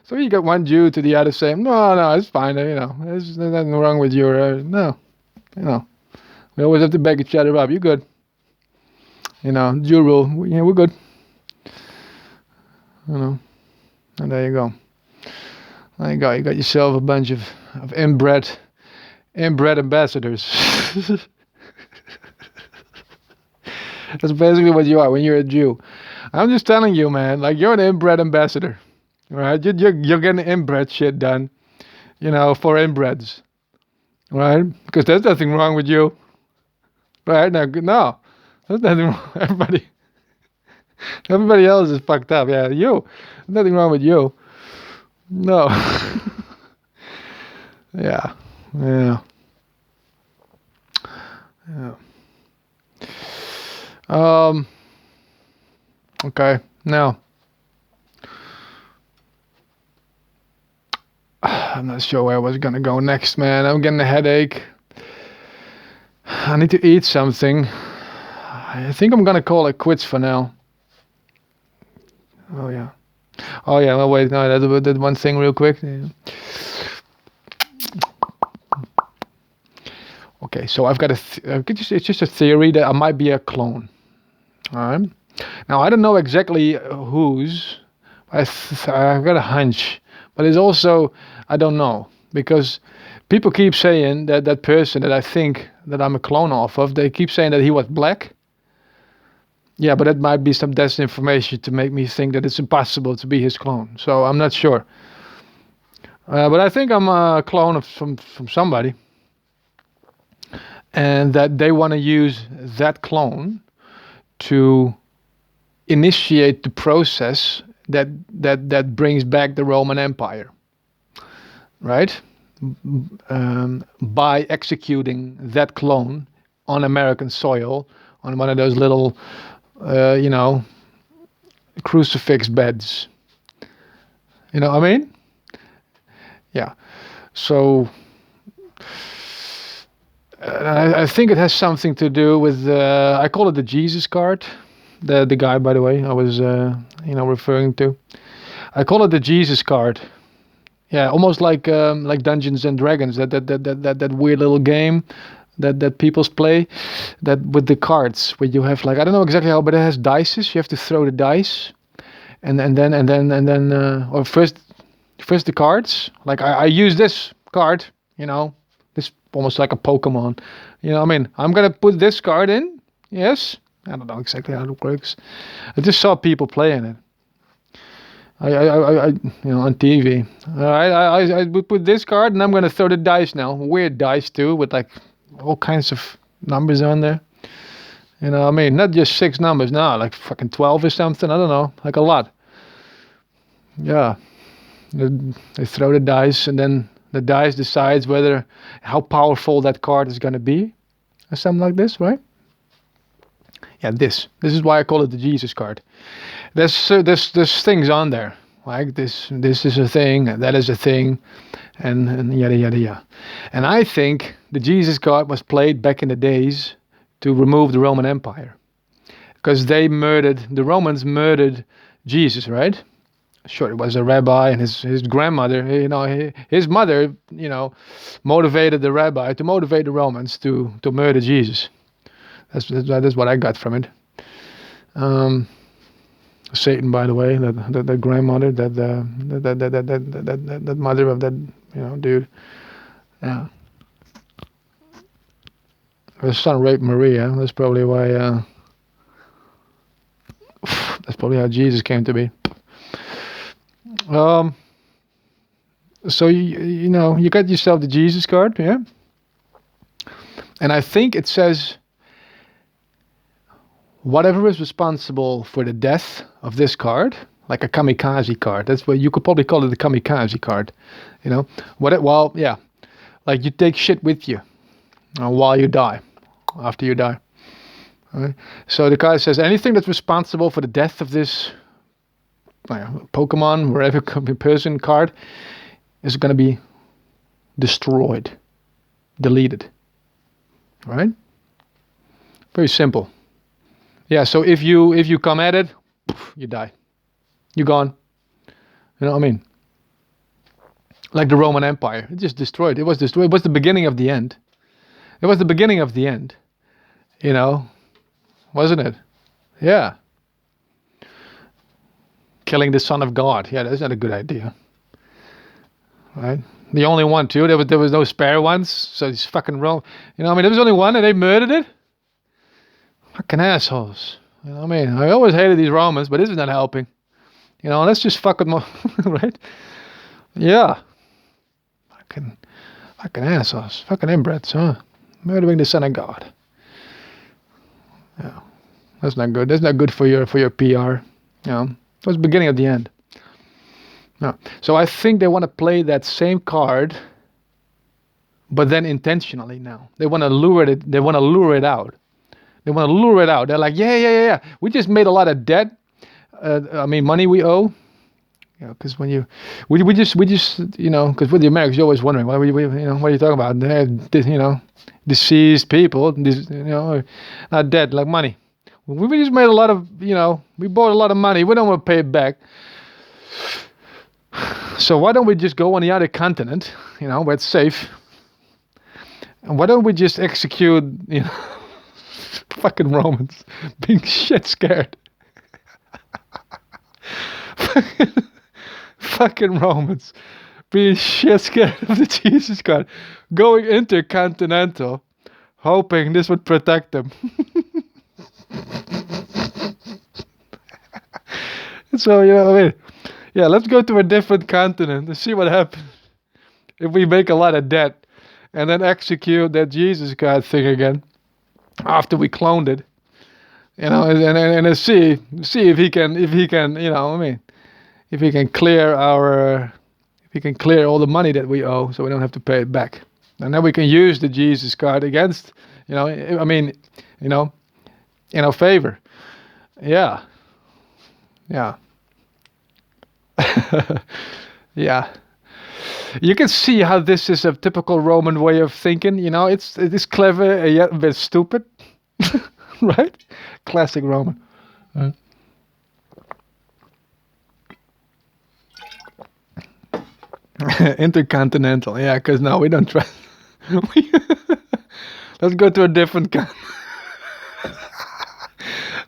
So you got one Jew to the other saying, no, it's fine, you know, there's nothing wrong with your no, you know. We always have to back each other up. You good? You know, Jew rule. Yeah, we're good. You know, and there you go. There you go. You got yourself a bunch of inbred ambassadors. That's basically what you are when you're a Jew. I'm just telling you, man. Like you're an inbred ambassador, right? You're getting inbred shit done, for inbreds, right? Because there's nothing wrong with you, right? No, there's nothing wrong. Everybody else is fucked up. Yeah, you. There's nothing wrong with you. No. Yeah. Yeah. Yeah. Okay. Now, I'm not sure where I was gonna go next, man. I'm getting a headache. I need to eat something. I think I'm gonna call it quits for now. Oh yeah. Oh yeah. Well, wait. No, that one thing real quick. Yeah. Okay, so I've got it's just a theory that I might be a clone. All right. Now I don't know exactly whose. I've got a hunch, but it's also I don't know because people keep saying that that person that I think that I'm a clone of, they keep saying that he was black. Yeah, but that might be some disinformation to make me think that it's impossible to be his clone. So I'm not sure. But I think I'm a clone of from somebody, and that they want to use that clone to initiate the process that brings back the Roman Empire, right? By executing that clone on American soil on one of those little, crucifix beds. You know what I mean? Yeah. So I think it has something to do with I call it the Jesus card. The guy, by the way, I was referring to. I call it the Jesus card. Yeah, almost like Dungeons and Dragons, that weird little game that people play, that with the cards where you have like I don't know exactly how, but it has dices. You have to throw the dice, and then or first the cards. Like I use this card, this almost like a Pokemon. I mean, I'm gonna put this card in. Yes, I don't know exactly how it works. I just saw people playing it. I on TV. I would put this card and I'm gonna throw the dice now. Weird dice too, with like all kinds of numbers on there. I mean, not just 6 numbers, no, like fucking 12 or something. I don't know, like a lot. Yeah, they throw the dice and then the dice decides how powerful that card is gonna be, or something like this, right? Yeah, this is why I call it the Jesus card. There's things on there like this is a thing, that is a thing, and yada yada yada. And I think the Jesus card was played back in the days to remove the Roman Empire, because the Romans murdered Jesus, right? Sure, it was a rabbi and his grandmother, his mother, motivated the rabbi to motivate the Romans to murder Jesus. That's what I got from it. Satan, by the way, that grandmother, that mother of that dude. Yeah. His son raped Maria. That's probably why. That's probably how Jesus came to be. So you got yourself the Jesus card, yeah. And I think it says, whatever is responsible for the death of this card, like a kamikaze card. That's what you could probably call it, the kamikaze card. Like you take shit with you while you die, after you die. Right? So the card says anything that's responsible for the death of this Pokemon, wherever person card, is going to be destroyed, deleted. Right? Very simple. Yeah, so if you come at it, you die. You're gone. You know what I mean? Like the Roman Empire. It just destroyed. It was destroyed. It was the beginning of the end. It was the beginning of the end. Wasn't it? Yeah. Killing the Son of God. Yeah, that's not a good idea. Right? The only one too. There was no spare ones. So it's fucking wrong. There was only one and they murdered it. Fucking assholes. You know what I mean? I always hated these Romans, but this is not helping. You know, let's just fuck with more, right? Yeah. Fucking assholes. Fucking inbreds, huh? Murdering the Son of God. Yeah. That's not good. That's not good for your PR. You know, that's the beginning of the end. No. So I think they want to play that same card, but then intentionally now. They want to lure it. They want to lure it out. They want to lure it out. They're like, yeah. We just made a lot of debt. Money we owe. You know, because when we just, you know, because with the Americans, you're always wondering, what are you talking about? You know, deceased people, you know, not dead, like money. We just made a lot of, you know, we bought a lot of money. We don't want to pay it back. So why don't we just go on the other continent, you know, where it's safe? And why don't we just execute, you know, fucking Romans being shit scared? Fucking Romans being shit scared of the Jesus God, going intercontinental, hoping this would protect them. So, you know what I mean? Yeah, let's go to a different continent and see what happens if we make a lot of debt and then execute that Jesus God thing again after we cloned it. You know, and see if he can, you know, I mean, if he can clear all the money that we owe, so we don't have to pay it back, and then we can use the Jesus card against, you know, I mean, you know, in our favor. Yeah. Yeah. You can see how this is a typical Roman way of thinking. You know, it is clever and yet a bit stupid, right? Classic Roman. Intercontinental, yeah, because now we don't trust. Let's go to a different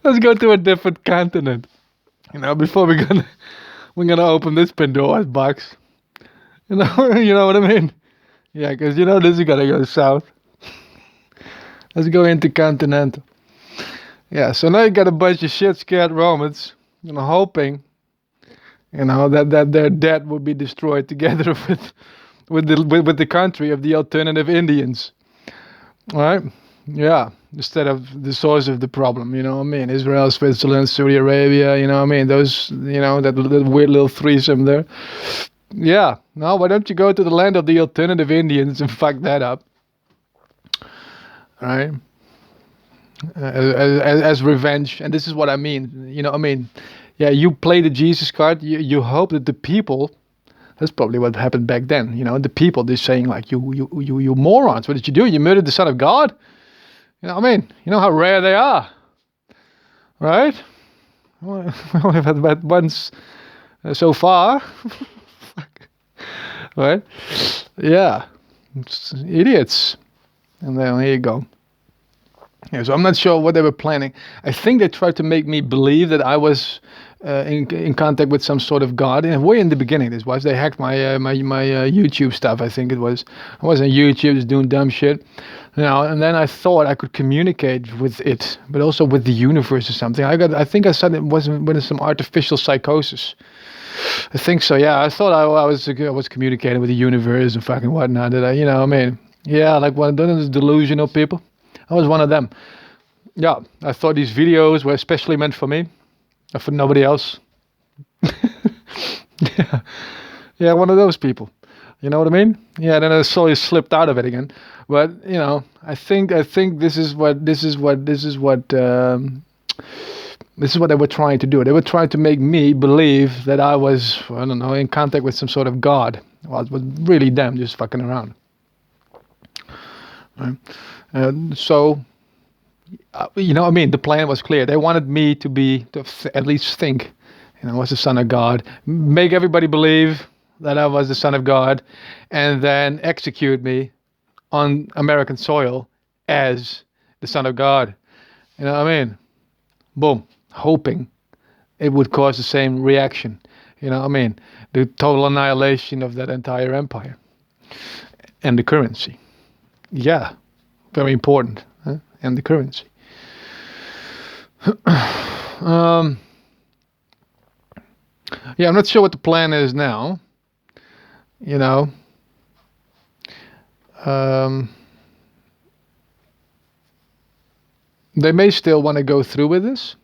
Let's go to a different continent. You know, before we're gonna open this Pandora's box. You know, you know what I mean? Yeah, because you know this is gonna go south. Let's go intercontinental. Yeah, so now you got a bunch of shit scared Romans, you know, hoping, you know, that their debt will be destroyed together with the country of the alternative Indians. All right? Yeah, instead of the source of the problem, you know what I mean? Israel, Switzerland, Saudi Arabia, you know what I mean? Those, you know, that weird little threesome there. Yeah, no, why don't you go to the land of the alternative Indians and fuck that up? All right? As revenge, and this is what I mean. You know, I mean, yeah, you play the Jesus card. You hope that the people. That's probably what happened back then. You know, the people they're saying like, you morons. What did you do? You murdered the Son of God. You know, what I mean, you know how rare they are, right? Well, we've had that once so far, right? Yeah, it's idiots. And then here you go. Yeah, so I'm not sure what they were planning. I think they tried to make me believe that I was in contact with some sort of God. And way in the beginning, this was they hacked my YouTube stuff. I think it was. I was on YouTube just doing dumb shit, you know. And then I thought I could communicate with it, but also with the universe or something. I think I said it was with some artificial psychosis. I think so. Yeah, I thought I was communicating with the universe and fucking whatnot. That I, you know, I mean, yeah, like one of those delusional people. I was one of them. Yeah, I thought these videos were especially meant for me, or for nobody else. Yeah, one of those people. You know what I mean? Yeah, then I slowly slipped out of it again. But you know, I think this is what they were trying to do. They were trying to make me believe that I was, I don't know, in contact with some sort of God. Well, it was really them just fucking around. Right? So, you know what I mean? The plan was clear. They wanted me to at least think, you know, I was the Son of God, make everybody believe that I was the Son of God, and then execute me on American soil as the Son of God. You know what I mean? Boom. Hoping it would cause the same reaction. You know what I mean? The total annihilation of that entire empire. And the currency. Yeah. Very important. Huh? And the currency. um, yeah, I'm not sure what the plan is now. You know, um, they may still want to go through with this.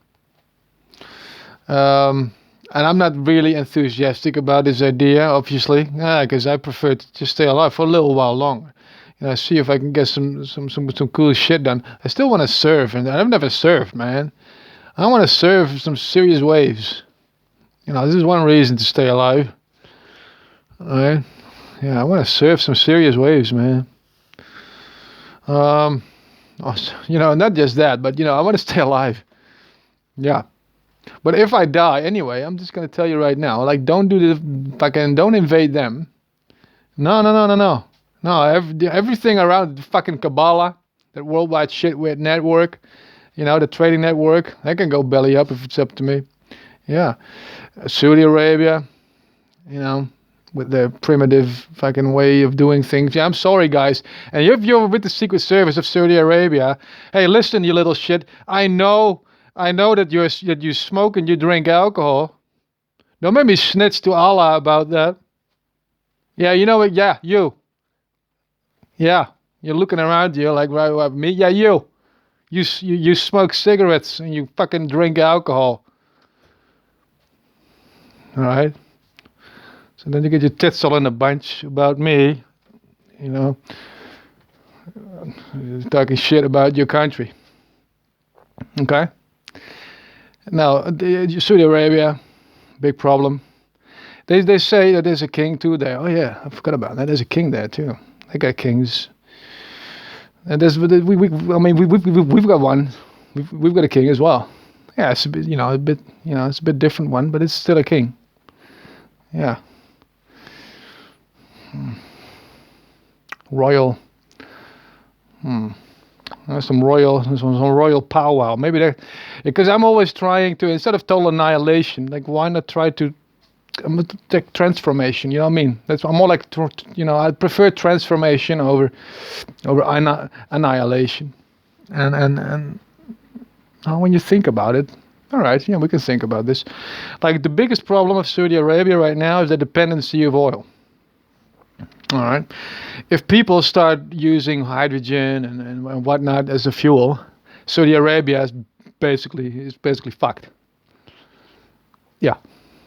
And I'm not really enthusiastic about this idea, obviously, because I prefer to just stay alive for a little while longer. See if I can get some cool shit done. I still want to surf, and I've never surfed, man. I want to surf some serious waves. This is one reason to stay alive. All right? Yeah, I want to surf some serious waves, man. Not just that, but I want to stay alive. Yeah. But if I die anyway, I'm just gonna tell you right now, like, don't don't invade them. No. Everything around the fucking Kabbalah, that worldwide shit with network, the trading network, that can go belly up if it's up to me. Yeah. Saudi Arabia, with their primitive fucking way of doing things. Yeah, I'm sorry, guys. And if you're with the Secret Service of Saudi Arabia, hey, listen, you little shit. I know that you smoke and you drink alcohol. Don't make me snitch to Allah about that. Yeah, you know what? Yeah, you. Yeah, you're looking around you like, right, me? Yeah, you. You smoke cigarettes and you fucking drink alcohol. All right. So then you get your tits all in a bunch about me, talking shit about your country. Okay. Now, Saudi Arabia, big problem. They say that there's a king too there. Oh yeah, I forgot about that. There's a king there too. They got kings. And we've got one. We've got a king as well. Yeah, it's a bit, it's a bit different one, but it's still a king. Yeah. Royal. Some royal powwow. Maybe that, because I'm always trying to, instead of total annihilation, like, why not try to take transformation? You know what I mean? I'm more like, I prefer transformation over annihilation. And when you think about it, all right, we can think about this. Like, the biggest problem of Saudi Arabia right now is the dependency of oil. All right. If people start using hydrogen and whatnot as a fuel, Saudi Arabia is basically fucked. Yeah,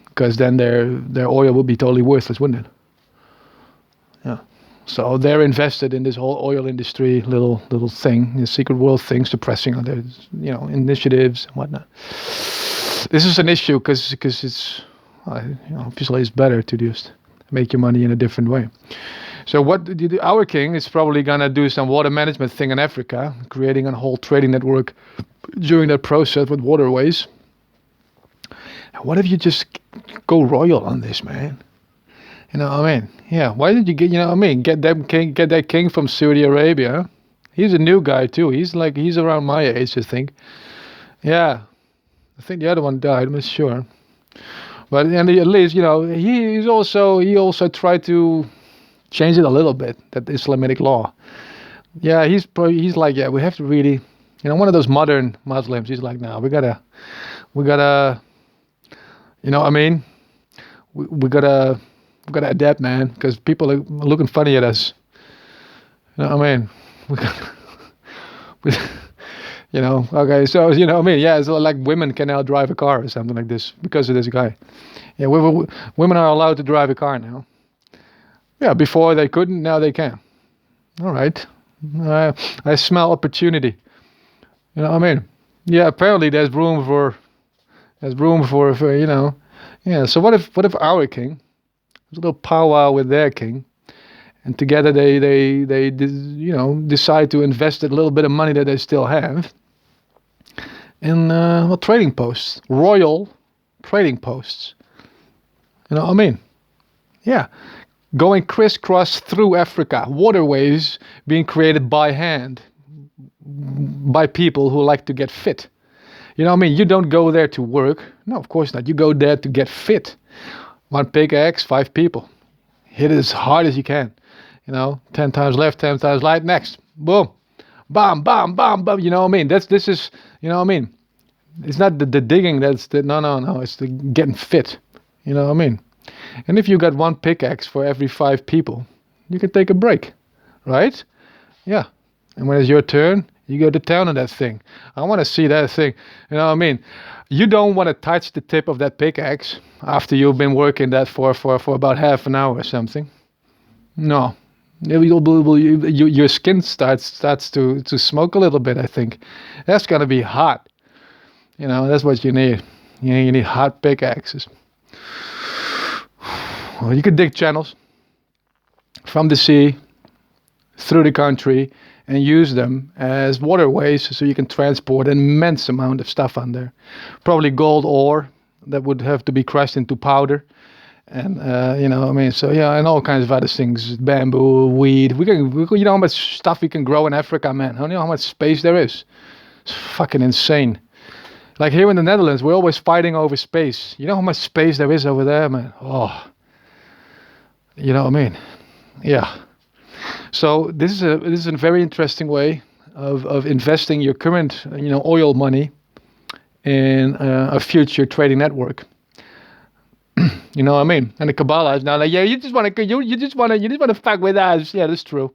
because then their oil would be totally worthless, wouldn't it? Yeah. So they're invested in this whole oil industry, little thing, the secret world thing, suppressing their initiatives and whatnot. This is an issue because it's obviously it's better to just make your money in a different way. So our king is probably gonna do some water management thing in Africa, creating a whole trading network during that process with waterways. And what if you just go royal on this, man? You know what I mean? Yeah. Why did you get? You know what I mean? Get that king from Saudi Arabia. He's a new guy too. He's around my age, I think. Yeah. I think the other one died. I'm not sure. But at least he also tried to change it a little bit, that Islamic law. Yeah, he's like, yeah, we have to really, one of those modern Muslims. He's like, no, we gotta, you know what I mean? We gotta adapt, man, because people are looking funny at us. You know what I mean? Okay, so you know what I mean? Yeah, it's like women can now drive a car or something like this because of this guy. Yeah, women are allowed to drive a car now. Yeah, before they couldn't, now they can. All right. I smell opportunity. You know what I mean? Yeah, apparently there's room for Yeah, so what if our king, there's a little powwow with their king, and together they decide to invest a little bit of money that they still have in trading posts, royal trading posts. You know what I mean? Yeah. Going crisscross through Africa, waterways being created by hand, by people who like to get fit. You know what I mean? You don't go there to work. No, of course not. You go there to get fit. 1 pickaxe, 5 people. Hit it as hard as you can. 10 times left, 10 times right, next. Boom. Bam, bam, bam, bam. You know what I mean? This is, you know what I mean? It's not the digging that's the no. It's the getting fit. You know what I mean? And if you got one pickaxe for every 5 people, you can take a break, right? Yeah. And when it's your turn, you go to town on that thing. I want to see that thing. You know what I mean? You don't want to touch the tip of that pickaxe after you've been working that for about half an hour or something. No. Your skin starts to smoke a little bit, I think. That's going to be hot. You know, that's what you need. You need hot pickaxes. Well, you could dig channels from the sea through the country and use them as waterways so you can transport an immense amount of stuff on there. Probably gold ore that would have to be crushed into powder. And, you know, I mean, so yeah, and all kinds of other things, bamboo, weed. You know how much stuff we can grow in Africa, man. You know how much space there is. It's fucking insane. Like here in the Netherlands, we're always fighting over space. You know how much space there is over there, man? Oh, you know what I mean? Yeah. So this is a very interesting way of investing your current, you know, oil money in a future trading network. You know what I mean? And the Kabbalah is now like, yeah, you just want to fuck with us. Yeah, that's true.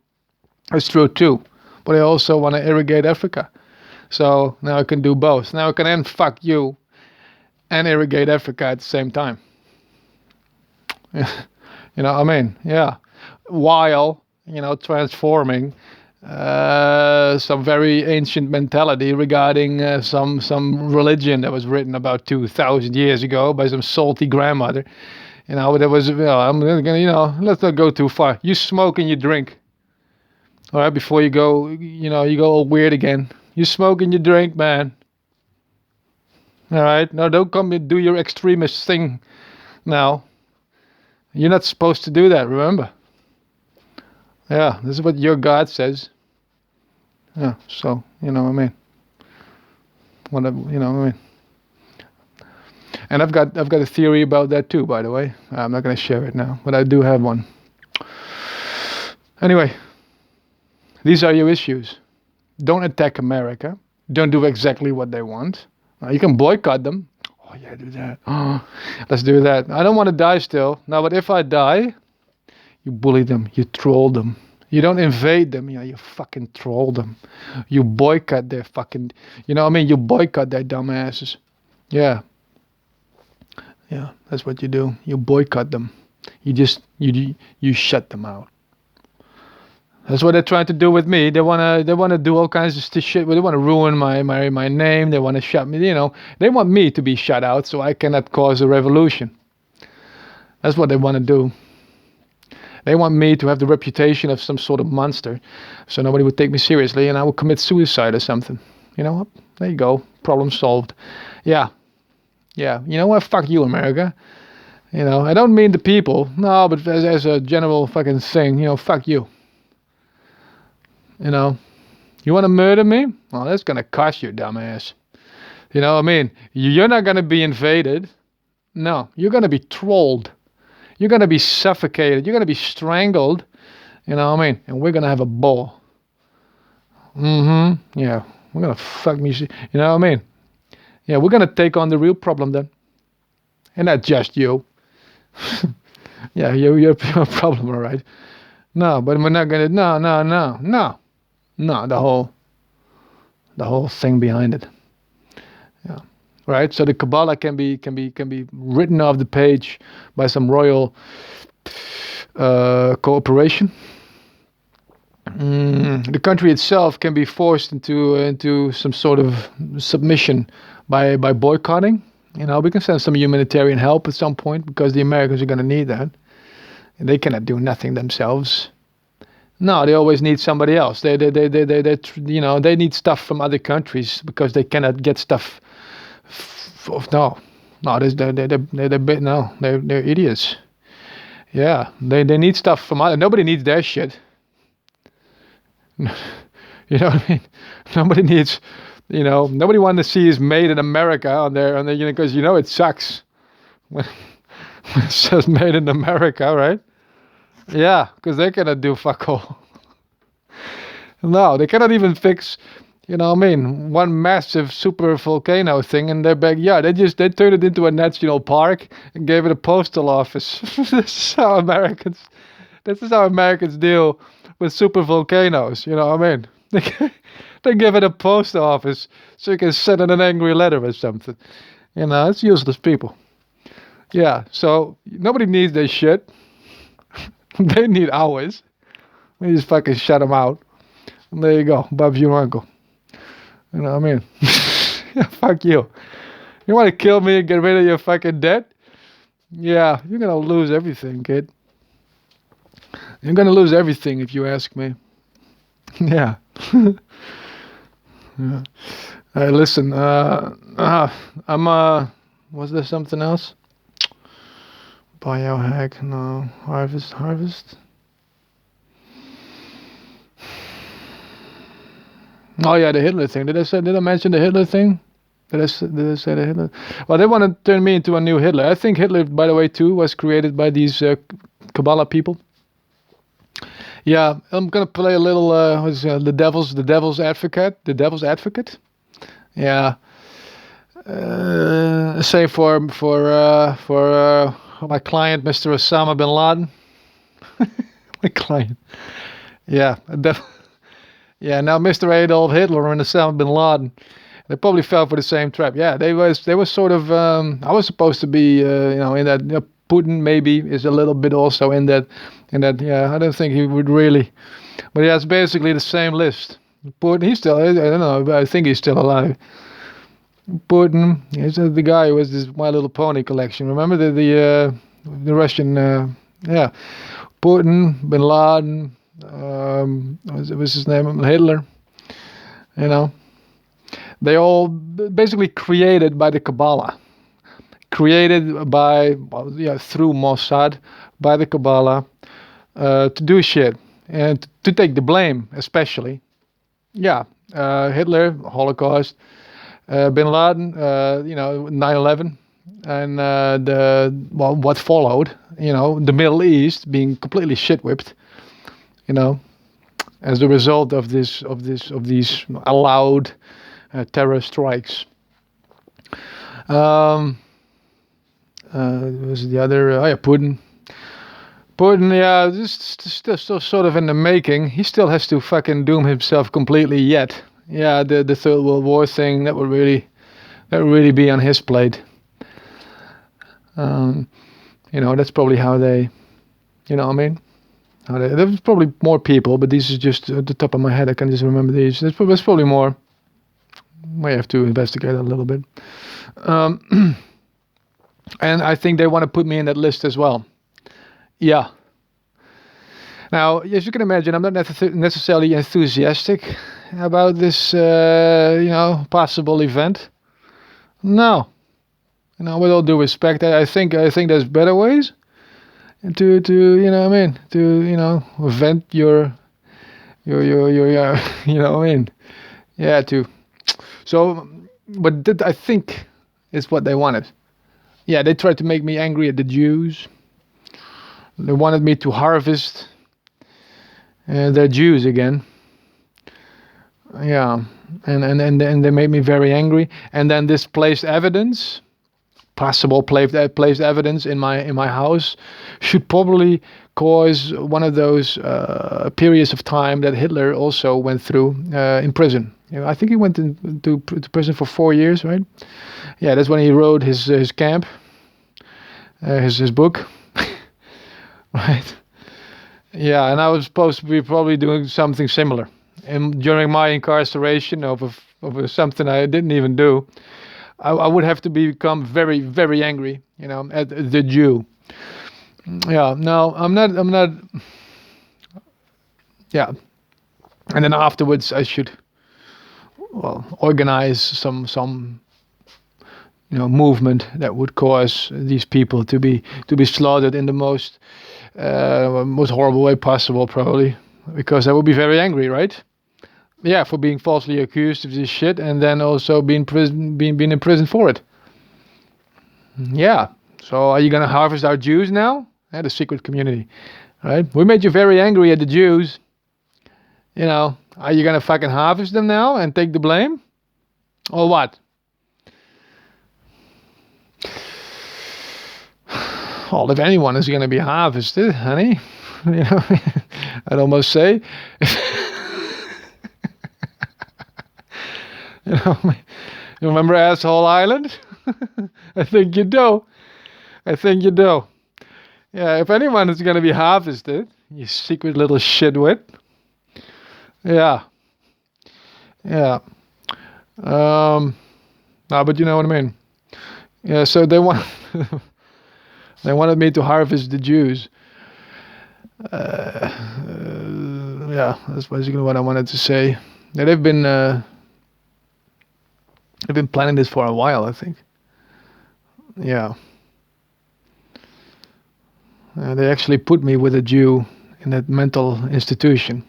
That's true too. But I also want to irrigate Africa. So now I can do both. Now I can then fuck you and irrigate Africa at the same time. You know what I mean? Yeah. While, you know, transforming some very ancient mentality regarding some religion that was written about 2,000 years ago by some salty grandmother. You know, there was, I'm gonna, you know, let's not go too far. You smoke and you drink. All right, before you go, you know, you go all weird again. You smoke and you drink, man. All right, no, don't come and do your extremist thing now. You're not supposed to do that, remember? Yeah, this is what your God says. Yeah, so, you know what I mean? Whatever, you know what I mean? And I've got a theory about that too, by the way. I'm not going to share it now, but I do have one. Anyway, these are your issues. Don't attack America. Don't do exactly what they want. You can boycott them. Oh yeah, do that. Oh, let's do that. I don't want to die still. No, but if I die, you bully them. You troll them. You don't invade them. You fucking troll them. You boycott their fucking. You know what I mean? You boycott their dumbasses. Yeah. Yeah, that's what you do. You boycott them. You shut them out. That's what they're trying to do with me. They wanna do all kinds of shit. They want to ruin my name. They want to shut me. You know, they want me to be shut out so I cannot cause a revolution. That's what they want to do. They want me to have the reputation of some sort of monster, so nobody would take me seriously, and I would commit suicide or something. You know what? There you go. Problem solved. Yeah. Yeah. You know what? Fuck you, America. You know, I don't mean the people. No, but as a general fucking thing, you know, fuck you. You know, you want to murder me? Well, that's going to cost you, dumbass. You know what I mean? You're not going to be invaded. No, you're going to be trolled. You're going to be suffocated. You're going to be strangled. You know what I mean? And we're going to have a ball. Yeah, we're going to fuck me. You know what I mean? Yeah, we're going to take on the real problem then. And not just you. Yeah, you're a problem, all right? No, but we're not going to, no, the whole thing behind it. Yeah. Right? So the Kabbalah can be written off the page by some royal cooperation. The country itself can be forced into some sort of submission by boycotting. You know, we can send some humanitarian help at some point because the Americans are going to need that. And they cannot do nothing themselves. No, they always need somebody else. They you know, they need stuff from other countries because they cannot get stuff. They're idiots. Yeah, they need stuff from other. Nobody needs their shit. You know what I mean? Nobody needs. You know, nobody wants to see is made in America on their you know, because you know it sucks when it says made in America, right? Yeah, because they cannot do fuck all. No, they cannot even fix, You know what I mean? One massive super volcano thing in their backyard. They turned it into a national park and gave it a postal office. This is how Americans deal with super volcanoes. You know what I mean? They give it a post office so you can send in an angry letter or something. You know, it's useless people. Yeah, so nobody needs their shit. They need ours. We just fucking shut them out. And there you go. Bob's your uncle. You know what I mean? Yeah, fuck you. You want to kill me and get rid of your fucking debt? Yeah, you're going to lose everything, kid. You're going to lose everything if you ask me. Yeah. Yeah. Hey, listen, was there something else? Biohack, no. Harvest. Oh yeah, the Hitler thing. Did I mention the Hitler thing? Did I say the Hitler? Well, they want to turn me into a new Hitler. I think Hitler, by the way, too, was created by these Kabbalah people. Yeah, I'm gonna play a little. The devil's advocate. The devil's advocate. Yeah. Say for my client, Mr. Osama bin Laden. My client. Yeah. Yeah. Now, Mr. Adolf Hitler and Osama bin Laden. They probably fell for the same trap. Yeah, they was sort of. I was supposed to be, in that. Putin maybe is a little bit also in that. Yeah, I don't think he would really. But yeah, it's basically the same list. Putin, he's still. I don't know. But I think he's still alive. Putin, he's the guy who has this My Little Pony collection. Remember the Russian. Yeah, Putin, Bin Laden. What was his name? Hitler. You know. They all basically created by the Kabbalah, created by through Mossad, by the Kabbalah, to do shit and to take the blame, especially. Yeah, Hitler, Holocaust, Bin Laden, 9/11, and what followed. The Middle East being completely shit whipped. As a result of these allowed. Terror strikes. Was the other? Putin. Putin, yeah, still sort of in the making. He still has to fucking doom himself completely yet. Yeah, the Third World War thing that would really be on his plate. That's probably how they. You know what I mean? There's probably more people, but this is just at the top of my head. I can just remember these. There's probably more. We have to investigate a little bit. And I think they want to put me in that list as well. Yeah. Now, as you can imagine, I'm not necessarily enthusiastic about this, possible event. No. With all due respect, I think there's better ways to vent your yeah, So, but that I think is what they wanted. Yeah, they tried to make me angry at the Jews. They wanted me to harvest their Jews again. Yeah, and they made me very angry. And then this placed evidence, possible placed evidence in my house, should probably cause one of those periods of time that Hitler also went through in prison. I think he went to prison for 4 years, right? Yeah, that's when he wrote his camp, his book, right? Yeah, and I was supposed to be probably doing something similar. And during my incarceration over something I didn't even do, I would have to become very, very angry, at the Jew. Yeah, no, I'm not. Yeah, and then afterwards I should. Organize some movement that would cause these people to be slaughtered in the most horrible way possible, probably, because I would be very angry, right? Yeah, for being falsely accused of this shit, and then also being in prison for it. Yeah. So are you gonna harvest our Jews now? The secret community, right? We made you very angry at the Jews. Are you gonna fucking harvest them now and take the blame? Or what? Well, if anyone is gonna be harvested, honey, you know, I'd almost say. You know, you remember Asshole Island? I think you do. I think you do. Yeah, if anyone is gonna be harvested, you secret little shitwit. Yeah. Yeah. No, but you know what I mean. Yeah, so they they wanted me to harvest the Jews. Yeah, that's basically what I wanted to say. Yeah, they've been planning this for a while, I think. Yeah. They actually put me with a Jew in that mental institution.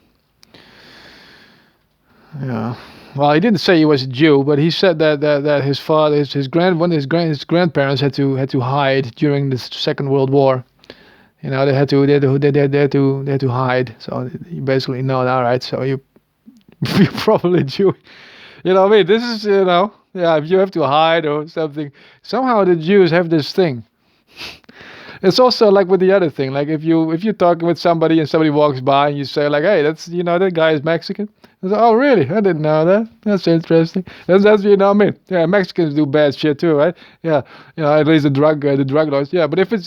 Yeah. Well, he didn't say he was a Jew, but he said that his father, his grandparents had to hide during the Second World War. You know, they had to hide. So you basically know, all right. So you're probably Jew. You know what I mean? This is, you know, yeah. If you have to hide or something, somehow the Jews have this thing. It's also like with the other thing. Like if you're talking with somebody and somebody walks by and you say like, hey, that's, you know, that guy is Mexican. Like, oh really? I didn't know that. That's interesting. That's you know what I mean. Yeah, Mexicans do bad shit too, right? Yeah, you know, at least the drug lords. Yeah, but if it's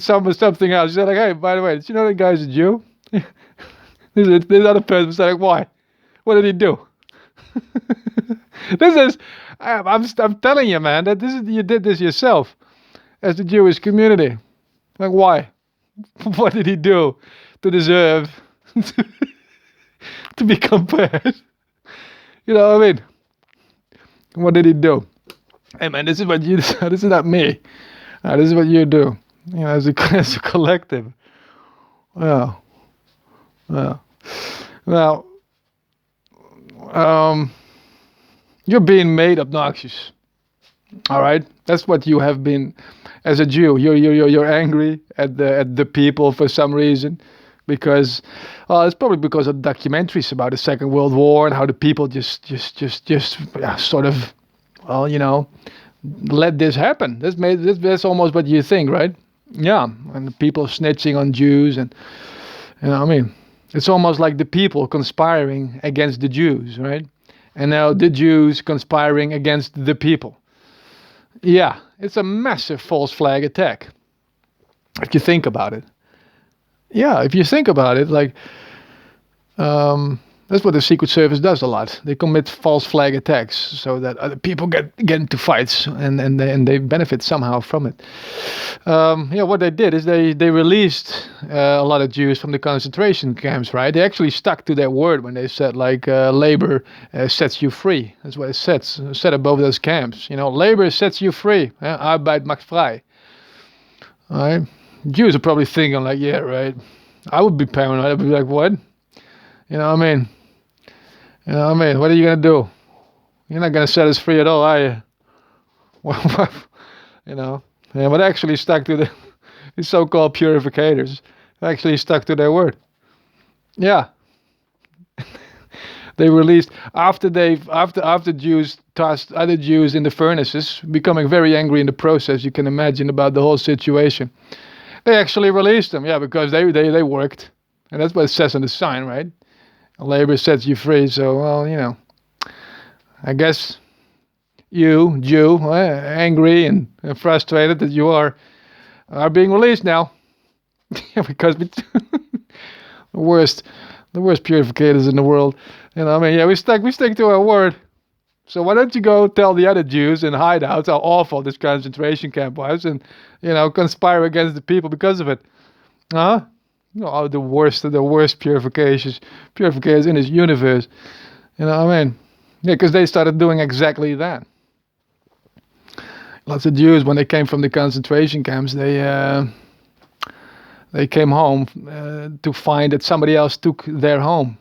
something else, you say like, hey, by the way, did you know that guy's a Jew? This other person say like, why? What did he do? This is, I'm telling you, man, that you did this yourself as the Jewish community. Like, why? What did he do to deserve to be compared? You know what I mean? What did he do? Hey, man, this is what you. This is not me. This is what you do. You know, as a collective. Well, now, you're being made obnoxious. All right, that's what you have been as a Jew. You're angry at the people for some reason, because it's probably because of documentaries about the Second World War and how the people just sort of, well, you know, let this happen. That's almost what you think, right? Yeah, and the people snitching on Jews, and you know what I mean. It's almost like the people conspiring against the Jews, right? And now the Jews conspiring against the people. Yeah, it's a massive false flag attack. If you think about it. Yeah, if you think about it, like, that's what the Secret Service does a lot. They commit false flag attacks so that other people get into fights and they benefit somehow from it. Yeah, what they did is they released a lot of Jews from the concentration camps, right? They actually stuck to their word when they said, like, labor sets you free. That's what it said above those camps. You know, labor sets you free. Arbeit macht frei. All right? Jews are probably thinking, like, yeah, right. I would be paranoid. I'd be like, what? You know what I mean? You know what I mean? What are you going to do? You're not going to set us free at all, are you? Well, you know. Yeah, but actually stuck to the so-called purificators. Actually stuck to their word. Yeah. They released, after Jews tossed other Jews in the furnaces, becoming very angry in the process, you can imagine, about the whole situation. They actually released them, yeah, because they worked. And that's what it says on the sign, right? Labor sets you free, so, well, you know, I guess you, Jew, angry and frustrated that you are being released now. Because the worst purificators in the world. You know, I mean, yeah, we stick to our word. So why don't you go tell the other Jews in hideouts how awful this concentration camp was, and, you know, conspire against the people because of it? Huh? You know, the worst purificators in this universe. You know what I mean? Yeah, because they started doing exactly that. Lots of Jews, when they came from the concentration camps, they came home to find that somebody else took their home.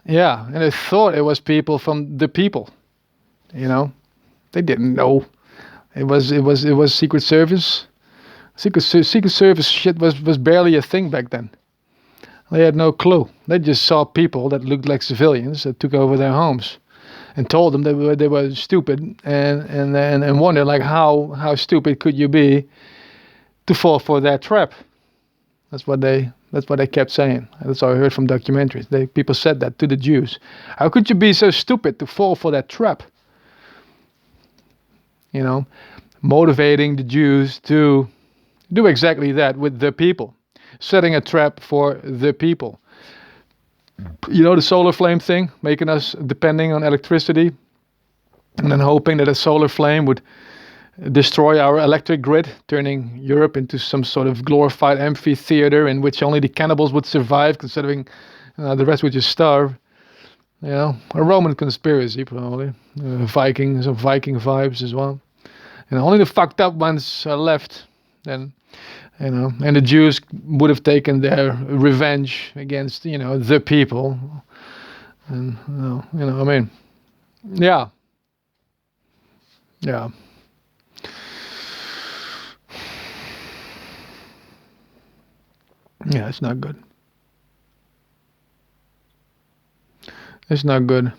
Yeah, and they thought it was people from the people. You know, they didn't know. It was Secret Service. Secret Service shit was barely a thing back then. They had no clue. They just saw people that looked like civilians that took over their homes and told them they were stupid, and wondered like how stupid could you be to fall for that trap. That's what they kept saying. That's what I heard from documentaries. People said that to the Jews. How could you be so stupid to fall for that trap? You know, motivating the Jews to do exactly that with the people, setting a trap for the people. You know, the solar flame thing, making us depending on electricity, and then hoping that a solar flame would destroy our electric grid, turning Europe into some sort of glorified amphitheater in which only the cannibals would survive, considering the rest would just starve. You know, a Roman conspiracy probably, Vikings or Viking vibes as well. And only the fucked up ones are left. Then, you know, and the Jews would have taken their revenge against, you know, the people. And you know, I mean, yeah. Yeah. Yeah, it's not good. It's not good.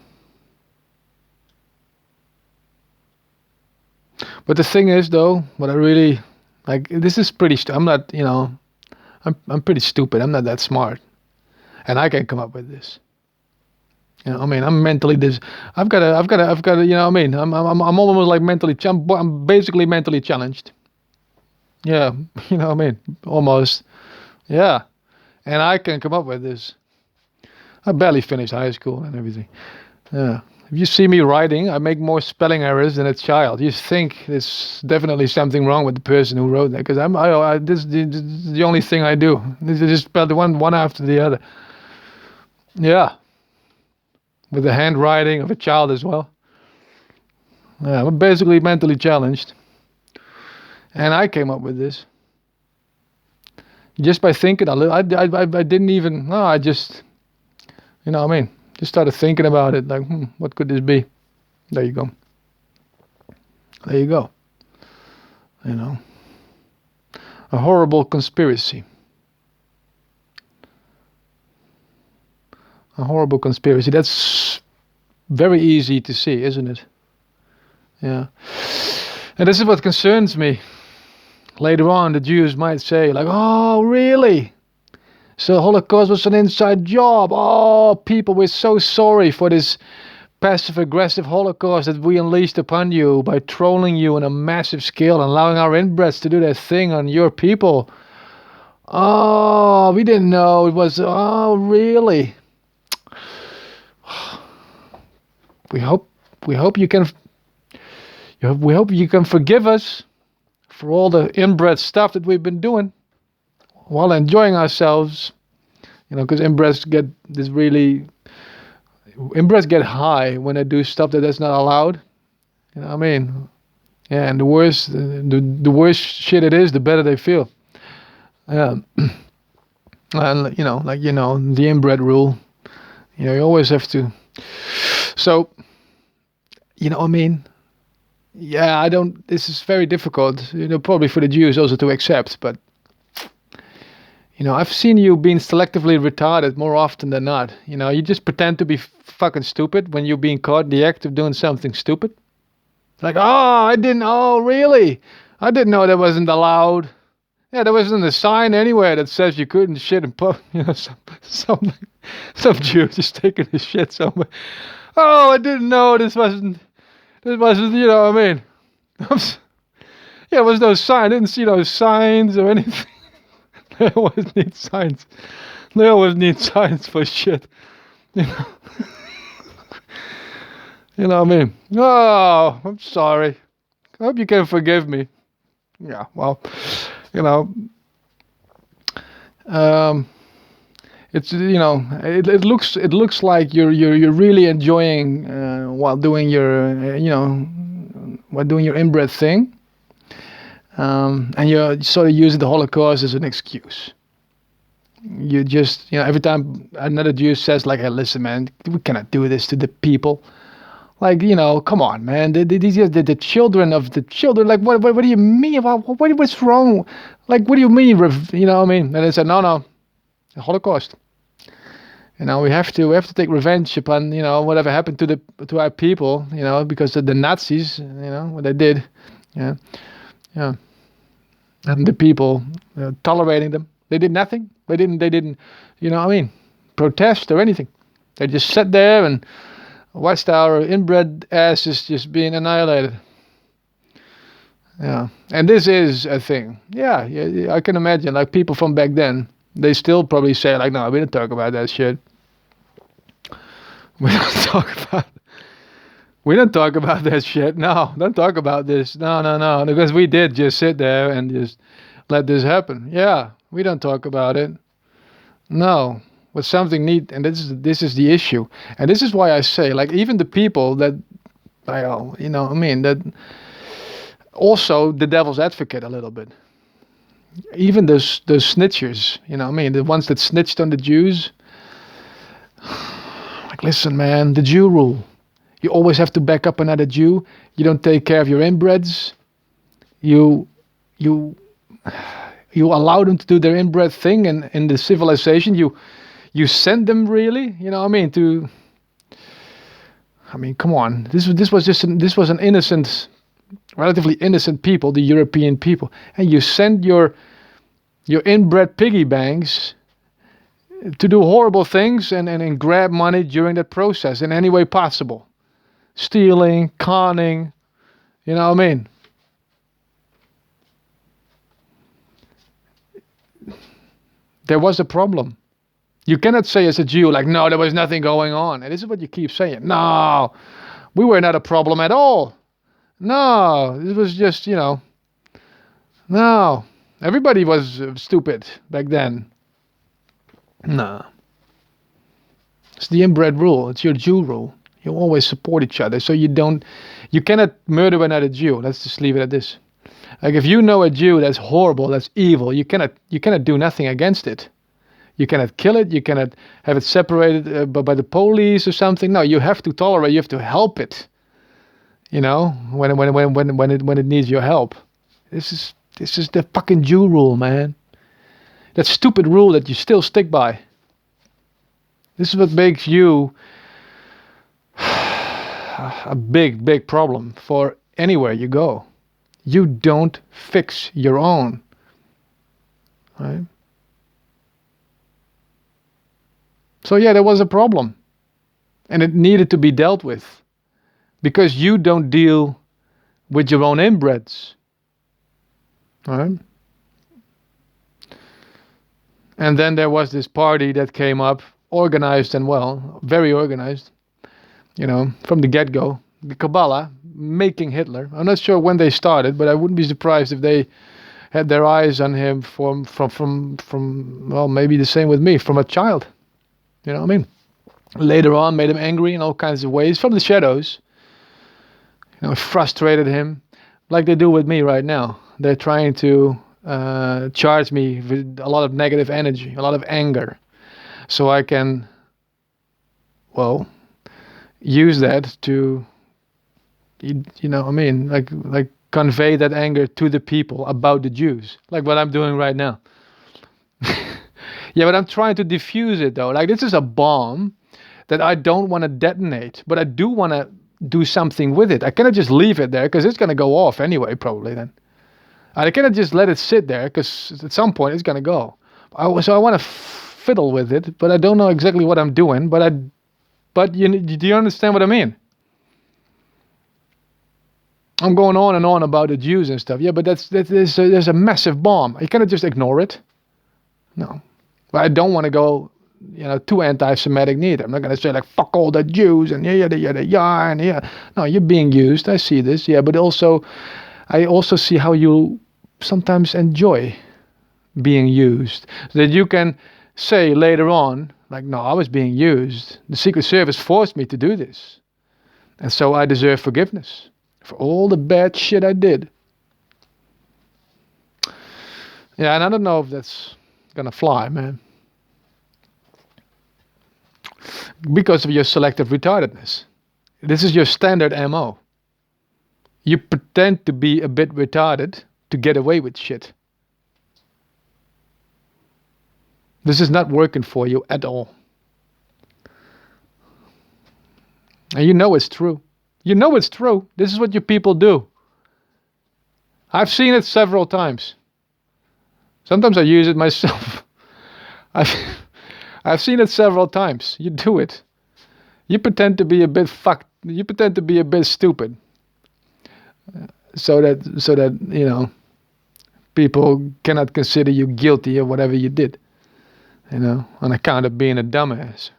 But the thing is, though, what I really like, this is pretty. I'm not, you know, I'm pretty stupid. I'm not that smart, and I can come up with this. You know, I mean, I'm mentally this. I've got to. You know, what I mean, I'm almost like mentally. I'm basically mentally challenged. Yeah, you know, what I mean, almost. Yeah, and I can come up with this. I barely finished high school and everything. Yeah. If you see me writing, I make more spelling errors than a child. You think there's definitely something wrong with the person who wrote that, because this is the only thing I do. This is just spell the one after the other. Yeah, with the handwriting of a child as well. Yeah, I'm basically mentally challenged, and I came up with this just by thinking. I didn't even. No, I just, you know what I mean. Just started thinking about it, like, what could this be? There you go. There you go. You know, a horrible conspiracy. A horrible conspiracy. That's very easy to see, isn't it? Yeah. And this is what concerns me. Later on, the Jews might say, like, oh, really? So Holocaust was an inside job. Oh, people, we're so sorry for this passive-aggressive Holocaust that we unleashed upon you by trolling you on a massive scale and allowing our inbreds to do their thing on your people. Oh, we didn't know it was. Oh, really? We hope you can. We hope you can forgive us for all the inbred stuff that we've been doing while enjoying ourselves, you know, because inbreds get high when they do stuff that's not allowed. You know what I mean? Yeah, and the worse shit it is, the better they feel. Yeah, and the inbred rule. You know, you always have to. So, you know what I mean? Yeah, I don't. This is very difficult. You know, probably for the Jews also to accept, but. You know, I've seen you being selectively retarded more often than not. You know, you just pretend to be fucking stupid when you're being caught in the act of doing something stupid. Like, oh, really? I didn't know that wasn't allowed. Yeah, there wasn't a sign anywhere that says you couldn't shit in public. You know, some Jew just taking his shit somewhere. Oh, I didn't know this wasn't, you know what I mean? Yeah, there was no sign. I didn't see those signs or anything. They always need signs. They always need signs for shit. You know? You know what I mean? Oh, I'm sorry. I hope you can forgive me. Yeah, well, you know, it's, you know, it looks like you're really enjoying while doing your inbred thing. And you're sort of using the Holocaust as an excuse. You just, you know, every time another Jew says, like, hey, listen, man, we cannot do this to the people. Like, you know, come on, man. These are the children of the children. Like, what do you mean? What's wrong? Like, what do you mean? You know what I mean? And they said, no, the Holocaust. You know, we have to take revenge upon, you know, whatever happened to our people, you know, because of the Nazis, you know, what they did. Yeah, yeah, and the people tolerating them. They did nothing. They didn't, you know, what I mean, protest or anything. They just sat there and watched our inbred asses just being annihilated. Yeah, and this is a thing. Yeah, yeah, I can imagine. Like people from back then, they still probably say like, "No, we don't talk about that shit. We don't talk about. We don't talk about that shit. No, don't talk about this. No, no, no, because we did just sit there and just let this happen. Yeah, we don't talk about it. No, but something neat, and this is the issue, and this is why I say like even the people that you know, I mean that also the devil's advocate a little bit. Even those snitchers, you know, what I mean the ones that snitched on the Jews. Like, listen, man, the Jew rule. You always have to back up another Jew. You don't take care of your inbreds. You you you allow them to do their inbred thing in the civilization. You send them really, you know what I mean, to I mean, come on. This was an innocent, relatively innocent people, the European people. And you send your inbred piggy banks to do horrible things and grab money during that process in any way possible. Stealing, conning, you know what I mean? There was a problem. You cannot say as a Jew, like, no, there was nothing going on. And this is what you keep saying. No, we were not a problem at all. No, it was just, you know, no. Everybody was stupid back then. No. It's the inbred rule. It's your Jew rule. You always support each other. So you cannot murder another Jew. Let's just leave it at this. Like if you know a Jew that's horrible, that's evil, you cannot do nothing against it. You cannot kill it. You cannot have it separated by the police or something. No, you have to tolerate. You have to help it. You know, when it needs your help. This is the fucking Jew rule, man. That stupid rule that you still stick by. This is what makes you a big problem for anywhere you go. You don't fix your own. Right? So yeah, there was a problem. And it needed to be dealt with. Because you don't deal with your own inbreds. Right? And then there was this party that came up, organized and well, very organized, you know, from the get-go. The Kabbalah, making Hitler. I'm not sure when they started, but I wouldn't be surprised if they had their eyes on him from well, maybe the same with me, from a child. You know what I mean? Later on, made him angry in all kinds of ways, from the shadows. You know, frustrated him, like they do with me right now. They're trying to charge me with a lot of negative energy, a lot of anger, so I can, well, use that to, you know what I mean, like convey that anger to the people about the Jews, like what I'm doing right now. Yeah, but I'm trying to diffuse it though. Like this is a bomb that I don't want to detonate, but I do want to do something with it. I cannot just leave it there because it's going to go off anyway, probably then. I cannot just let it sit there because at some point it's going to go. So I want to fiddle with it, but I don't know exactly what I'm doing. But do you understand what I mean? I'm going on and on about the Jews and stuff. Yeah, but there's a massive bomb. You cannot just ignore it. No. But I don't want to go, you know, too anti-Semitic neither. I'm not going to say like, fuck all the Jews and yada, and yeah. No, you're being used. I see this. Yeah, but also, I also see how you sometimes enjoy being used. So that you can say later on, like, no, I was being used. The Secret Service forced me to do this. And so I deserve forgiveness for all the bad shit I did. Yeah, and I don't know if that's gonna fly, man. Because of your selective retardedness. This is your standard MO. You pretend to be a bit retarded to get away with shit. This is not working for you at all. And you know it's true. You know it's true. This is what you people do. I've seen it several times. Sometimes I use it myself. I've seen it several times. You do it. You pretend to be a bit fucked. You pretend to be a bit stupid. So that you know, people cannot consider you guilty of whatever you did. You know, on account of being a dumbass.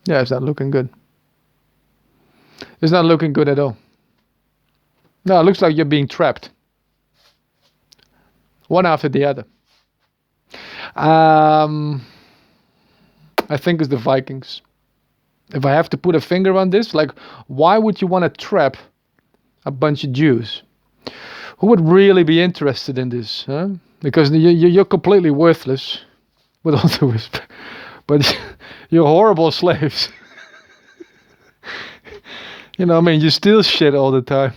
Yeah, it's not looking good. It's not looking good at all. No, it looks like you're being trapped. One after the other. I think it's the Vikings. If I have to put a finger on this, like, why would you want to trap a bunch of Jews? Who would really be interested in this? Huh? Because you're completely worthless, with all due respect. But you're horrible slaves. You know, I mean, you steal shit all the time.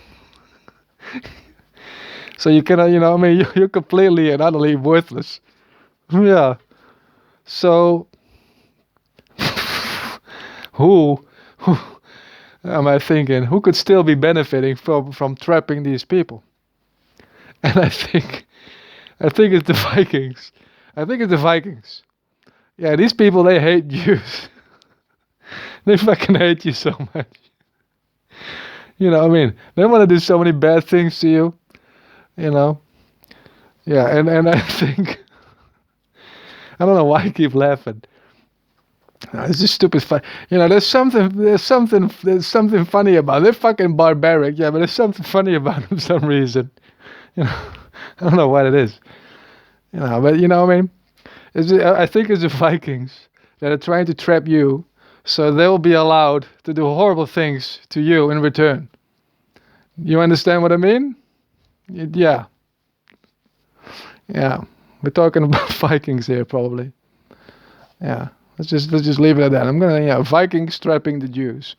So you cannot, you know, I mean, you're completely and utterly worthless. Yeah. So, who am I thinking? Who could still be benefiting from trapping these people? And I think it's the Vikings. I think it's the Vikings. Yeah, these people, they hate Jews. They fucking hate you so much. You know, I mean, they want to do so many bad things to you. You know. Yeah, and I think, I don't know why I keep laughing. It's just stupid fun. You know, there's something funny about it. They're fucking barbaric, yeah, but there's something funny about them for some reason. You know, I don't know what it is. You know, but you know what I mean? I think it's the Vikings that are trying to trap you, so they'll be allowed to do horrible things to you in return. You understand what I mean? Yeah. Yeah. We're talking about Vikings here, probably. Yeah. Let's just leave it at that. Vikings trapping the Jews,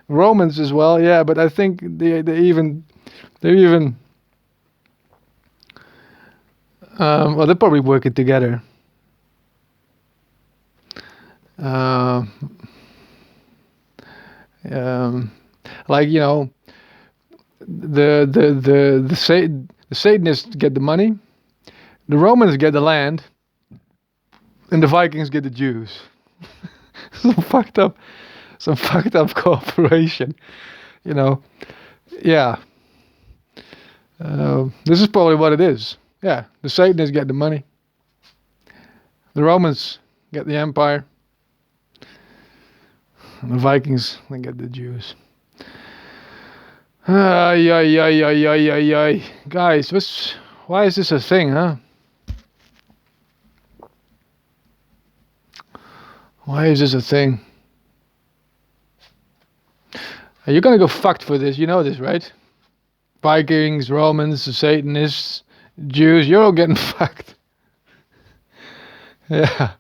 Romans as well. Yeah, but I think they're even. Well, they're probably working together. Like, you know, the Satanists get the money, the Romans get the land, and the Vikings get the Jews. some fucked up cooperation, you know. Yeah. This is probably what it is. Yeah, the Satanists get the money, the Romans get the empire, and the Vikings, they get the Jews. Ay. Guys, why is this a thing, huh? Why is this a thing? You're gonna go fucked for this, you know this, right? Vikings, Romans, the Satanists, Jews, you're all getting fucked. Yeah,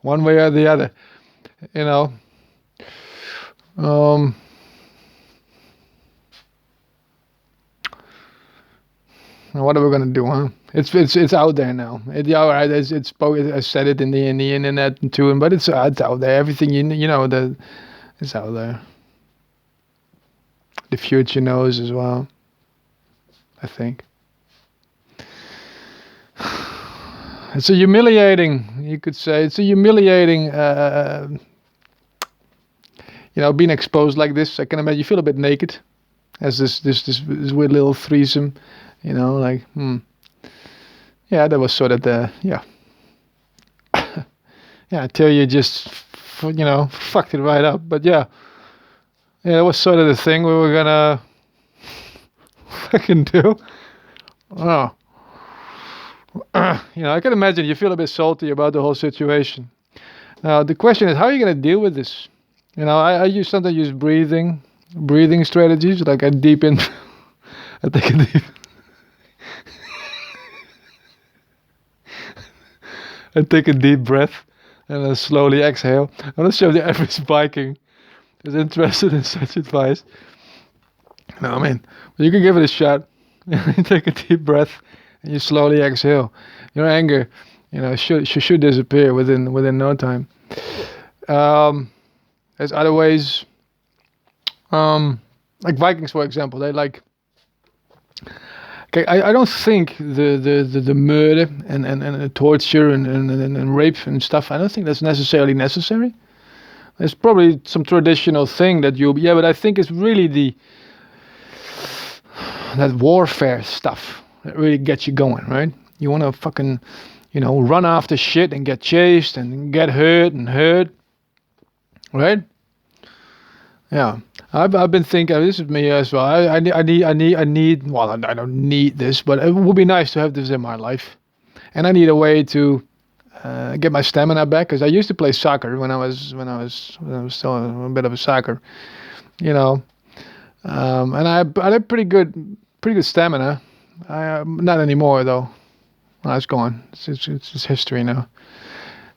one way or the other, you know. What are we gonna do, huh? It's out there now. All right. I said it in the internet too, but it's out there. Everything you know it's out there. The future knows as well, I think. It's a humiliating, you could say, you know, being exposed like this. I can imagine you feel a bit naked as this weird little threesome, you know, like, yeah, that was sort of the, yeah, until you just, you know, fucked it right up. But yeah, that was sort of the thing we were gonna fucking do. Oh. You know, I can imagine you feel a bit salty about the whole situation. Now, the question is, how are you going to deal with this? You know, I sometimes use breathing strategies, like I take a deep, I take a deep breath and then slowly exhale. I'm not sure if the average Viking is interested in such advice. No, I mean, you can give it a shot. You take a deep breath and you slowly exhale. Your anger, should disappear within no time. There's other ways. Like Vikings, for example, they like. Okay, I don't think the murder and the torture and rape and stuff. I don't think that's necessarily necessary. It's probably some traditional thing that but I think it's really that warfare stuff that really gets you going, right? You want to fucking, run after shit and get chased and get hurt, right? Yeah, I've been thinking. This is me as well. I need. Well, I don't need this, but it would be nice to have this in my life, and I need a way to get my stamina back, because I used to play soccer when I was still a bit of a soccer, and I had pretty good stamina. Not anymore though. Well, it's gone. It's just history now.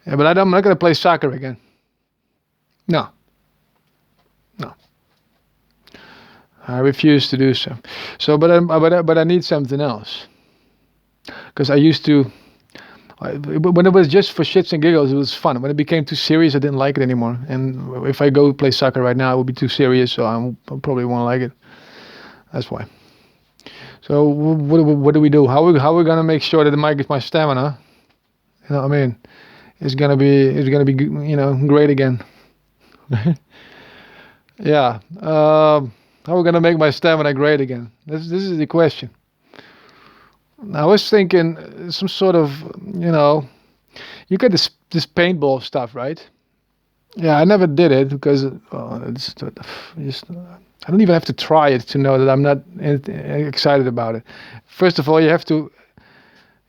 Yeah, but I'm not gonna play soccer again. No. I refuse to do so. But I need something else, because I used to. When it was just for shits and giggles, it was fun. When it became too serious, I didn't like it anymore. And if I go play soccer right now, it would be too serious, so I probably won't like it. That's why. So what do we do? How are we gonna make sure that my stamina, is gonna be great again? Yeah. How are we gonna make my stamina great again? This is the question. I was thinking some sort of, you get this paintball stuff, right? Yeah, I never did it because I don't even have to try it to know that I'm not excited about it. First of all, you have to,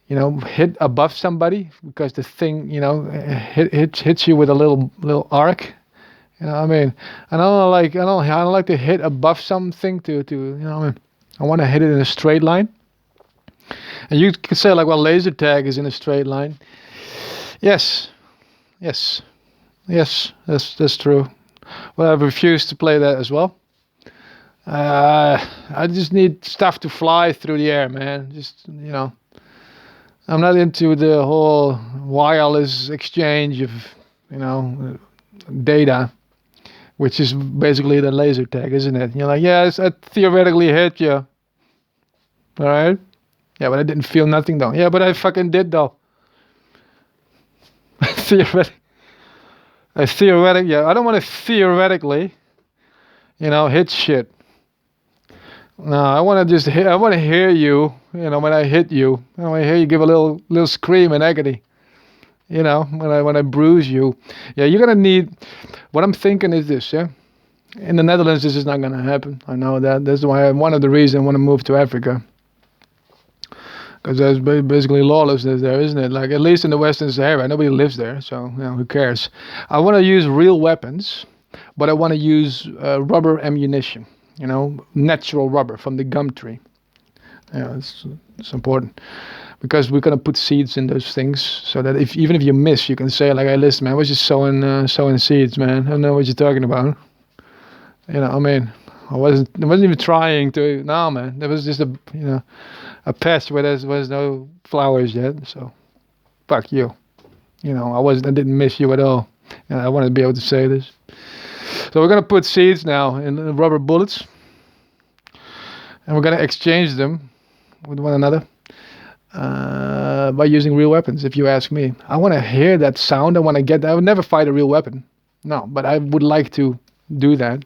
hit above somebody, because the thing, hits you with a little arc. And I don't like to hit above something I want to hit it in a straight line. And you could say, like, well, laser tag is in a straight line. Yes, that's true. Well, I refuse to play that as well. I just need stuff to fly through the air, man. I'm not into the whole wireless exchange of, data, which is basically the laser tag, isn't it? You're like, yes, I theoretically hit you. All right? Yeah, but I didn't feel nothing, though. Yeah, but I fucking did, though. Theoretically. Yeah, I don't want to theoretically, hit shit. No, I want to just I want to hear you, when I hit you. I want to hear you give a little scream in agony. When I bruise you. Yeah, you're going to need, what I'm thinking is this, yeah? In the Netherlands, this is not going to happen. I know that. That's why one of the reasons I want to move to Africa. Because there's basically lawlessness there, isn't it? Like, at least in the Western Sahara, nobody lives there, so, who cares? I want to use real weapons, but I want to use rubber ammunition, natural rubber from the gum tree. Yeah, it's important. Because we're gonna put seeds in those things, so that even if you miss, you can say, like, "Hey, listen, man, I was just sowing seeds, man. I don't know what you're talking about." I wasn't even trying to. No, man, there was just a patch where there was no flowers yet. So, fuck you. I didn't miss you at all. I wanted to be able to say this. So we're gonna put seeds now in rubber bullets, and we're gonna exchange them with one another. By using real weapons, if you ask me. I want to hear that sound. I would never fight a real weapon. No, but I would like to do that.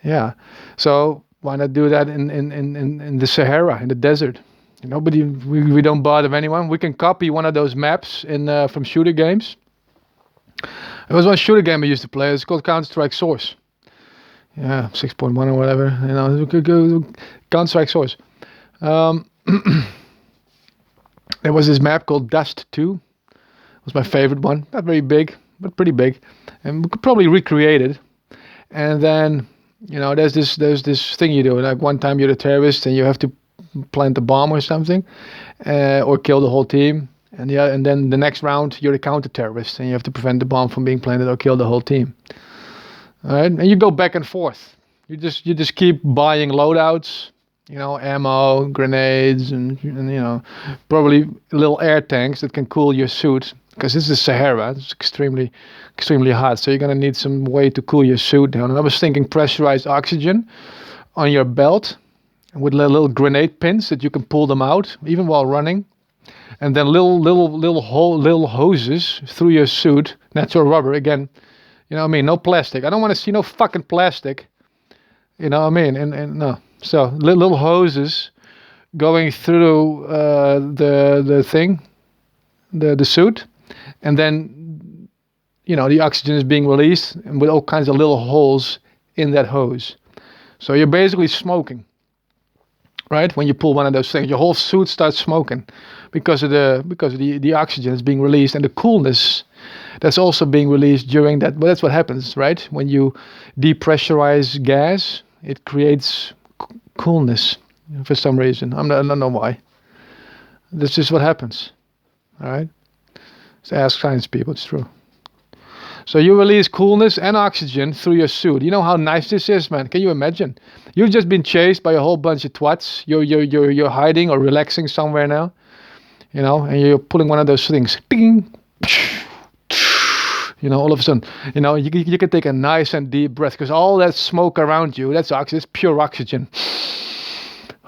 Yeah. So why not do that in the Sahara, in the desert? We don't bother anyone. We can copy one of those maps from shooter games. There was one shooter game I used to play. It's called Counter-Strike Source. Yeah, 6.1 or whatever. Counter-Strike Source. There was this map called Dust 2. It was my favorite one. Not very big, but pretty big. And we could probably recreate it. And then, there's this thing you do. Like, one time you're a terrorist and you have to plant a bomb or something, or kill the whole team. And then the next round you're a counter-terrorist and you have to prevent the bomb from being planted or kill the whole team. All right, and you go back and forth. You just keep buying loadouts, ammo, grenades, and probably little air tanks that can cool your suit, because this is Sahara. It's extremely hot, so you're gonna need some way to cool your suit down. And I was thinking pressurized oxygen on your belt with little grenade pins that you can pull them out even while running, and then little hoses through your suit, natural rubber again. No plastic. I don't want to see no fucking plastic. And no. So little hoses going through the thing, the suit, and then the oxygen is being released, and with all kinds of little holes in that hose. So you're basically smoking, right? When you pull one of those things, your whole suit starts smoking because of the oxygen is being released, and the coolness that's also being released during that. But that's what happens, right? When you depressurize gas, it creates coolness for some reason. I don't know why. This is what happens. All right. So ask science people. It's true. So you release coolness and oxygen through your suit. You know how nice this is, man. Can you imagine? You've just been chased by a whole bunch of twats. You're hiding or relaxing somewhere now. And you're pulling one of those things. Ding. All of a sudden, you can take a nice and deep breath, because all that smoke around you, that's oxygen, it's pure oxygen.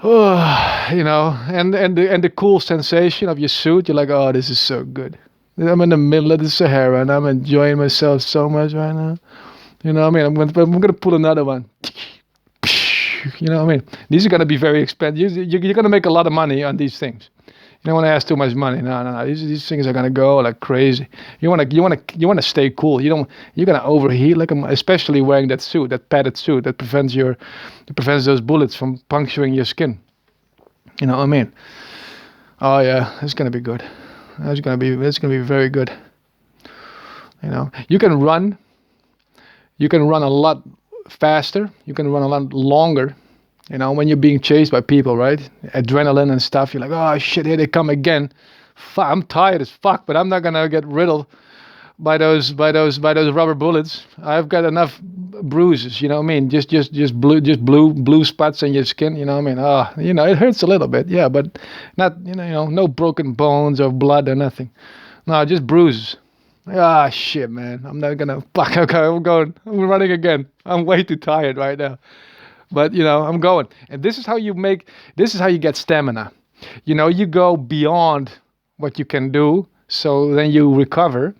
And the cool sensation of your suit, you're like, oh, this is so good. I'm in the middle of the Sahara and I'm enjoying myself so much right now. I'm gonna pull another one. These are gonna be very expensive. You're gonna make a lot of money on these things. You don't want to ask too much money. No. These things are gonna go like crazy. You wanna stay cool. You're gonna overheat, especially wearing that suit, that padded suit that prevents those bullets from puncturing your skin. Oh yeah, it's gonna be good. It's gonna be very good. You can run a lot faster. You can run a lot longer. When you're being chased by people, right? Adrenaline and stuff. You're like, oh shit, here they come again. Fuck, I'm tired as fuck, but I'm not gonna get riddled by those rubber bullets. I've got enough bruises. Just blue spots on your skin. It hurts a little bit, yeah, but not no broken bones or blood or nothing. No, just bruises. Ah shit, man. I'm not gonna fuck. Okay, I'm running again. I'm way too tired right now. But I'm going, and this is how you get stamina. You go beyond what you can do, so then you recover.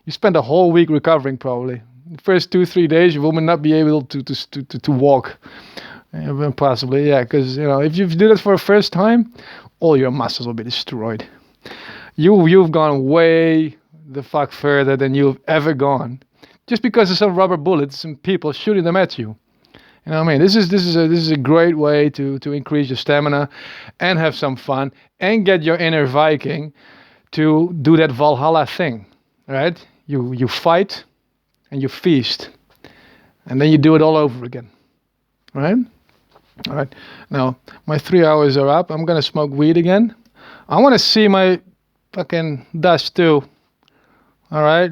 You spend a whole week recovering probably. The first 2-3 days you will not be able to walk, possibly, yeah. Because if you do that for the first time, all your muscles will be destroyed. You've gone way the fuck further than you've ever gone, just because of some rubber bullets and people shooting them at you. This is a great way to increase your stamina and have some fun and get your inner Viking to do that Valhalla thing, right? You fight and you feast, and then you do it all over again, right? All right. Now my 3 hours are up. I'm gonna smoke weed again. I want to see my fucking dust too. All right.